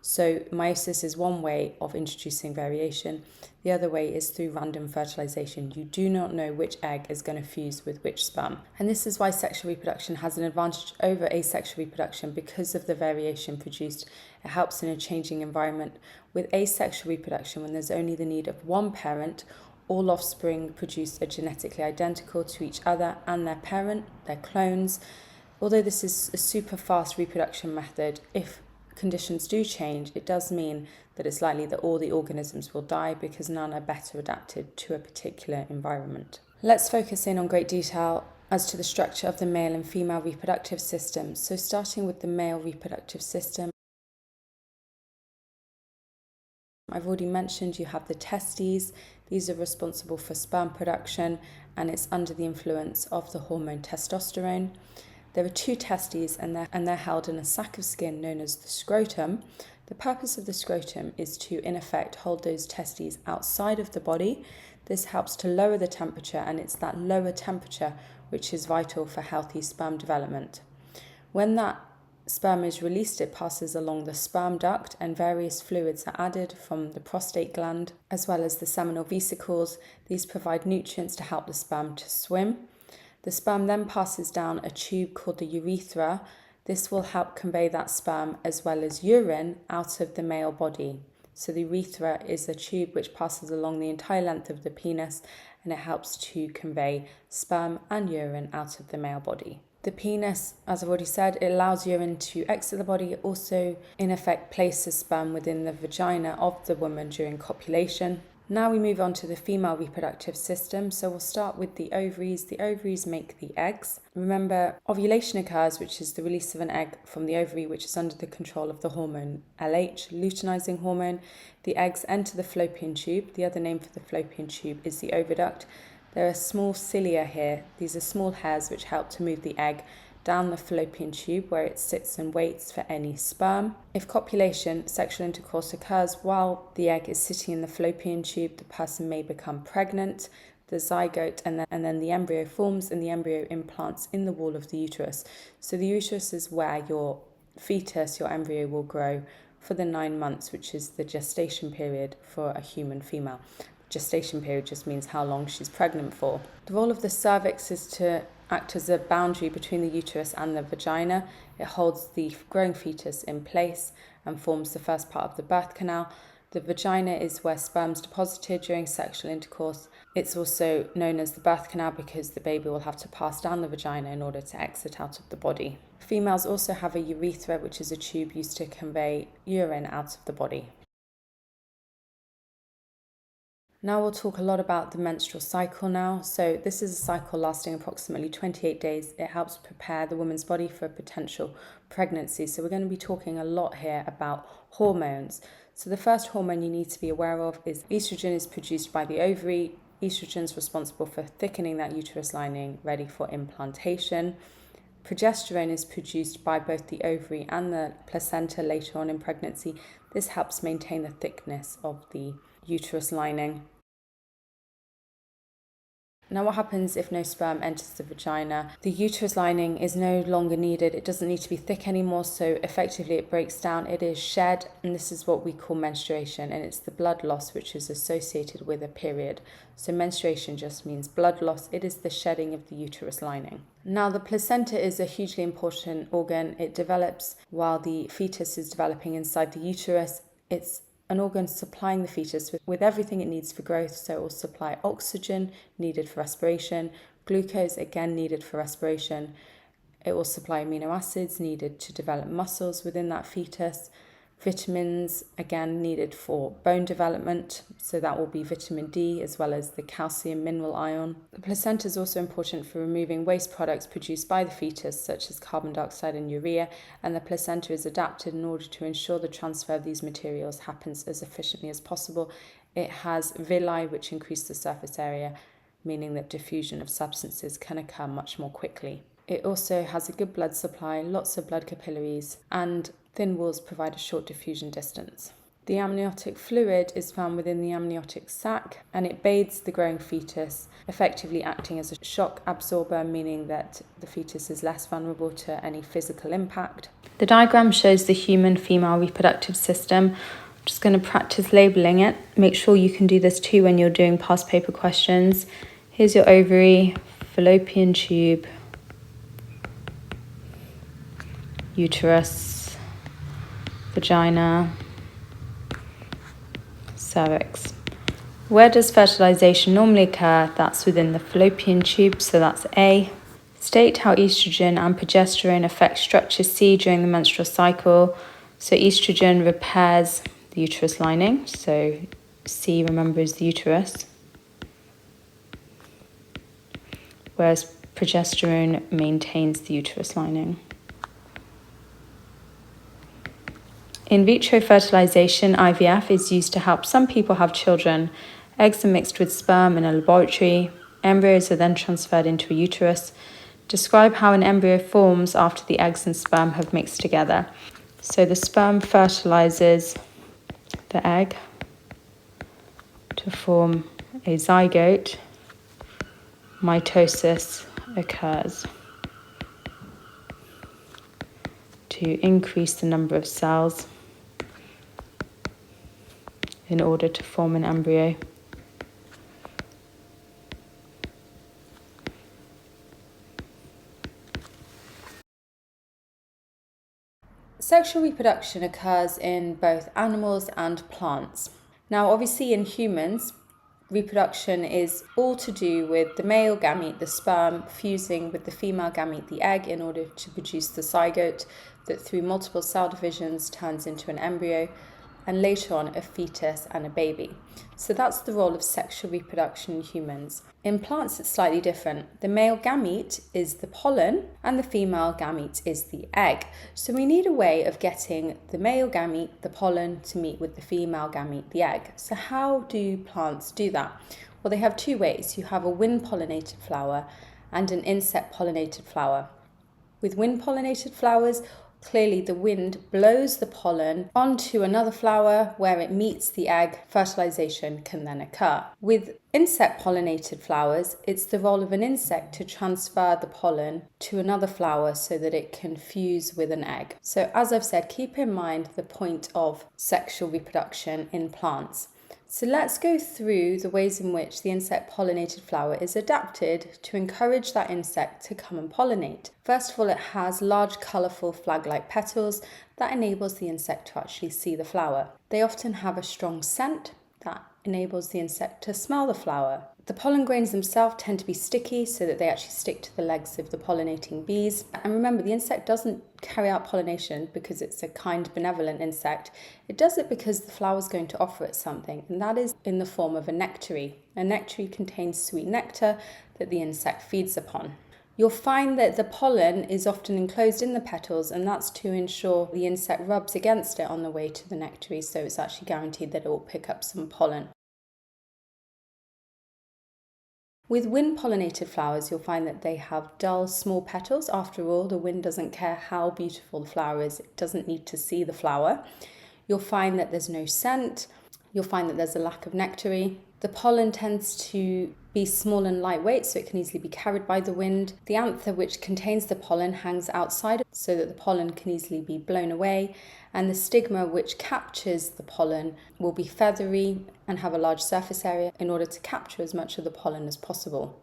So meiosis is one way of introducing variation. The other way is through random fertilization. You do not know which egg is going to fuse with which sperm. And this is why sexual reproduction has an advantage over asexual reproduction because of the variation produced. It helps in a changing environment. With asexual reproduction, when there's only the need of one parent, all offspring produced are genetically identical to each other and their parent, their clones. Although this is a super fast reproduction method, if conditions do change, it does mean that it's likely that all the organisms will die because none are better adapted to a particular environment. Let's focus in on great detail as to the structure of the male and female reproductive systems. So starting with the male reproductive system, I've already mentioned you have the testes. These are responsible for sperm production and it's under the influence of the hormone testosterone. There are 2 testes and they're held in a sac of skin known as the scrotum. The purpose of the scrotum is to, in effect, hold those testes outside of the body. This helps to lower the temperature, and it's that lower temperature which is vital for healthy sperm development. When that sperm is released, it passes along the sperm duct and various fluids are added from the prostate gland as well as the seminal vesicles. These provide nutrients to help the sperm to swim. The sperm then passes down a tube called the urethra. This will help convey that sperm as well as urine out of the male body. So the urethra is a tube which passes along the entire length of the penis, and it helps to convey sperm and urine out of the male body. The penis, as I've already said, it allows urine to exit the body. It also, in effect, places sperm within the vagina of the woman during copulation. Now we move on to the female reproductive system. So we'll start with the ovaries. The ovaries make the eggs. Remember, ovulation occurs, which is the release of an egg from the ovary, which is under the control of the hormone LH, luteinizing hormone. The eggs enter the fallopian tube. The other name for the fallopian tube is the oviduct. There are small cilia here. These are small hairs which help to move the egg down the fallopian tube where it sits and waits for any sperm. If copulation, sexual intercourse, occurs while the egg is sitting in the fallopian tube, the person may become pregnant, the zygote, and then the embryo forms, and the embryo implants in the wall of the uterus. So the uterus is where your fetus, your embryo, will grow for the 9 months, which is the gestation period for a human female. Gestation period just means how long she's pregnant for. The role of the cervix is to act as a boundary between the uterus and the vagina. It holds the growing fetus in place and forms the first part of the birth canal. The vagina is where sperm's deposited during sexual intercourse. It's also known as the birth canal because the baby will have to pass down the vagina in order to exit out of the body. Females also have a urethra, which is a tube used to convey urine out of the body. Now we'll talk a lot about the menstrual cycle now. So this is a cycle lasting approximately 28 days. It helps prepare the woman's body for a potential pregnancy. So we're going to be talking a lot here about hormones. So the first hormone you need to be aware of is estrogen is produced by the ovary. Estrogen is responsible for thickening that uterus lining ready for implantation. Progesterone is produced by both the ovary and the placenta later on in pregnancy. This helps maintain the thickness of the uterus lining. Now what happens if no sperm enters the vagina? The uterus lining is no longer needed. It doesn't need to be thick anymore, so effectively it breaks down. It is shed, and this is what we call menstruation, and it's the blood loss which is associated with a period. So menstruation just means blood loss. It is the shedding of the uterus lining. Now the placenta is a hugely important organ. It develops while the fetus is developing inside the uterus. It's an organ supplying the fetus with everything it needs for growth. So it will supply oxygen needed for respiration, glucose again needed for respiration. It will supply amino acids needed to develop muscles within that fetus, vitamins again needed for bone development, so that will be vitamin D as well as the calcium mineral ion. The placenta is also important for removing waste products produced by the fetus such as carbon dioxide and urea, and the placenta is adapted in order to ensure the transfer of these materials happens as efficiently as possible. It has villi which increase the surface area, meaning that diffusion of substances can occur much more quickly. It also has a good blood supply, lots of blood capillaries, and thin walls provide a short diffusion distance. The amniotic fluid is found within the amniotic sac, and it bathes the growing fetus, effectively acting as a shock absorber, meaning that the fetus is less vulnerable to any physical impact. The diagram shows the human female reproductive system. I'm just going to practice labeling it. Make sure you can do this too when you're doing past paper questions. Here's your ovary, fallopian tube, uterus, vagina, cervix. Where does fertilization normally occur? That's within the fallopian tube, so that's A. State how estrogen and progesterone affect structure C during the menstrual cycle. So estrogen repairs the uterus lining, so C, remember, is the uterus, whereas progesterone maintains the uterus lining. In vitro fertilization, IVF, is used to help some people have children. Eggs are mixed with sperm in a laboratory. Embryos are then transferred into a uterus. Describe how an embryo forms after the eggs and sperm have mixed together. So the sperm fertilizes the egg to form a zygote. Mitosis occurs to increase the number of cells in order to form an embryo. Sexual reproduction occurs in both animals and plants. Now, obviously in humans, reproduction is all to do with the male gamete, the sperm, fusing with the female gamete, the egg, in order to produce the zygote that through multiple cell divisions turns into an embryo and later on a fetus and a baby. So that's the role of sexual reproduction in humans. In plants, it's slightly different. The male gamete is the pollen and the female gamete is the egg. So we need a way of getting the male gamete, the pollen, to meet with the female gamete, the egg. So how do plants do that? Well, they have two ways. You have a wind-pollinated flower and an insect-pollinated flower. With wind-pollinated flowers, clearly the wind blows the pollen onto another flower where it meets the egg. Fertilization can then occur. With insect-pollinated flowers, it's the role of an insect to transfer the pollen to another flower so that it can fuse with an egg. So as I've said, keep in mind the point of sexual reproduction in plants. So let's go through the ways in which the insect-pollinated flower is adapted to encourage that insect to come and pollinate. First of all, it has large, colourful flag-like petals that enables the insect to actually see the flower. They often have a strong scent that enables the insect to smell the flower. The pollen grains themselves tend to be sticky so that they actually stick to the legs of the pollinating bees. And remember, the insect doesn't carry out pollination because it's a kind, benevolent insect. It does it because the flower is going to offer it something, and that is in the form of a nectary. A nectary contains sweet nectar that the insect feeds upon. You'll find that the pollen is often enclosed in the petals, and that's to ensure the insect rubs against it on the way to the nectary, so it's actually guaranteed that it will pick up some pollen. With wind-pollinated flowers, you'll find that they have dull, small petals. After all, the wind doesn't care how beautiful the flower is. It doesn't need to see the flower. You'll find that there's no scent. You'll find that there's a lack of nectary. The pollen tends to be small and lightweight, so it can easily be carried by the wind. The anther, which contains the pollen, hangs outside so that the pollen can easily be blown away. And the stigma, which captures the pollen, will be feathery and have a large surface area in order to capture as much of the pollen as possible.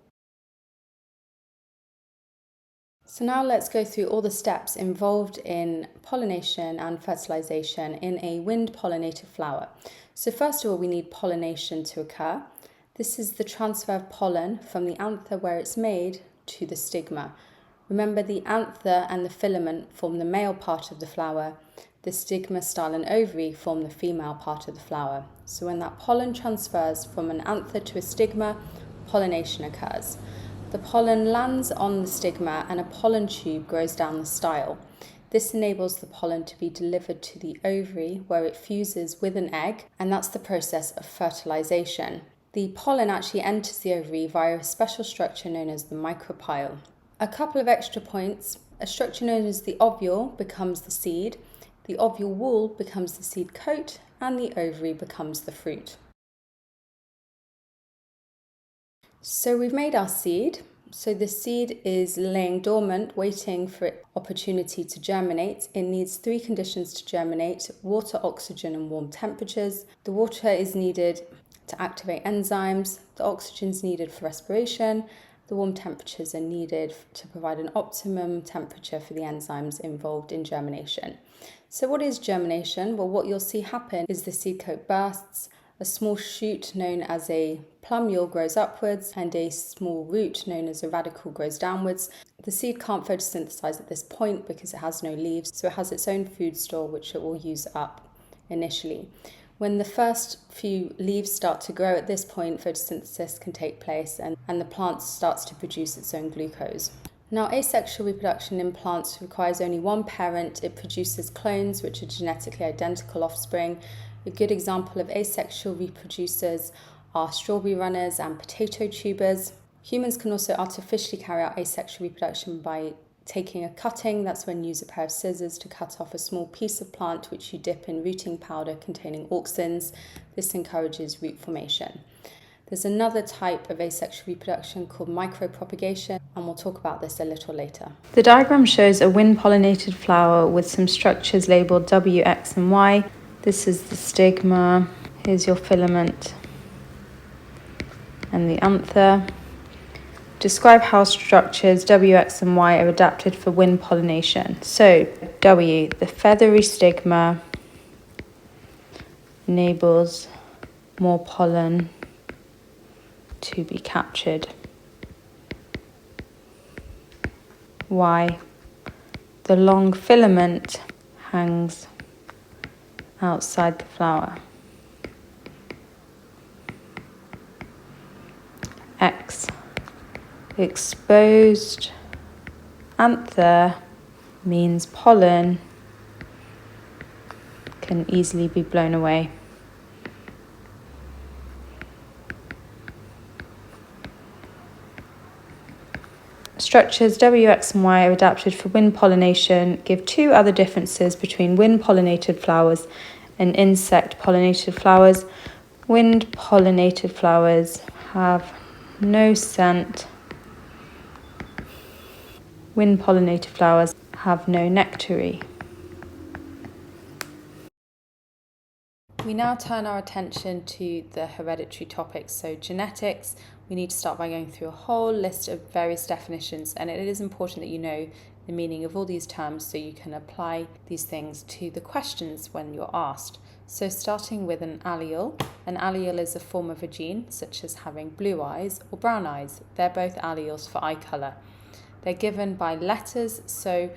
So now let's go through all the steps involved in pollination and fertilization in a wind-pollinated flower. So first of all, we need pollination to occur. This is the transfer of pollen from the anther where it's made to the stigma. Remember, the anther and the filament form the male part of the flower. The stigma, style and ovary form the female part of the flower. So when that pollen transfers from an anther to a stigma, pollination occurs. The pollen lands on the stigma and a pollen tube grows down the style. This enables the pollen to be delivered to the ovary where it fuses with an egg, and that's the process of fertilization. The pollen actually enters the ovary via a special structure known as the micropyle. A couple of extra points. A structure known as the ovule becomes the seed, the ovule wall becomes the seed coat, and the ovary becomes the fruit. So we've made our seed. So the seed is laying dormant, waiting for its opportunity to germinate. It needs 3 conditions to germinate: water, oxygen, and warm temperatures. The water is needed to activate enzymes. The oxygen is needed for respiration. The warm temperatures are needed to provide an optimum temperature for the enzymes involved in germination. So what is germination? Well, what you'll see happen is the seed coat bursts, a small shoot known as a plumule grows upwards, and a small root known as a radicle grows downwards. The seed can't photosynthesize at this point because it has no leaves, so it has its own food store which it will use up initially. When the first few leaves start to grow, at this point photosynthesis can take place and the plant starts to produce its own glucose. Now, asexual reproduction in plants requires only one parent. It produces clones, which are genetically identical offspring. A good example of asexual reproducers are strawberry runners and potato tubers. Humans can also artificially carry out asexual reproduction by taking a cutting. That's when you use a pair of scissors to cut off a small piece of plant which you dip in rooting powder containing auxins. This encourages root formation. There's another type of asexual reproduction called micropropagation, and we'll talk about this a little later. The diagram shows a wind-pollinated flower with some structures labelled W, X and Y. This is the stigma, here's your filament and the anther. Describe how structures W, X and Y are adapted for wind pollination. So W, the feathery stigma enables more pollen to be captured. Y, the long filament hangs outside the flower. X, exposed anther means pollen can easily be blown away. Structures W, X and Y are adapted for wind pollination. Give two other differences between wind-pollinated flowers and insect-pollinated flowers. Wind-pollinated flowers have no scent. Wind-pollinated flowers have no nectary. We now turn our attention to the hereditary topics. So genetics, we need to start by going through a whole list of various definitions, and it is important that you know the meaning of all these terms so you can apply these things to the questions when you're asked. So starting with an allele is a form of a gene, such as having blue eyes or brown eyes. They're both alleles for eye colour. They're given by letters, so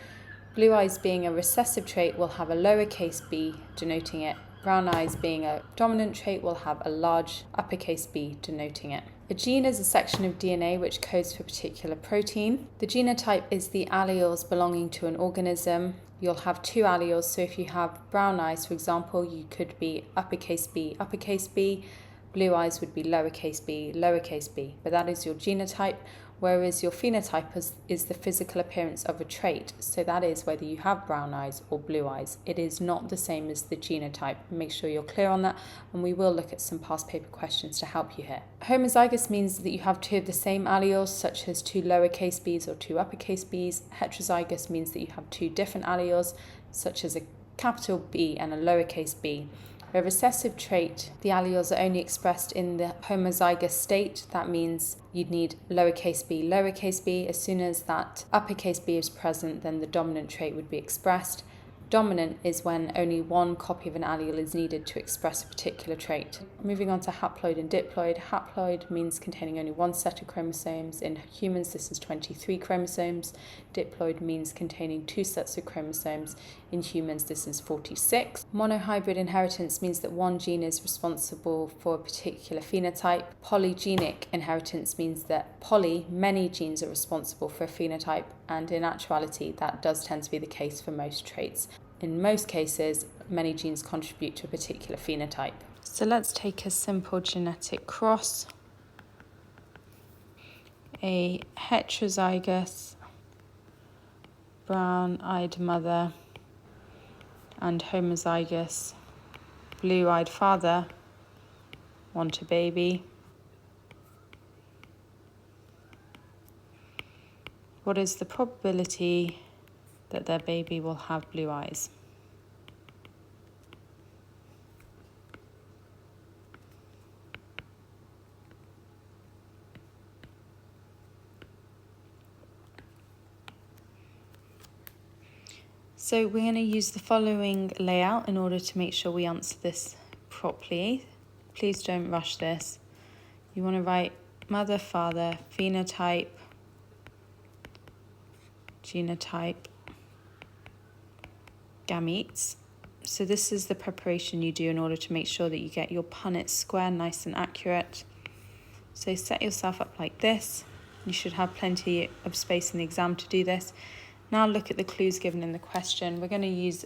blue eyes being a recessive trait will have a lowercase b denoting it. Brown eyes being a dominant trait will have a large uppercase B denoting it. A gene is a section of DNA which codes for a particular protein. The genotype is the alleles belonging to an organism. You'll have two alleles, so if you have brown eyes, for example, you could be uppercase B, uppercase B. Blue eyes would be lowercase b, but that is your genotype, whereas your phenotype is the physical appearance of a trait. So that is whether you have brown eyes or blue eyes. It is not the same as the genotype. Make sure you're clear on that, and we will look at some past paper questions to help you here. Homozygous means that you have two of the same alleles, such as two lowercase b's or two uppercase b's. Heterozygous means that you have two different alleles, such as a capital B and a lowercase b. A recessive trait, the alleles are only expressed in the homozygous state. That means you'd need lowercase b, lowercase b. As soon as that uppercase b is present, then the dominant trait would be expressed. Dominant is when only one copy of an allele is needed to express a particular trait. Moving on to haploid and diploid. Haploid means containing only one set of chromosomes. In humans, this is 23 chromosomes. Diploid means containing two sets of chromosomes. In humans, this is 46. Monohybrid inheritance means that one gene is responsible for a particular phenotype. Polygenic inheritance means that many genes are responsible for a phenotype, and in actuality, that does tend to be the case for most traits. In most cases, many genes contribute to a particular phenotype. So let's take a simple genetic cross. A heterozygous brown-eyed mother and homozygous blue-eyed father want a baby. What is the probability that their baby will have blue eyes? So we're going to use the following layout in order to make sure we answer this properly. Please don't rush this. You want to write mother, father, phenotype, genotype, gametes. So this is the preparation you do in order to make sure that you get your Punnett square nice and accurate. So set yourself up like this. You should have plenty of space in the exam to do this. Now look at the clues given in the question. We're going to use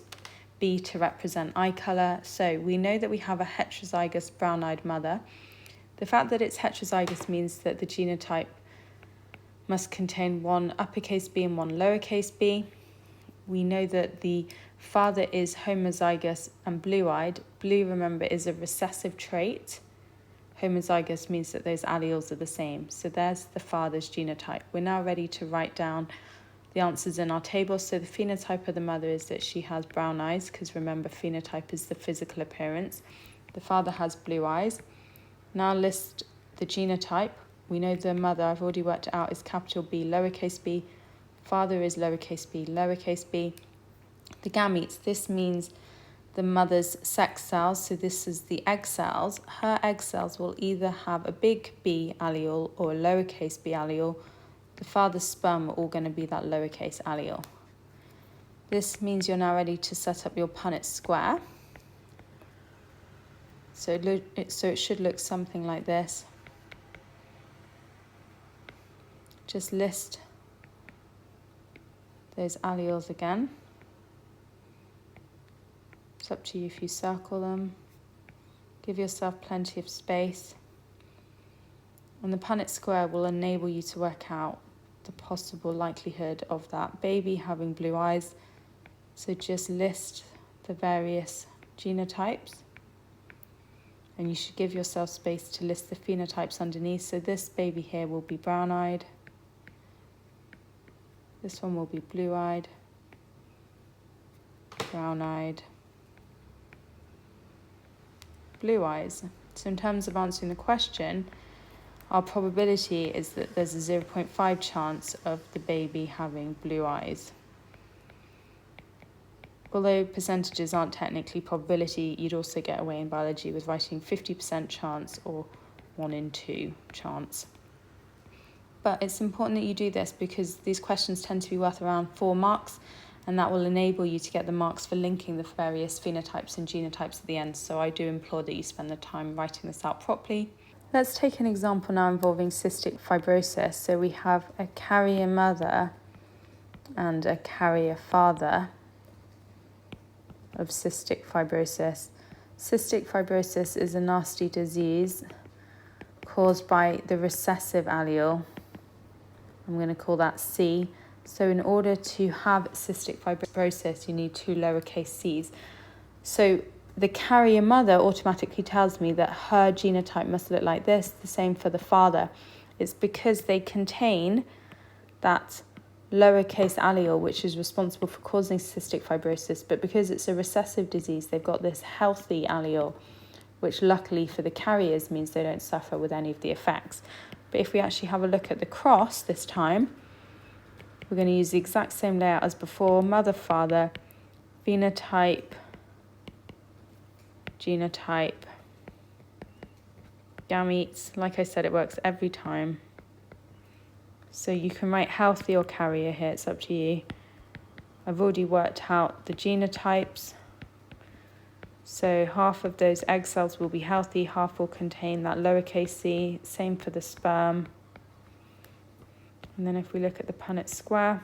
B to represent eye colour. So we know that we have a heterozygous brown-eyed mother. The fact that it's heterozygous means that the genotype must contain one uppercase B and one lowercase b. We know that the father is homozygous and blue-eyed. Blue, remember, is a recessive trait. Homozygous means that those alleles are the same. So there's the father's genotype. We're now ready to write down the answers in our table. So the phenotype of the mother is that she has brown eyes, because remember, phenotype is the physical appearance. The father has blue eyes. Now list the genotype. We know the mother, I've already worked it out, is capital B, lowercase b. Father is lowercase b, lowercase b. The gametes, this means the mother's sex cells, so this is the egg cells. Her egg cells will either have a big B allele or a lowercase b allele. The father's sperm are all going to be that lowercase allele. This means you're now ready to set up your Punnett square. So it should look something like this. Just list those alleles again. It's up to you if you circle them. Give yourself plenty of space. And the Punnett square will enable you to work out the possible likelihood of that baby having blue eyes. So just list the various genotypes. And you should give yourself space to list the phenotypes underneath. So this baby here will be brown-eyed. This one will be blue-eyed, brown-eyed, blue eyes. So in terms of answering the question, our probability is that there's a 0.5 chance of the baby having blue eyes. Although percentages aren't technically probability, you'd also get away in biology with writing 50% chance or 1 in 2 chance. But it's important that you do this because these questions tend to be worth around 4 marks, and that will enable you to get the marks for linking the various phenotypes and genotypes at the end. So I do implore that you spend the time writing this out properly. Let's take an example now involving cystic fibrosis. So we have a carrier mother and a carrier father of cystic fibrosis. Cystic fibrosis is a nasty disease caused by the recessive allele. I'm going to call that C. So in order to have cystic fibrosis, you need 2 lowercase c's. So the carrier mother automatically tells me that her genotype must look like this, the same for the father. It's because they contain that lowercase allele, which is responsible for causing cystic fibrosis, but because it's a recessive disease, they've got this healthy allele, which luckily for the carriers means they don't suffer with any of the effects. But if we actually have a look at the cross this time, we're going to use the exact same layout as before: mother, father, phenotype, genotype, gametes. Like I said, it works every time. So you can write healthy or carrier here, it's up to you. I've already worked out the genotypes. So half of those egg cells will be healthy, half will contain that lowercase c, same for the sperm. And then if we look at the Punnett square,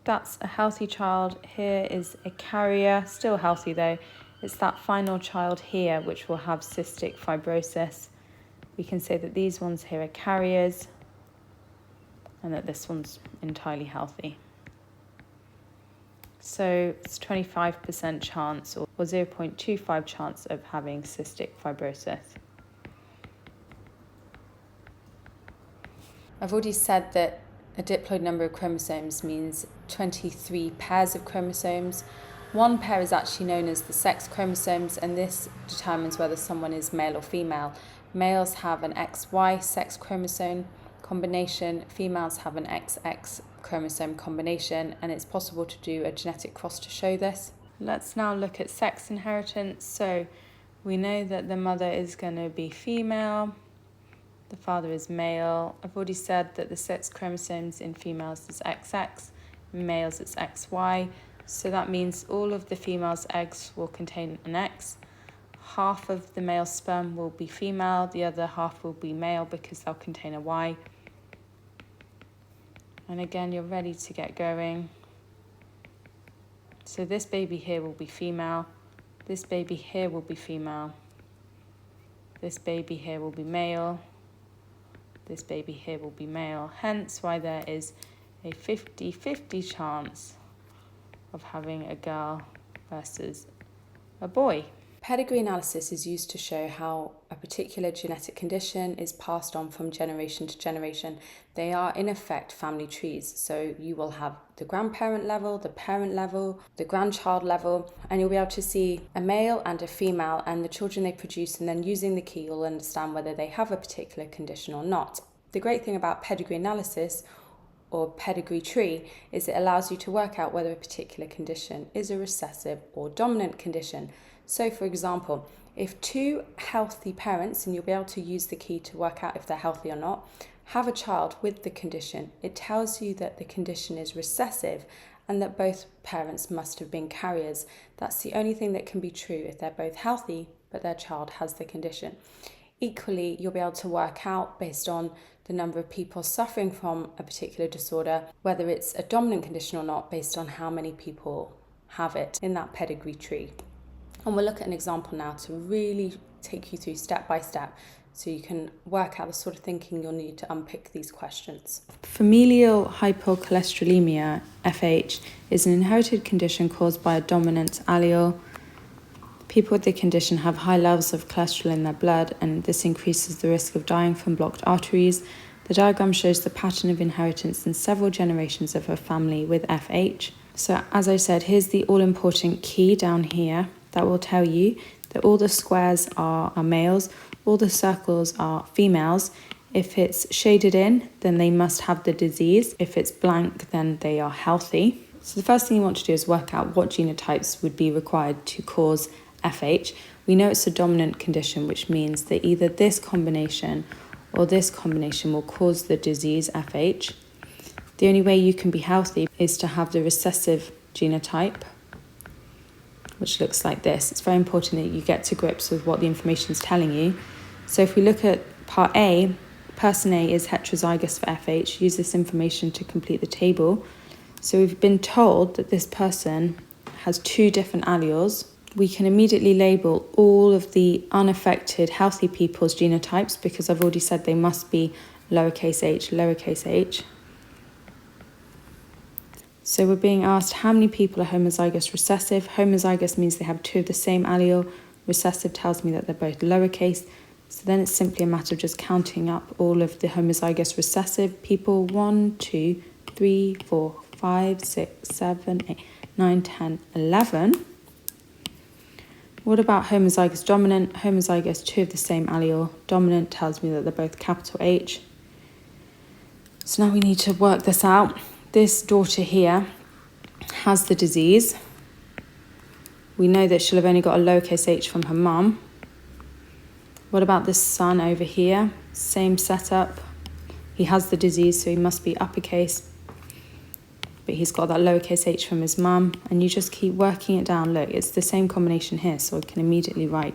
that's a healthy child. Here is a carrier, still healthy though. It's that final child here which will have cystic fibrosis. We can say that these ones here are carriers and that this one's entirely healthy. So it's 25% chance or 0.25 chance of having cystic fibrosis. I've already said that a diploid number of chromosomes means 23 pairs of chromosomes. One pair is actually known as the sex chromosomes, and this determines whether someone is male or female. Males have an XY sex chromosome combination, females have an XX chromosome combination, and it's possible to do a genetic cross to show this. Let's now look at sex inheritance. So we know that the mother is going to be female, the father is male. I've already said that the sex chromosomes in females is XX, in males it's XY. So that means all of the female's eggs will contain an X. Half of the male sperm will be female, the other half will be male because they'll contain a Y. And again, you're ready to get going. So this baby here will be female, this baby here will be female, this baby here will be male, this baby here will be male, hence why there is a 50-50 chance of having a girl versus a boy. Pedigree analysis is used to show how a particular genetic condition is passed on from generation to generation. They are in effect family trees. So you will have the grandparent level, the parent level, the grandchild level, and you'll be able to see a male and a female and the children they produce, and then using the key you'll understand whether they have a particular condition or not. The great thing about pedigree analysis, or pedigree tree is it allows you to work out whether a particular condition is a recessive or dominant condition. So for example, if two healthy parents, and you'll be able to use the key to work out if they're healthy or not, have a child with the condition, it tells you that the condition is recessive and that both parents must have been carriers. That's the only thing that can be true if they're both healthy but their child has the condition. Equally, you'll be able to work out based on the number of people suffering from a particular disorder whether it's a dominant condition or not based on how many people have it in that pedigree tree. And we'll look at an example now to really take you through step by step so you can work out the sort of thinking you'll need to unpick these questions. Familial hypercholesterolemia, FH, is an inherited condition caused by a dominant allele. People with the condition have high levels of cholesterol in their blood, and this increases the risk of dying from blocked arteries. The diagram shows the pattern of inheritance in several generations of a family with FH. So as I said, here's the all-important key down here that will tell you that all the squares are males, all the circles are females. If it's shaded in, then they must have the disease. If it's blank, then they are healthy. So the first thing you want to do is work out what genotypes would be required to cause FH. We know it's a dominant condition, which means that either this combination or this combination will cause the disease FH. The only way you can be healthy is to have the recessive genotype, which looks like this. It's very important that you get to grips with what the information is telling you. So if we look at part A, person A is heterozygous for FH. Use this information to complete the table. So we've been told that this person has two different alleles. We can immediately label all of the unaffected healthy people's genotypes because I've already said they must be lowercase h, lowercase h. So we're being asked how many people are homozygous recessive. Homozygous means they have two of the same allele. Recessive tells me that they're both lowercase. So then it's simply a matter of just counting up all of the homozygous recessive people. 1, 2, 3, 4, 5, 6, 7, 8, 9, 10, 11. What about homozygous dominant? Homozygous, two of the same allele. Dominant tells me that they're both capital H. So now we need to work this out. This daughter here has the disease. We know that she'll have only got a lowercase h from her mum. What about this son over here? Same setup. He has the disease, so he must be uppercase. But he's got that lowercase h from his mum. And you just keep working it down. Look, it's the same combination here, so I can immediately write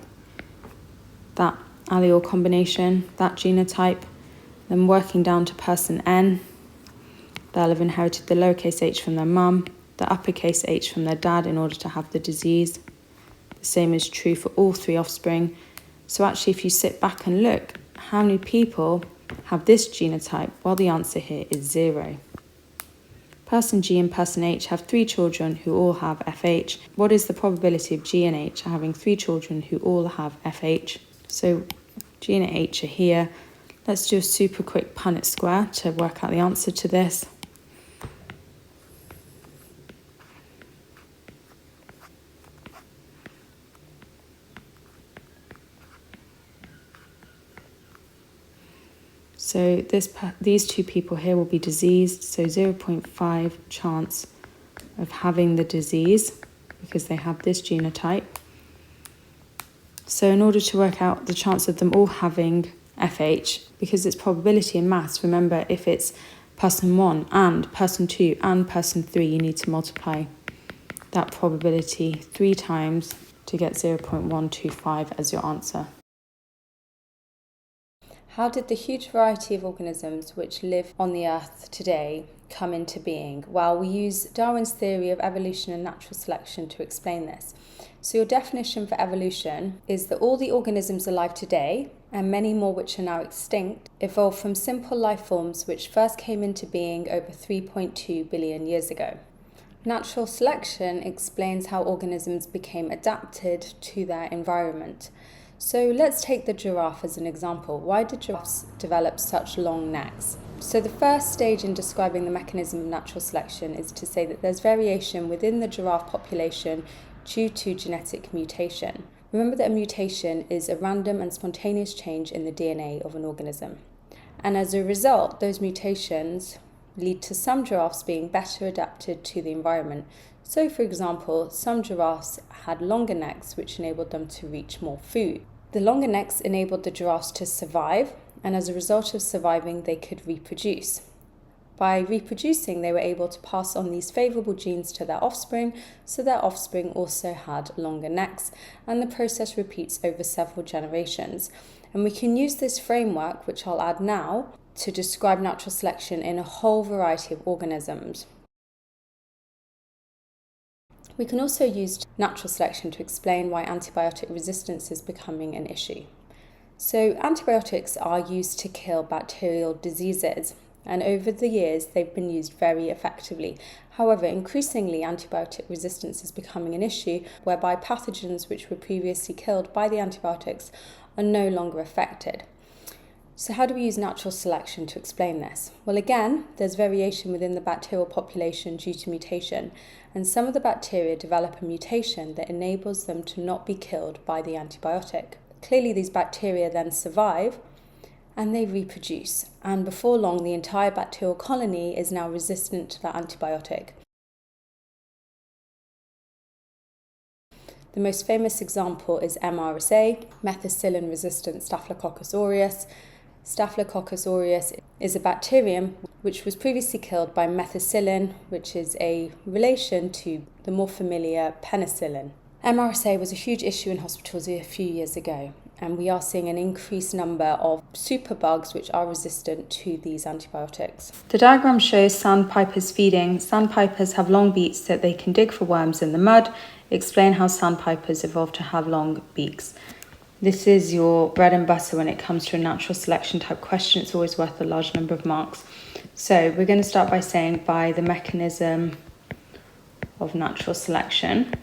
that allele combination, that genotype. Then working down to person N. They'll have inherited the lowercase h from their mum, the uppercase h from their dad in order to have the disease. The same is true for all three offspring. So actually, if you sit back and look, how many people have this genotype? Well, the answer here is 0. Person G and person H have 3 children who all have FH. What is the probability of G and H having 3 children who all have FH? So G and H are here. Let's do a super quick Punnett square to work out the answer to this. So these two people here will be diseased, so 0.5 chance of having the disease because they have this genotype. So in order to work out the chance of them all having FH, because it's probability in maths, remember if it's person 1 and person 2 and person 3, you need to multiply that probability 3 times to get 0.125 as your answer. How did the huge variety of organisms which live on the earth today come into being? Well, we use Darwin's theory of evolution and natural selection to explain this. So your definition for evolution is that all the organisms alive today, and many more which are now extinct, evolved from simple life forms which first came into being over 3.2 billion years ago. Natural selection explains how organisms became adapted to their environment. So let's take the giraffe as an example. Why did giraffes develop such long necks? So the first stage in describing the mechanism of natural selection is to say that there's variation within the giraffe population due to genetic mutation. Remember that a mutation is a random and spontaneous change in the DNA of an organism. And as a result, those mutations lead to some giraffes being better adapted to the environment. So, for example, some giraffes had longer necks, which enabled them to reach more food. The longer necks enabled the giraffes to survive, and as a result of surviving, they could reproduce. By reproducing, they were able to pass on these favourable genes to their offspring, so their offspring also had longer necks, and the process repeats over several generations. And we can use this framework, which I'll add now, to describe natural selection in a whole variety of organisms. We can also use natural selection to explain why antibiotic resistance is becoming an issue. So antibiotics are used to kill bacterial diseases, and over the years they've been used very effectively. However, increasingly antibiotic resistance is becoming an issue whereby pathogens which were previously killed by the antibiotics are no longer affected. So how do we use natural selection to explain this? Well, again, there's variation within the bacterial population due to mutation, and some of the bacteria develop a mutation that enables them to not be killed by the antibiotic. Clearly, these bacteria then survive and they reproduce, and before long the entire bacterial colony is now resistant to that antibiotic. The most famous example is MRSA, methicillin-resistant Staphylococcus aureus. Staphylococcus aureus is a bacterium which was previously killed by methicillin, which is a relation to the more familiar penicillin. MRSA was a huge issue in hospitals a few years ago, and we are seeing an increased number of superbugs which are resistant to these antibiotics. The diagram shows sandpipers feeding. Sandpipers have long beaks so that they can dig for worms in the mud. Explain how sandpipers evolved to have long beaks. This is your bread and butter when it comes to a natural selection type question. It's always worth a large number of marks. So we're going to start by saying by the mechanism of natural selection.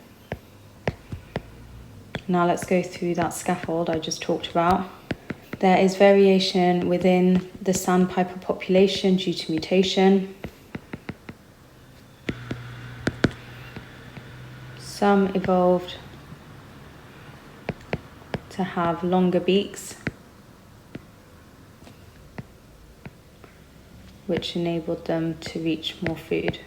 Now let's go through that scaffold I just talked about. There is variation within the sandpiper population due to mutation. Some evolved to have longer beaks, which enabled them to reach more food.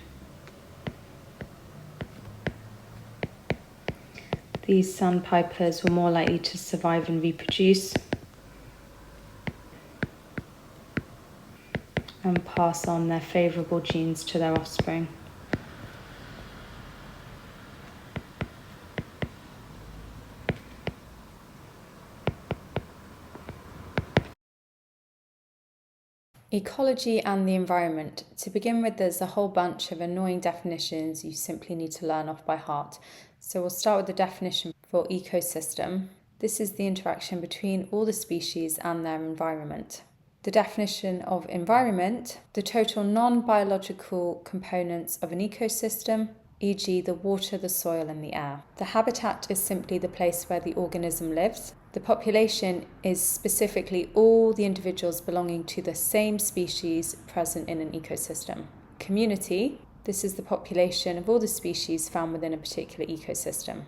These sandpipers were more likely to survive and reproduce and pass on their favourable genes to their offspring. Ecology and the environment. To begin with, there's a whole bunch of annoying definitions you simply need to learn off by heart. So we'll start with the definition for ecosystem. This is the interaction between all the species and their environment. The definition of environment, the total non-biological components of an ecosystem, e.g. the water, the soil and the air. The habitat is simply the place where the organism lives. The population is specifically all the individuals belonging to the same species present in an ecosystem. Community, this is the population of all the species found within a particular ecosystem.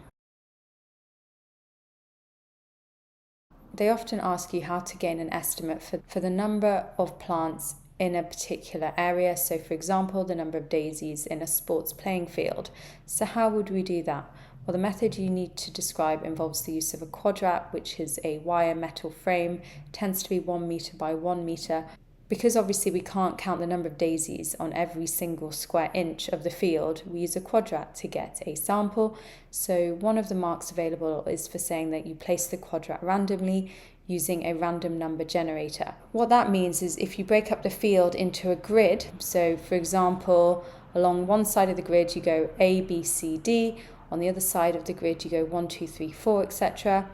They often ask you how to gain an estimate for the number of plants in a particular area. So for example, the number of daisies in a sports playing field. So how would we do that? Well, the method you need to describe involves the use of a quadrat, which is a wire metal frame, tends to be 1 metre by 1 metre. Because obviously we can't count the number of daisies on every single square inch of the field, we use a quadrat to get a sample. So one of the marks available is for saying that you place the quadrat randomly using a random number generator. What that means is if you break up the field into a grid, so for example, along one side of the grid you go A, B, C, D, on the other side of the grid you go 1, 2, 3, 4, etc.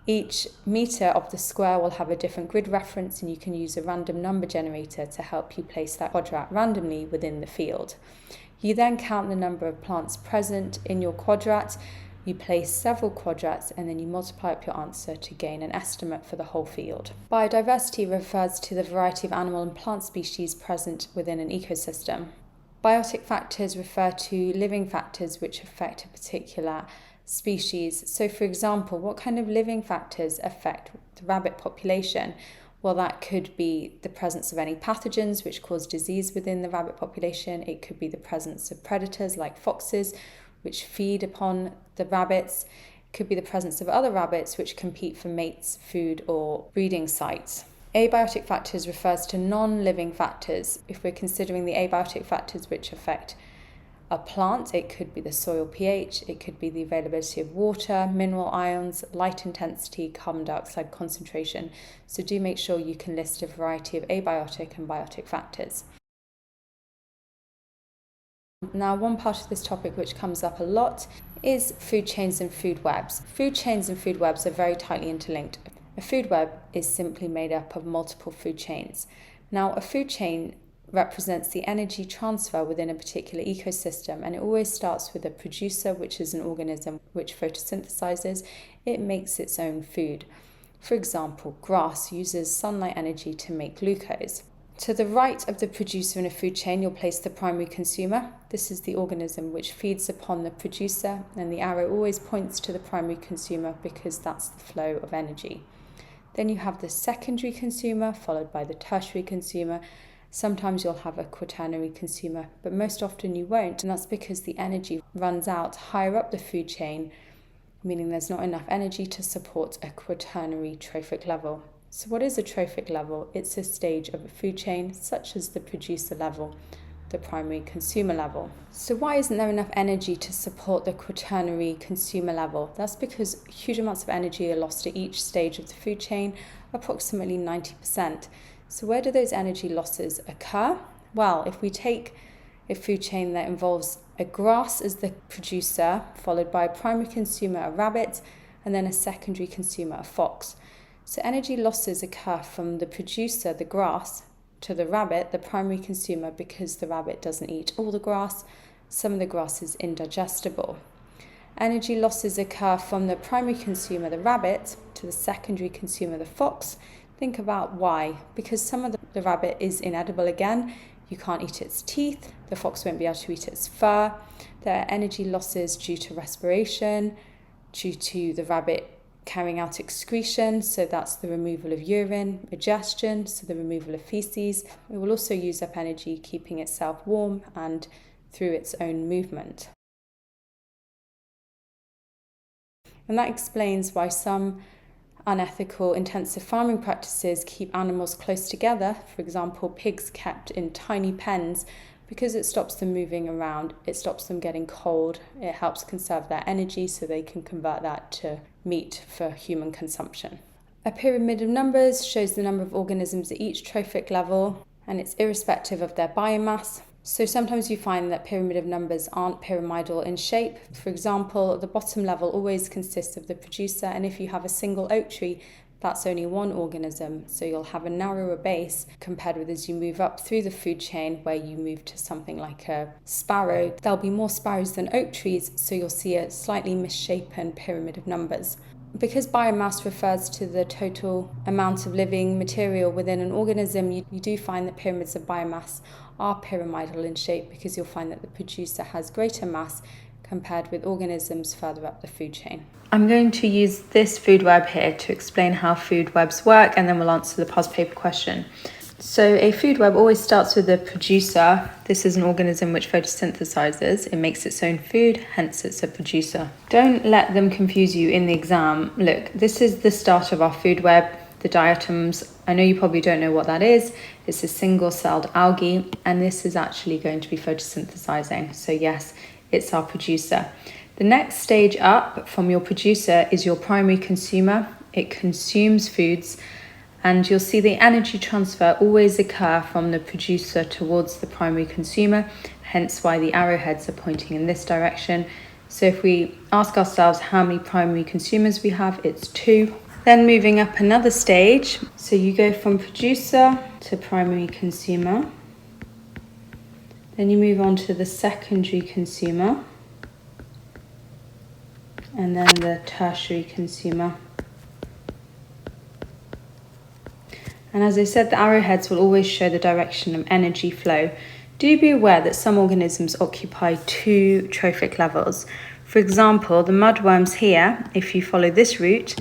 Each metre of the square will have a different grid reference, and you can use a random number generator to help you place that quadrat randomly within the field. You then count the number of plants present in your quadrat, you place several quadrats, and then you multiply up your answer to gain an estimate for the whole field. Biodiversity refers to the variety of animal and plant species present within an ecosystem. Biotic factors refer to living factors which affect a particular species. So for example, what kind of living factors affect the rabbit population? Well, that could be the presence of any pathogens which cause disease within the rabbit population. It could be the presence of predators like foxes, which feed upon the rabbits. It could be the presence of other rabbits which compete for mates, food, or breeding sites. Abiotic factors refers to non-living factors. If we're considering the abiotic factors which affect a plant, it could be the soil pH, it could be the availability of water, mineral ions, light intensity, carbon dioxide concentration. So do make sure you can list a variety of abiotic and biotic factors. Now, one part of this topic which comes up a lot is food chains and food webs. Food chains and food webs are very tightly interlinked. A food web is simply made up of multiple food chains. Now, a food chain represents the energy transfer within a particular ecosystem, and it always starts with a producer, which is an organism which photosynthesizes. It makes its own food. For example, grass uses sunlight energy to make glucose. To the right of the producer in a food chain, you'll place the primary consumer. This is the organism which feeds upon the producer, and the arrow always points to the primary consumer because that's the flow of energy. Then you have the secondary consumer, followed by the tertiary consumer. Sometimes you'll have a quaternary consumer, but most often you won't, and that's because the energy runs out higher up the food chain, meaning there's not enough energy to support a quaternary trophic level. So what is a trophic level? It's a stage of a food chain, such as the producer level, the primary consumer level. So why isn't there enough energy to support the quaternary consumer level? That's because huge amounts of energy are lost at each stage of the food chain, approximately 90%. So where do those energy losses occur? Well, if we take a food chain that involves a grass as the producer, followed by a primary consumer, a rabbit, and then a secondary consumer, a fox. So energy losses occur from the producer, the grass, to the rabbit, the primary consumer, because the rabbit doesn't eat all the grass. Some of the grass is indigestible. Energy losses occur from the primary consumer, the rabbit, to the secondary consumer, the fox. Think about why. Because some of the rabbit is inedible again. You can't eat its teeth. The fox won't be able to eat its fur. There are energy losses due to respiration, due to the rabbit carrying out excretion, so that's the removal of urine, digestion, so the removal of feces. It will also use up energy keeping itself warm and through its own movement. And that explains why some unethical intensive farming practices keep animals close together, for example, pigs kept in tiny pens, because it stops them moving around, it stops them getting cold, it helps conserve their energy so they can convert that to meat for human consumption. A pyramid of numbers shows the number of organisms at each trophic level, and it's irrespective of their biomass. So sometimes you find that pyramid of numbers aren't pyramidal in shape. For example, the bottom level always consists of the producer, and if you have a single oak tree, that's only one organism, so you'll have a narrower base compared with as you move up through the food chain, where you move to something like a sparrow. There'll be more sparrows than oak trees, so you'll see a slightly misshapen pyramid of numbers. Because biomass refers to the total amount of living material within an organism, you do find that pyramids of biomass are pyramidal in shape, because you'll find that the producer has greater mass compared with organisms further up the food chain. I'm going to use this food web here to explain how food webs work, and then we'll answer the past paper question. So a food web always starts with the producer. This is an organism which photosynthesizes. It makes its own food, hence it's a producer. Don't let them confuse you in the exam. Look, this is the start of our food web, the diatoms. I know you probably don't know what that is. It's a single-celled algae, and this is actually going to be photosynthesizing. So yes, it's our producer. The next stage up from your producer is your primary consumer. It consumes foods, and you'll see the energy transfer always occur from the producer towards the primary consumer, hence why the arrowheads are pointing in this direction. So if we ask ourselves how many primary consumers we have, it's 2. Then moving up another stage, so you go from producer to primary consumer. Then you move on to the secondary consumer, and then the tertiary consumer. And as I said, the arrowheads will always show the direction of energy flow. Do be aware that some organisms occupy 2 trophic levels. For example, the mudworms here, if you follow this route,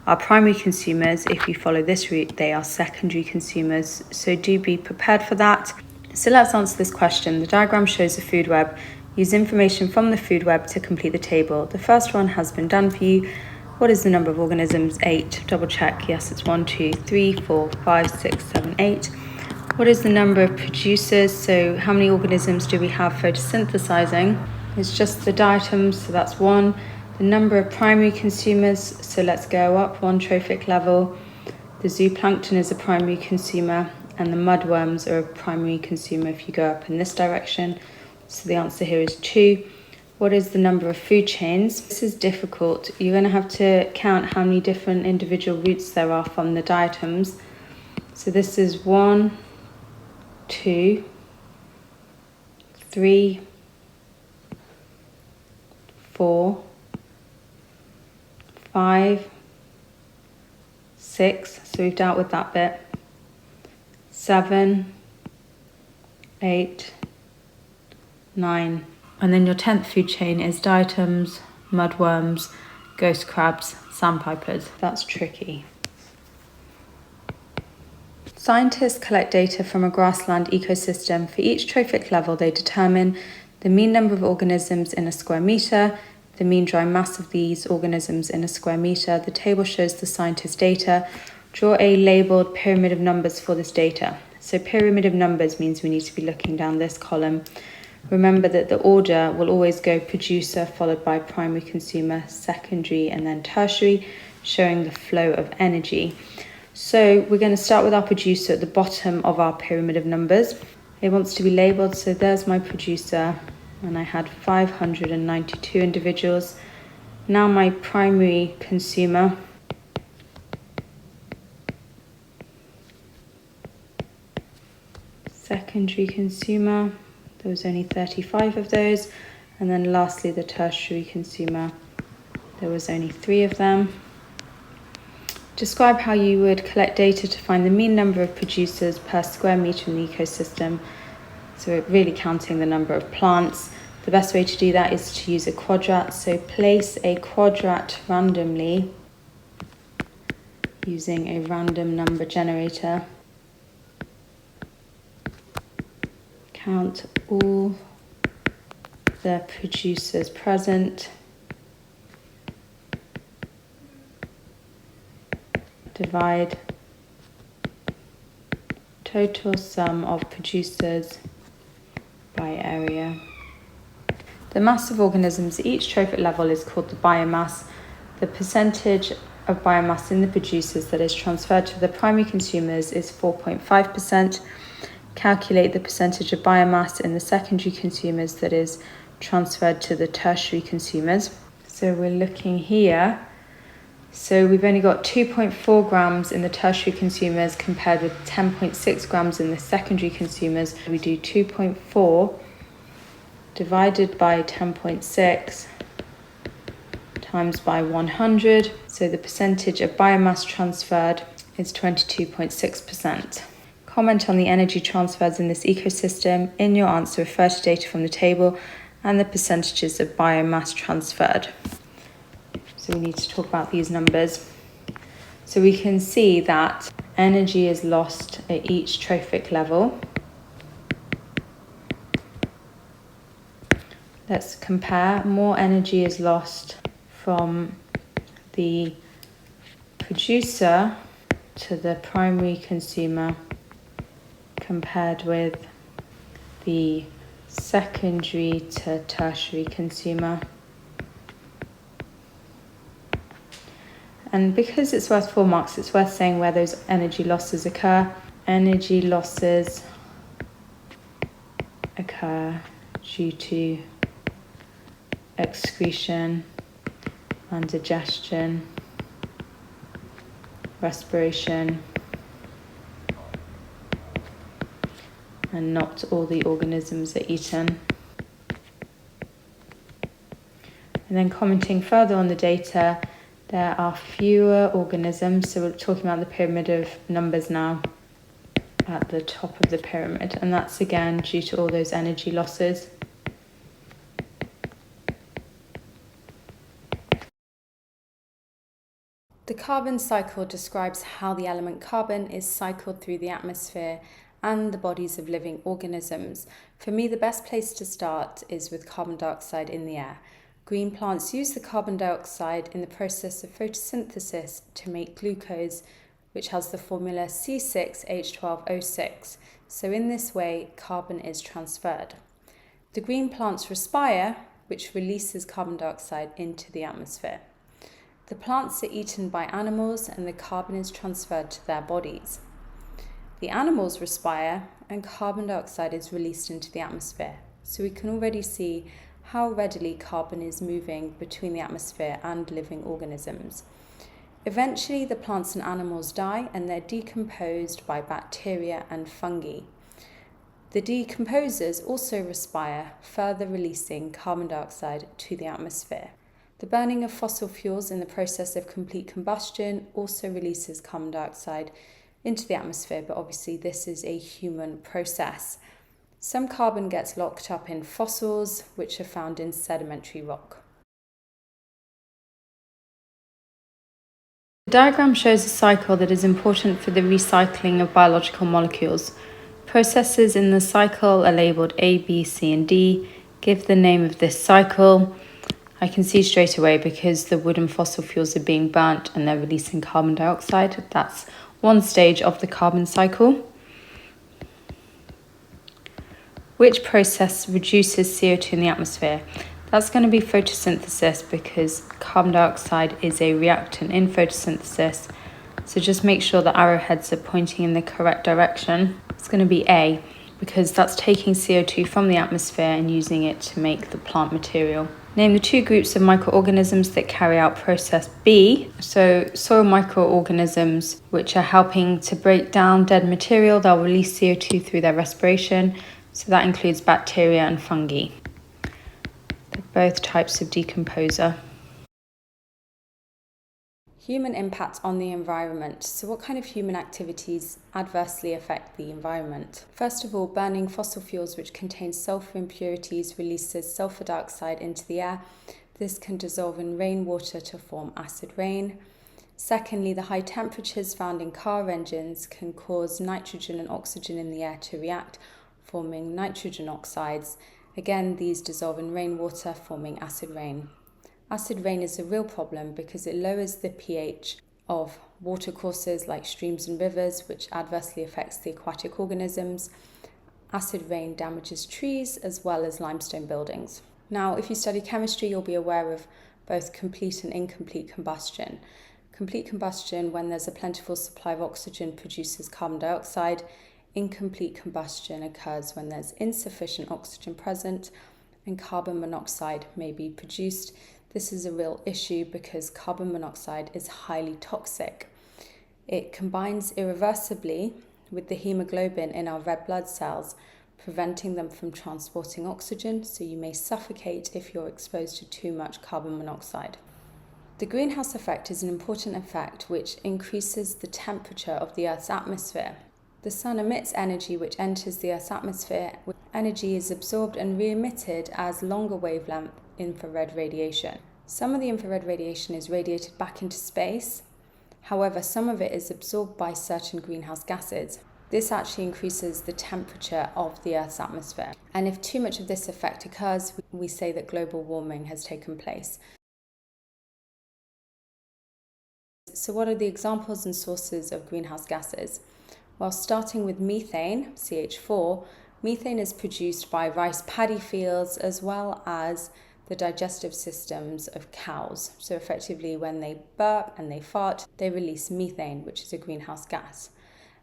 are primary consumers. If you follow this route, they are secondary consumers. So do be prepared for that. So let's answer this question. The diagram shows the food web. Use information from the food web to complete the table. The first one has been done for you. What is the number of organisms? 8. Double check. Yes, it's 1, 2, 3, 4, 5, 6, 7, 8. What is the number of producers? So how many organisms do we have photosynthesizing? It's just the diatoms, so that's 1. The number of primary consumers, so let's go up 1 trophic level. The zooplankton is a primary consumer, and the mudworms are a primary consumer if you go up in this direction. So the answer here is 2. What is the number of food chains? This is difficult. You're going to have to count how many different individual routes there are from the diatoms. So this is 1, 2, 3, 4, 5, 6, so we've dealt with that bit, 7, 8, 9. And then your 10th food chain is diatoms, mudworms, ghost crabs, sandpipers. That's tricky. Scientists collect data from a grassland ecosystem. For each trophic level, they determine the mean number of organisms in a square metre, the mean dry mass of these organisms in a square metre. The table shows the scientist data. Draw a labelled pyramid of numbers for this data. So pyramid of numbers means we need to be looking down this column. Remember that the order will always go producer followed by primary consumer, secondary and then tertiary, showing the flow of energy. So we're going to start with our producer at the bottom of our pyramid of numbers. It wants to be labelled, so there's my producer, and I had 592 individuals. Now my primary consumer, secondary consumer, there was only 35 of those, and then lastly the tertiary consumer, there was only 3 of them. Describe how you would collect data to find the mean number of producers per square metre in the ecosystem. So we're really counting the number of plants. The best way to do that is to use a quadrat. So place a quadrat randomly using a random number generator. Count all the producers present. Divide total sum of producers by area. The mass of organisms at each trophic level is called the biomass. The percentage of biomass in the producers that is transferred to the primary consumers is 4.5%. Calculate the percentage of biomass in the secondary consumers that is transferred to the tertiary consumers. So we're looking here. So we've only got 2.4 grams in the tertiary consumers compared with 10.6 grams in the secondary consumers. We do 2.4 divided by 10.6 times by 100. So the percentage of biomass transferred is 22.6%. Comment on the energy transfers in this ecosystem. In your answer, refer to data from the table and the percentages of biomass transferred. So we need to talk about these numbers. So we can see that energy is lost at each trophic level. Let's compare. More energy is lost from the producer to the primary consumer compared with the secondary to tertiary consumer. And because it's worth 4 marks, it's worth saying where those energy losses occur. Energy losses occur due to excretion and digestion, respiration, and not all the organisms are eaten. And then commenting further on the data, there are fewer organisms, so we're talking about the pyramid of numbers now at the top of the pyramid, and that's again due to all those energy losses. The carbon cycle describes how the element carbon is cycled through the atmosphere and the bodies of living organisms. For me, the best place to start is with carbon dioxide in the air. Green plants use the carbon dioxide in the process of photosynthesis to make glucose, which has the formula C6H12O6. So in this way, carbon is transferred. The green plants respire, which releases carbon dioxide into the atmosphere. The plants are eaten by animals and the carbon is transferred to their bodies. The animals respire and carbon dioxide is released into the atmosphere. So we can already see how readily carbon is moving between the atmosphere and living organisms. Eventually, the plants and animals die and they're decomposed by bacteria and fungi. The decomposers also respire, further releasing carbon dioxide to the atmosphere. The burning of fossil fuels in the process of complete combustion also releases carbon dioxide into the atmosphere, but obviously this is a human process. Some carbon gets locked up in fossils, which are found in sedimentary rock. The diagram shows a cycle that is important for the recycling of biological molecules. Processes in the cycle are labelled A, B, C, and D. Give the name of this cycle. I can see straight away because the wood and fossil fuels are being burnt and they're releasing carbon dioxide. That's one stage of the carbon cycle. Which process reduces CO2 in the atmosphere? That's going to be photosynthesis because carbon dioxide is a reactant in photosynthesis. So just make sure the arrowheads are pointing in the correct direction. It's going to be A because that's taking CO2 from the atmosphere and using it to make the plant material. Name the two groups of microorganisms that carry out process B. So soil microorganisms, which are helping to break down dead material, they'll release CO2 through their respiration. So that includes bacteria and fungi. They're both types of decomposer. Human impact on the environment. So what kind of human activities adversely affect the environment? First of all, burning fossil fuels which contain sulfur impurities releases sulfur dioxide into the air. This can dissolve in rainwater to form acid rain. Secondly, the high temperatures found in car engines can cause nitrogen and oxygen in the air to react, forming nitrogen oxides. Again, these dissolve in rainwater, forming acid rain. Acid rain is a real problem because it lowers the pH of watercourses like streams and rivers, which adversely affects the aquatic organisms. Acid rain damages trees as well as limestone buildings. Now, if you study chemistry, you'll be aware of both complete and incomplete combustion. Complete combustion, when there's a plentiful supply of oxygen, produces carbon dioxide. Incomplete combustion occurs when there's insufficient oxygen present and carbon monoxide may be produced. This is a real issue because carbon monoxide is highly toxic. It combines irreversibly with the hemoglobin in our red blood cells, preventing them from transporting oxygen, so you may suffocate if you're exposed to too much carbon monoxide. The greenhouse effect is an important effect which increases the temperature of the Earth's atmosphere. The sun emits energy which enters the Earth's atmosphere. Energy is absorbed and re-emitted as longer wavelength infrared radiation. Some of the infrared radiation is radiated back into space. However, some of it is absorbed by certain greenhouse gases. This actually increases the temperature of the Earth's atmosphere. And if too much of this effect occurs, we say that global warming has taken place. So what are the examples and sources of greenhouse gases? Well, starting with methane, CH4, methane is produced by rice paddy fields as well as the digestive systems of cows. So effectively, when they burp and they fart, they release methane, which is a greenhouse gas.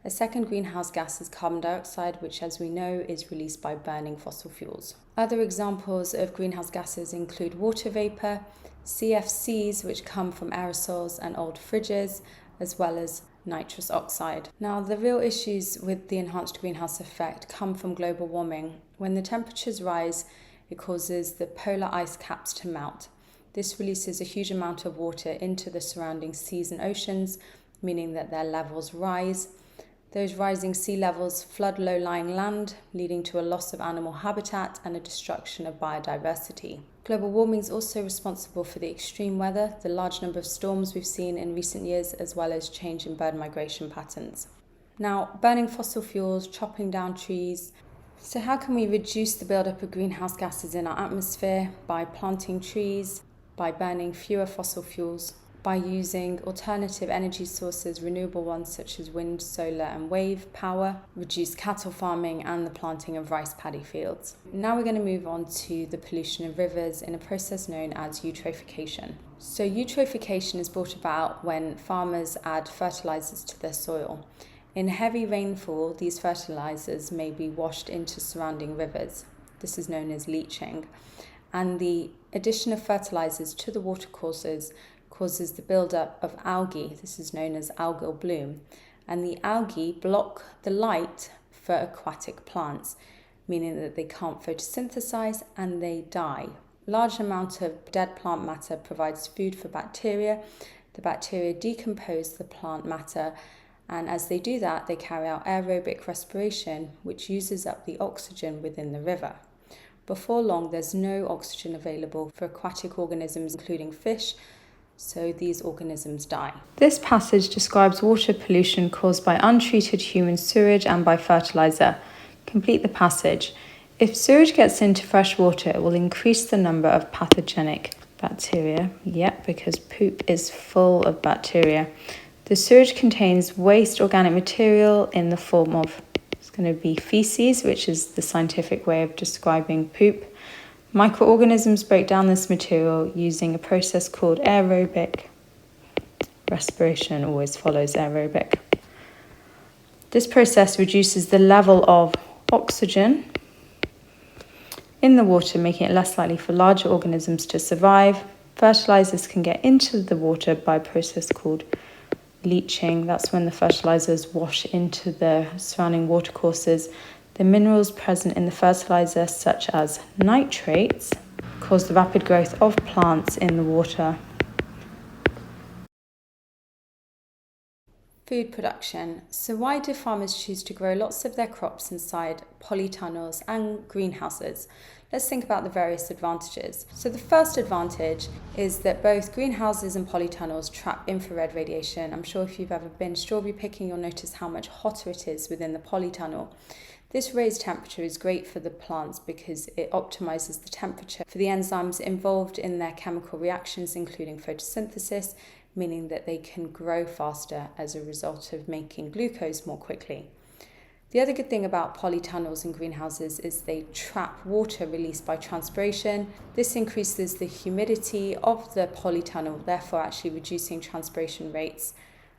A second greenhouse gas is carbon dioxide, which, as we know, is released by burning fossil fuels. Other examples of greenhouse gases include water vapor, CFCs, which come from aerosols and old fridges, as well as nitrous oxide. Now, the real issues with the enhanced greenhouse effect come from global warming. When the temperatures rise, it causes the polar ice caps to melt. This releases a huge amount of water into the surrounding seas and oceans, meaning that their levels rise. Those rising sea levels flood low-lying land, leading to a loss of animal habitat and a destruction of biodiversity. Global warming is also responsible for the extreme weather, the large number of storms we've seen in recent years, as well as change in bird migration patterns. Now, burning fossil fuels, chopping down trees. So how can we reduce the buildup of greenhouse gases in our atmosphere? By planting trees, by burning fewer fossil fuels, by using alternative energy sources, renewable ones such as wind, solar and wave power, reduce cattle farming and the planting of rice paddy fields. Now we're going to move on to the pollution of rivers in a process known as eutrophication. So eutrophication is brought about when farmers add fertilizers to their soil. In heavy rainfall, these fertilizers may be washed into surrounding rivers. This is known as leaching. And the addition of fertilizers to the watercourses causes the buildup of algae. This is known as algal bloom. And the algae block the light for aquatic plants, meaning that they can't photosynthesize and they die. Large amount of dead plant matter provides food for bacteria. The bacteria decompose the plant matter, and as they do that, they carry out aerobic respiration, which uses up the oxygen within the river. Before long, there's no oxygen available for aquatic organisms, including fish, so these organisms die. This passage describes water pollution caused by untreated human sewage and by fertilizer. Complete the passage. If sewage gets into fresh water, it will increase the number of pathogenic bacteria. Yep, because poop is full of bacteria. The sewage contains waste organic material in the form of, it's going to be feces, which is the scientific way of describing poop. Microorganisms break down this material using a process called aerobic. Respiration always follows aerobic. This process reduces the level of oxygen in the water, making it less likely for larger organisms to survive. Fertilizers can get into the water by a process called leaching. That's when the fertilizers wash into the surrounding watercourses. The minerals present in the fertilizer, such as nitrates, cause the rapid growth of plants in the water. Food production. So why do farmers choose to grow lots of their crops inside polytunnels and greenhouses? Let's think about the various advantages. So the first advantage is that both greenhouses and polytunnels trap infrared radiation. I'm sure if you've ever been strawberry picking, you'll notice how much hotter it is within the polytunnel. This raised temperature is great for the plants because it optimizes the temperature for the enzymes involved in their chemical reactions, including photosynthesis, meaning that they can grow faster as a result of making glucose more quickly. The other good thing about polytunnels and greenhouses is they trap water released by transpiration. This increases the humidity of the polytunnel, therefore actually reducing transpiration rates,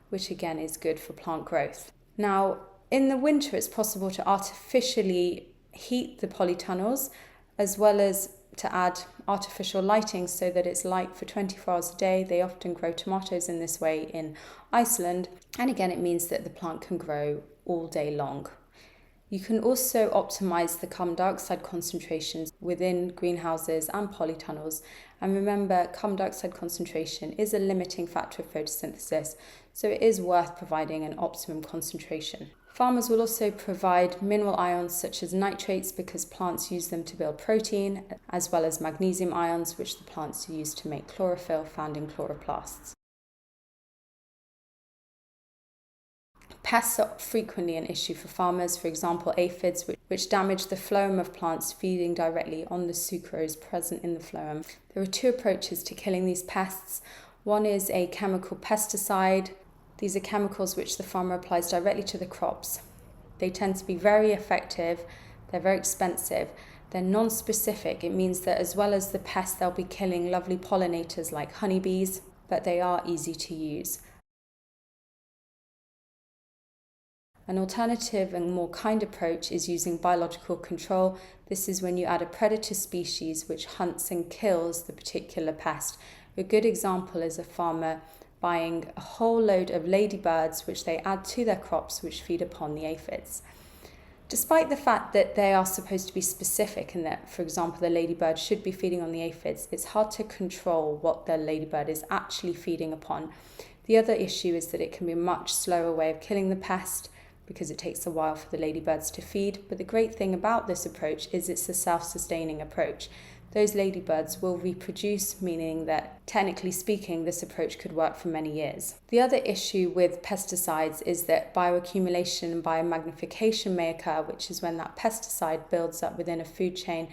which again is good for plant growth. Now, in the winter, it's possible to artificially heat the polytunnels, as well as to add artificial lighting so that it's light for 24 hours a day. They often grow tomatoes in this way in Iceland. And again, it means that the plant can grow all day long. You can also optimize the carbon dioxide concentrations within greenhouses and polytunnels. And remember, carbon dioxide concentration is a limiting factor of photosynthesis, so it is worth providing an optimum concentration. Farmers will also provide mineral ions such as nitrates because plants use them to build protein, as well as magnesium ions, which the plants use to make chlorophyll found in chloroplasts. Pests are frequently an issue for farmers, for example aphids, which damage the phloem of plants feeding directly on the sucrose present in the phloem. There are two approaches to killing these pests. One is a chemical pesticide. These are chemicals which the farmer applies directly to the crops. They tend to be very effective, they're very expensive, they're non-specific. It means that as well as the pest, they'll be killing lovely pollinators like honeybees, but they are easy to use. An alternative and more kind approach is using biological control. This is when you add a predator species which hunts and kills the particular pest. A good example is a farmer buying a whole load of ladybirds which they add to their crops which feed upon the aphids. Despite the fact that they are supposed to be specific and that, for example, the ladybird should be feeding on the aphids, it's hard to control what the ladybird is actually feeding upon. The other issue is that it can be a much slower way of killing the pest because it takes a while for the ladybirds to feed. But the great thing about this approach is it's a self-sustaining approach. those ladybirds will reproduce, meaning that technically speaking, this approach could work for many years. The other issue with pesticides is that bioaccumulation and biomagnification may occur, which is when that pesticide builds up within a food chain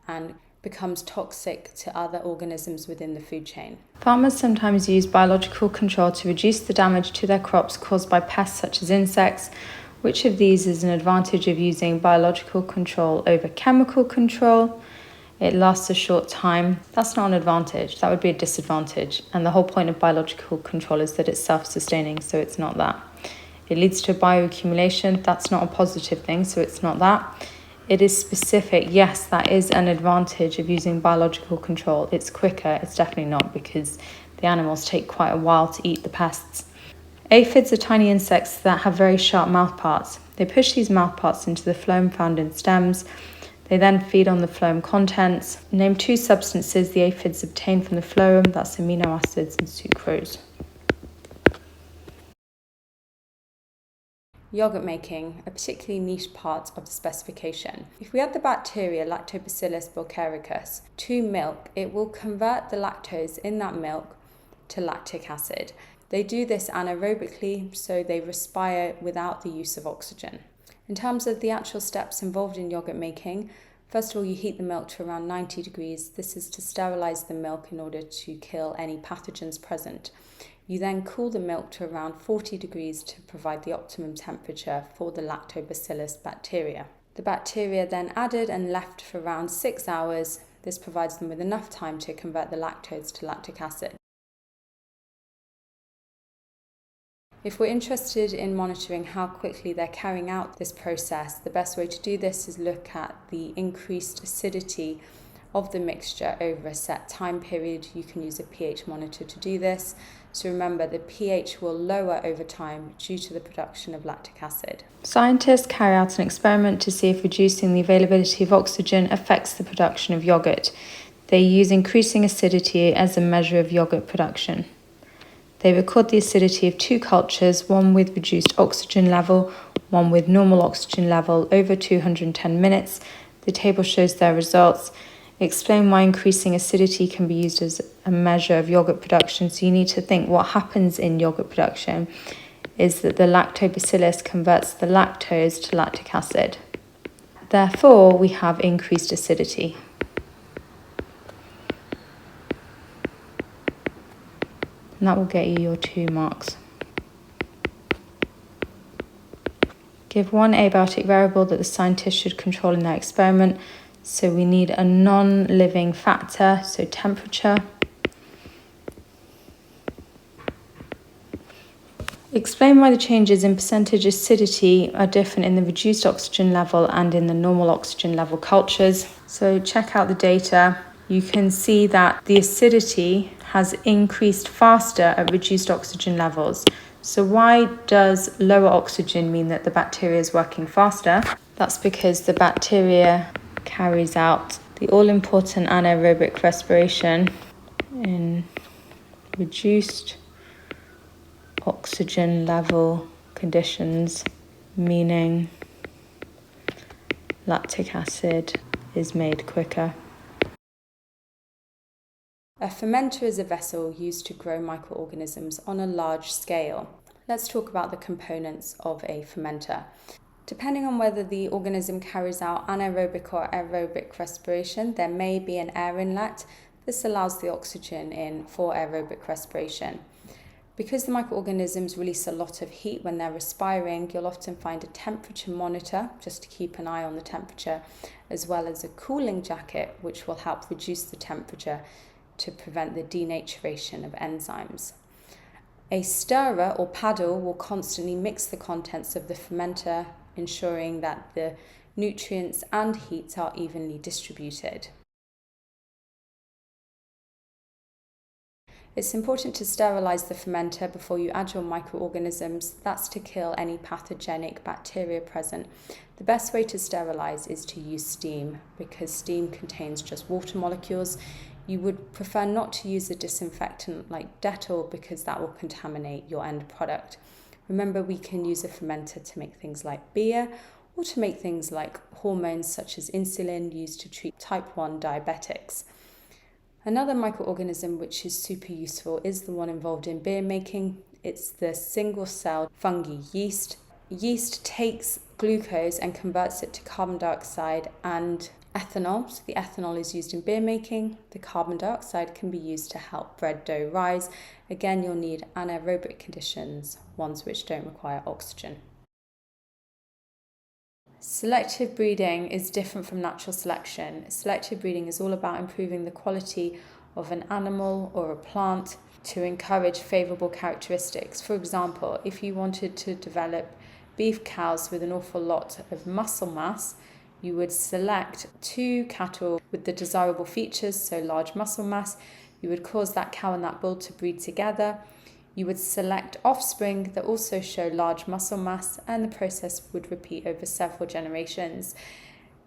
and becomes toxic to other organisms within the food chain. Farmers sometimes use biological control to reduce the damage to their crops caused by pests such as insects. Which of these is an advantage of using biological control over chemical control? It lasts a short time. That's not an advantage, that would be a disadvantage. And the whole point of biological control is that it's self-sustaining, so it's not that. It leads to bioaccumulation, that's not a positive thing, so it's not that. It is specific, yes, that is an advantage of using biological control. It's quicker, it's definitely not, because the animals take quite a while to eat the pests. Aphids are tiny insects that have very sharp mouthparts. They push these mouthparts into the phloem found in stems. They then feed on the phloem contents. Name 2 substances the aphids obtain from the phloem, that's amino acids and sucrose. Yogurt making, a particularly niche part of the specification. If we add the bacteria Lactobacillus bulgaricus to milk, it will convert the lactose in that milk to lactic acid. They do this anaerobically, so they respire without the use of oxygen. In terms of the actual steps involved in yogurt making, first of all, you heat the milk to around 90 degrees. This is to sterilize the milk in order to kill any pathogens present. You then cool the milk to around 40 degrees to provide the optimum temperature for the lactobacillus bacteria. The bacteria then added and left for around 6 hours. This provides them with enough time to convert the lactose to lactic acid. If we're interested in monitoring how quickly they're carrying out this process, the best way to do this is look at the increased acidity of the mixture over a set time period. You can use a pH monitor to do this. So remember, the pH will lower over time due to the production of lactic acid. Scientists carry out an experiment to see if reducing the availability of oxygen affects the production of yogurt. They use increasing acidity as a measure of yogurt production. They record the acidity of 2 cultures, one with reduced oxygen level, one with normal oxygen level, over 210 minutes. The table shows their results. Explain why increasing acidity can be used as a measure of yogurt production. So you need to think what happens in yogurt production is that the lactobacillus converts the lactose to lactic acid. Therefore, we have increased acidity. And that will get you your 2 marks. Give one abiotic variable that the scientists should control in their experiment. So we need a non-living factor, so temperature. Explain why the changes in percentage acidity are different in the reduced oxygen level and in the normal oxygen level cultures. So check out the data. You can see that the acidity has increased faster at reduced oxygen levels. So why does lower oxygen mean that the bacteria is working faster? That's because the bacteria carries out the all-important anaerobic respiration in reduced oxygen level conditions, meaning lactic acid is made quicker. A fermenter is a vessel used to grow microorganisms on a large scale. Let's talk about the components of a fermenter. Depending on whether the organism carries out anaerobic or aerobic respiration, there may be an air inlet. This allows the oxygen in for aerobic respiration. Because the microorganisms release a lot of heat when they're respiring, you'll often find a temperature monitor, just to keep an eye on the temperature, as well as a cooling jacket, which will help reduce the temperature to prevent the denaturation of enzymes. A stirrer or paddle will constantly mix the contents of the fermenter, ensuring that the nutrients and heat are evenly distributed. It's important to sterilize the fermenter before you add your microorganisms. That's to kill any pathogenic bacteria present. The best way to sterilize is to use steam, because steam contains just water molecules. You would prefer not to use a disinfectant like Dettol because that will contaminate your end product. Remember, we can use a fermenter to make things like beer or to make things like hormones such as insulin used to treat type 1 diabetics. Another microorganism which is super useful is the one involved in beer making. It's the single-celled fungi yeast. Yeast takes glucose and converts it to carbon dioxide and ethanol. So the ethanol is used in beer making. The carbon dioxide can be used to help bread dough rise. Again, you'll need anaerobic conditions, ones which don't require oxygen. Selective breeding is different from natural selection. Selective breeding is all about improving the quality of an animal or a plant to encourage favourable characteristics. For example, if you wanted to develop beef cows with an awful lot of muscle mass, you would select 2 cattle with the desirable features, so large muscle mass. You would cause that cow and that bull to breed together. You would select offspring that also show large muscle mass, and the process would repeat over several generations.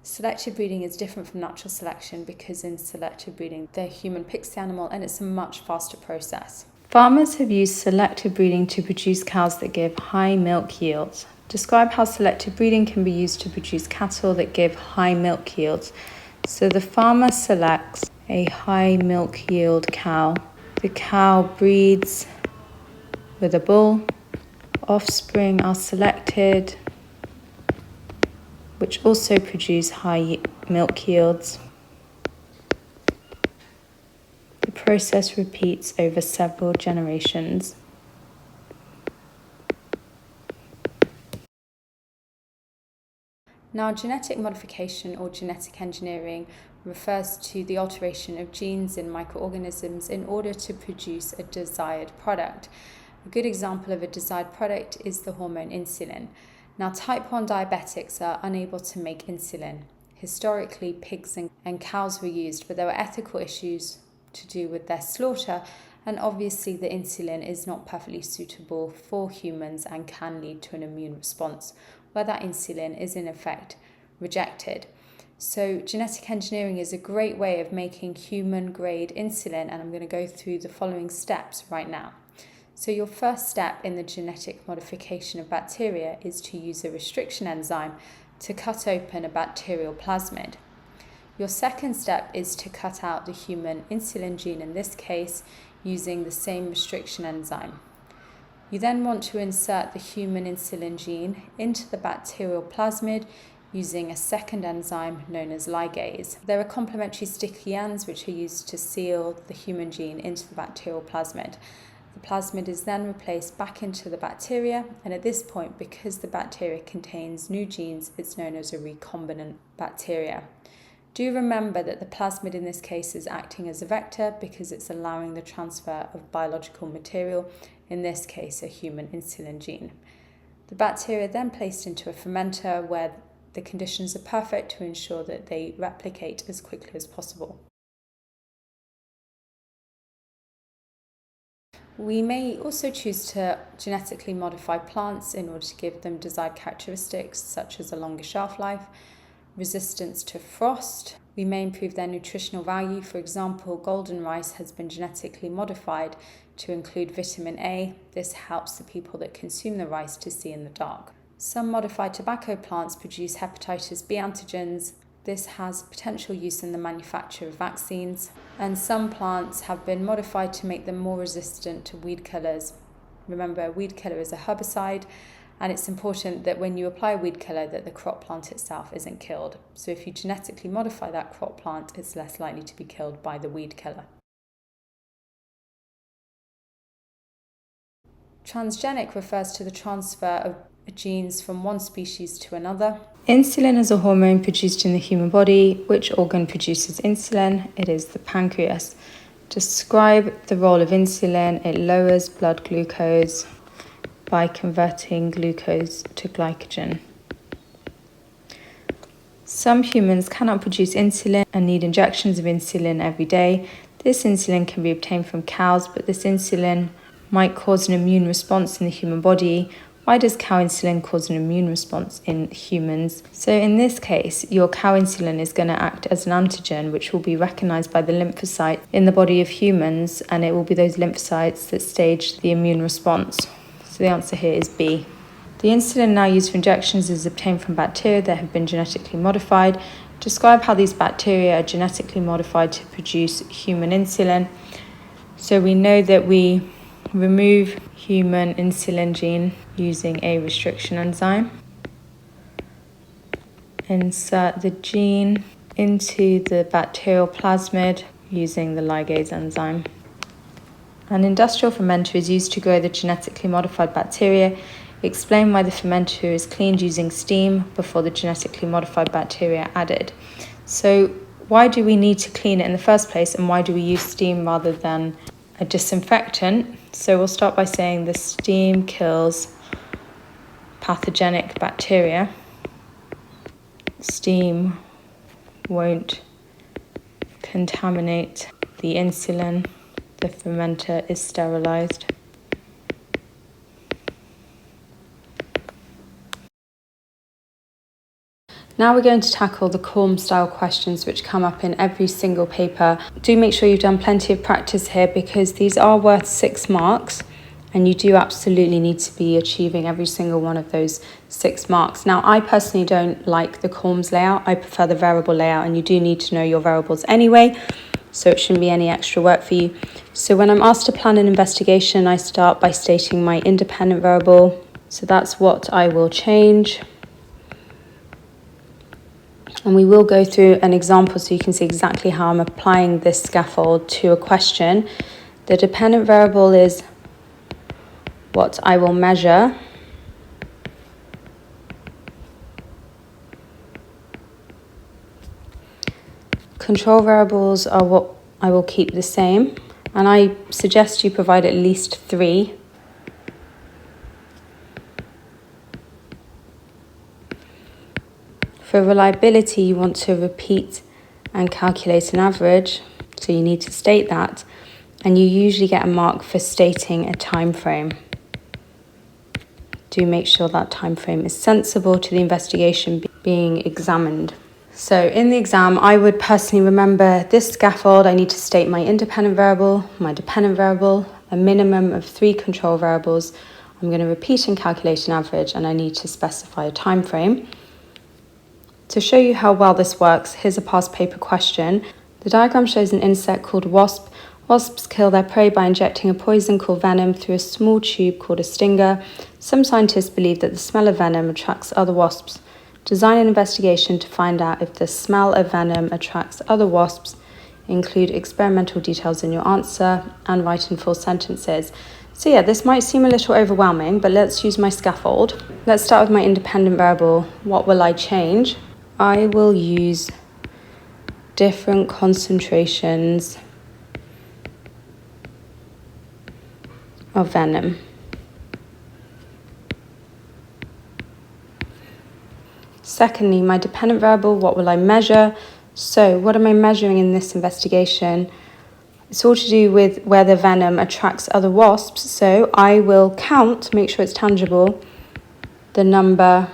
Selective breeding is different from natural selection because in selective breeding, the human picks the animal and it's a much faster process. Farmers have used selective breeding to produce cows that give high milk yields. Describe how selective breeding can be used to produce cattle that give high milk yields. So the farmer selects a high milk yield cow. The cow breeds with a bull. Offspring are selected, which also produce high milk yields. The process repeats over several generations. Now, genetic modification or genetic engineering refers to the alteration of genes in microorganisms in order to produce a desired product. A good example of a desired product is the hormone insulin. Now, type 1 diabetics are unable to make insulin. Historically, pigs and cows were used, but there were ethical issues to do with their slaughter, and obviously the insulin is not perfectly suitable for humans and can lead to an immune response, where that insulin is in effect rejected. So genetic engineering is a great way of making human-grade insulin, and I'm going to go through the following steps right now. So your first step in the genetic modification of bacteria is to use a restriction enzyme to cut open a bacterial plasmid. Your second step is to cut out the human insulin gene, in this case, using the same restriction enzyme. You then want to insert the human insulin gene into the bacterial plasmid using a second enzyme known as ligase. There are complementary sticky ends which are used to seal the human gene into the bacterial plasmid. The plasmid is then replaced back into the bacteria, and at this point, because the bacteria contains new genes, it's known as a recombinant bacteria. Do remember that the plasmid in this case is acting as a vector because it's allowing the transfer of biological material, in this case a human insulin gene. The bacteria are then placed into a fermenter where the conditions are perfect to ensure that they replicate as quickly as possible. We may also choose to genetically modify plants in order to give them desired characteristics such as a longer shelf life, resistance to frost. We may improve their nutritional value. For example, golden rice has been genetically modified to include vitamin A. This helps the people that consume the rice to see in the dark. Some modified tobacco plants produce hepatitis B antigens. This has potential use in the manufacture of vaccines, and some plants have been modified to make them more resistant to weed killers. Remember, a weed killer is a herbicide, and it's important that when you apply a weed killer that the crop plant itself isn't killed. So if you genetically modify that crop plant, it's less likely to be killed by the weed killer. Transgenic refers to the transfer of genes from one species to another. Insulin is a hormone produced in the human body. Which organ produces insulin? It is the pancreas. Describe the role of insulin. It lowers blood glucose by converting glucose to glycogen. Some humans cannot produce insulin and need injections of insulin every day. This insulin can be obtained from cows, but this insulin might cause an immune response in the human body. Why does cow insulin cause an immune response in humans? So in this case, your cow insulin is going to act as an antigen which will be recognized by the lymphocytes in the body of humans, and it will be those lymphocytes that stage the immune response. So the answer here is B. The insulin now used for injections is obtained from bacteria that have been genetically modified. Describe how these bacteria are genetically modified to produce human insulin. So we know that we remove human insulin gene using a restriction enzyme. Insert the gene into the bacterial plasmid using the ligase enzyme. An industrial fermenter is used to grow the genetically modified bacteria. Explain why the fermenter is cleaned using steam before the genetically modified bacteria are added. So why do we need to clean it in the first place, and why do we use steam rather than a disinfectant? So we'll start by saying the steam kills pathogenic bacteria. Steam won't contaminate the insulin. The fermenter is sterilized. Now we're going to tackle the CORMS style questions which come up in every single paper. Do make sure you've done plenty of practice here, because these are worth 6 marks and you do absolutely need to be achieving every single one of those 6 marks. Now I personally don't like the CORMS layout, I prefer the variable layout, and you do need to know your variables anyway, so it shouldn't be any extra work for you. So when I'm asked to plan an investigation, I start by stating my independent variable. So that's what I will change. And we will go through an example so you can see exactly how I'm applying this scaffold to a question. The dependent variable is what I will measure. Control variables are what I will keep the same, and I suggest you provide at least 3. For reliability, you want to repeat and calculate an average, so you need to state that, and you usually get a mark for stating a time frame. Do make sure that time frame is sensible to the investigation being examined. So in the exam, I would personally remember this scaffold. I need to state my independent variable, my dependent variable, a minimum of 3 control variables. I'm going to repeat and calculate an average, and I need to specify a time frame. To show you how well this works, here's a past paper question. The diagram shows an insect called wasp. Wasps kill their prey by injecting a poison called venom through a small tube called a stinger. Some scientists believe that the smell of venom attracts other wasps. Design an investigation to find out if the smell of venom attracts other wasps. Include experimental details in your answer and write in full sentences. So yeah, this might seem a little overwhelming, but let's use my scaffold. Let's start with my independent variable. What will I change? I will use different concentrations of venom. Secondly, my dependent variable, what will I measure? So what am I measuring in this investigation? It's all to do with whether venom attracts other wasps, so I will count, make sure it's tangible, the number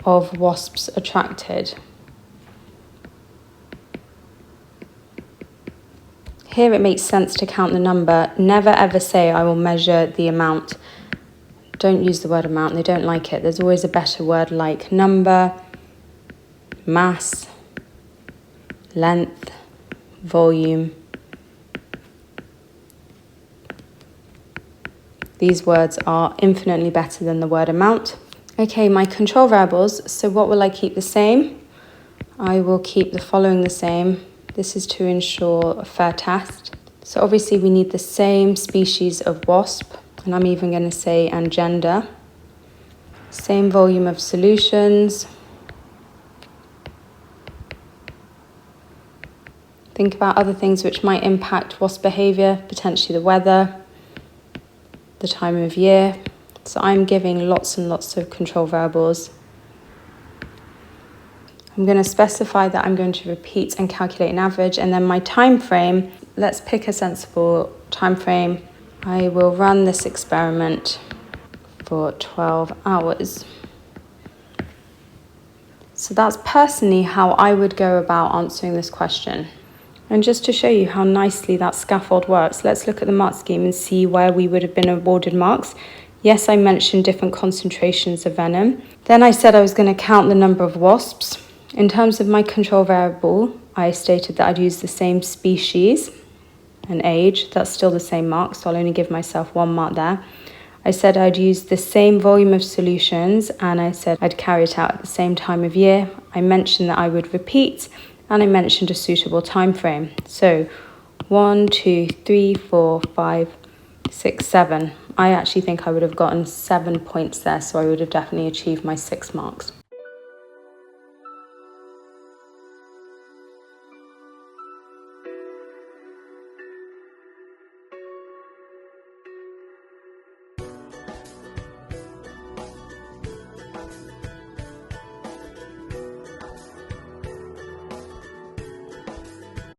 of wasps attracted. Here it makes sense to count the number. Never ever say I will measure the amount. Don't use the word amount, they don't like it. There's always a better word like number, mass, length, volume. These words are infinitely better than the word amount. Okay, my control variables, so what will I keep the same? I will keep the following the same. This is to ensure a fair test. So obviously we need the same species of wasp, and I'm even going to say and gender. Same volume of solutions. Think about other things which might impact wasp behaviour, potentially the weather, the time of year. So I'm giving lots and lots of control variables. I'm going to specify that I'm going to repeat and calculate an average, and then my time frame, let's pick a sensible time frame. I will run this experiment for 12 hours. So that's personally how I would go about answering this question. And just to show you how nicely that scaffold works, let's look at the mark scheme and see where we would have been awarded marks. Yes, I mentioned different concentrations of venom. Then I said I was going to count the number of wasps. In terms of my control variable, I stated that I'd use the same species and age. That's still the same mark, so I'll only give myself 1 mark there. I said I'd use the same volume of solutions, and I said I'd carry it out at the same time of year. I mentioned that I would repeat, and I mentioned a suitable time frame. So 1, 2, 3, 4, 5, 6, 7. I actually think I would have gotten 7 points there, so I would have definitely achieved my 6 marks.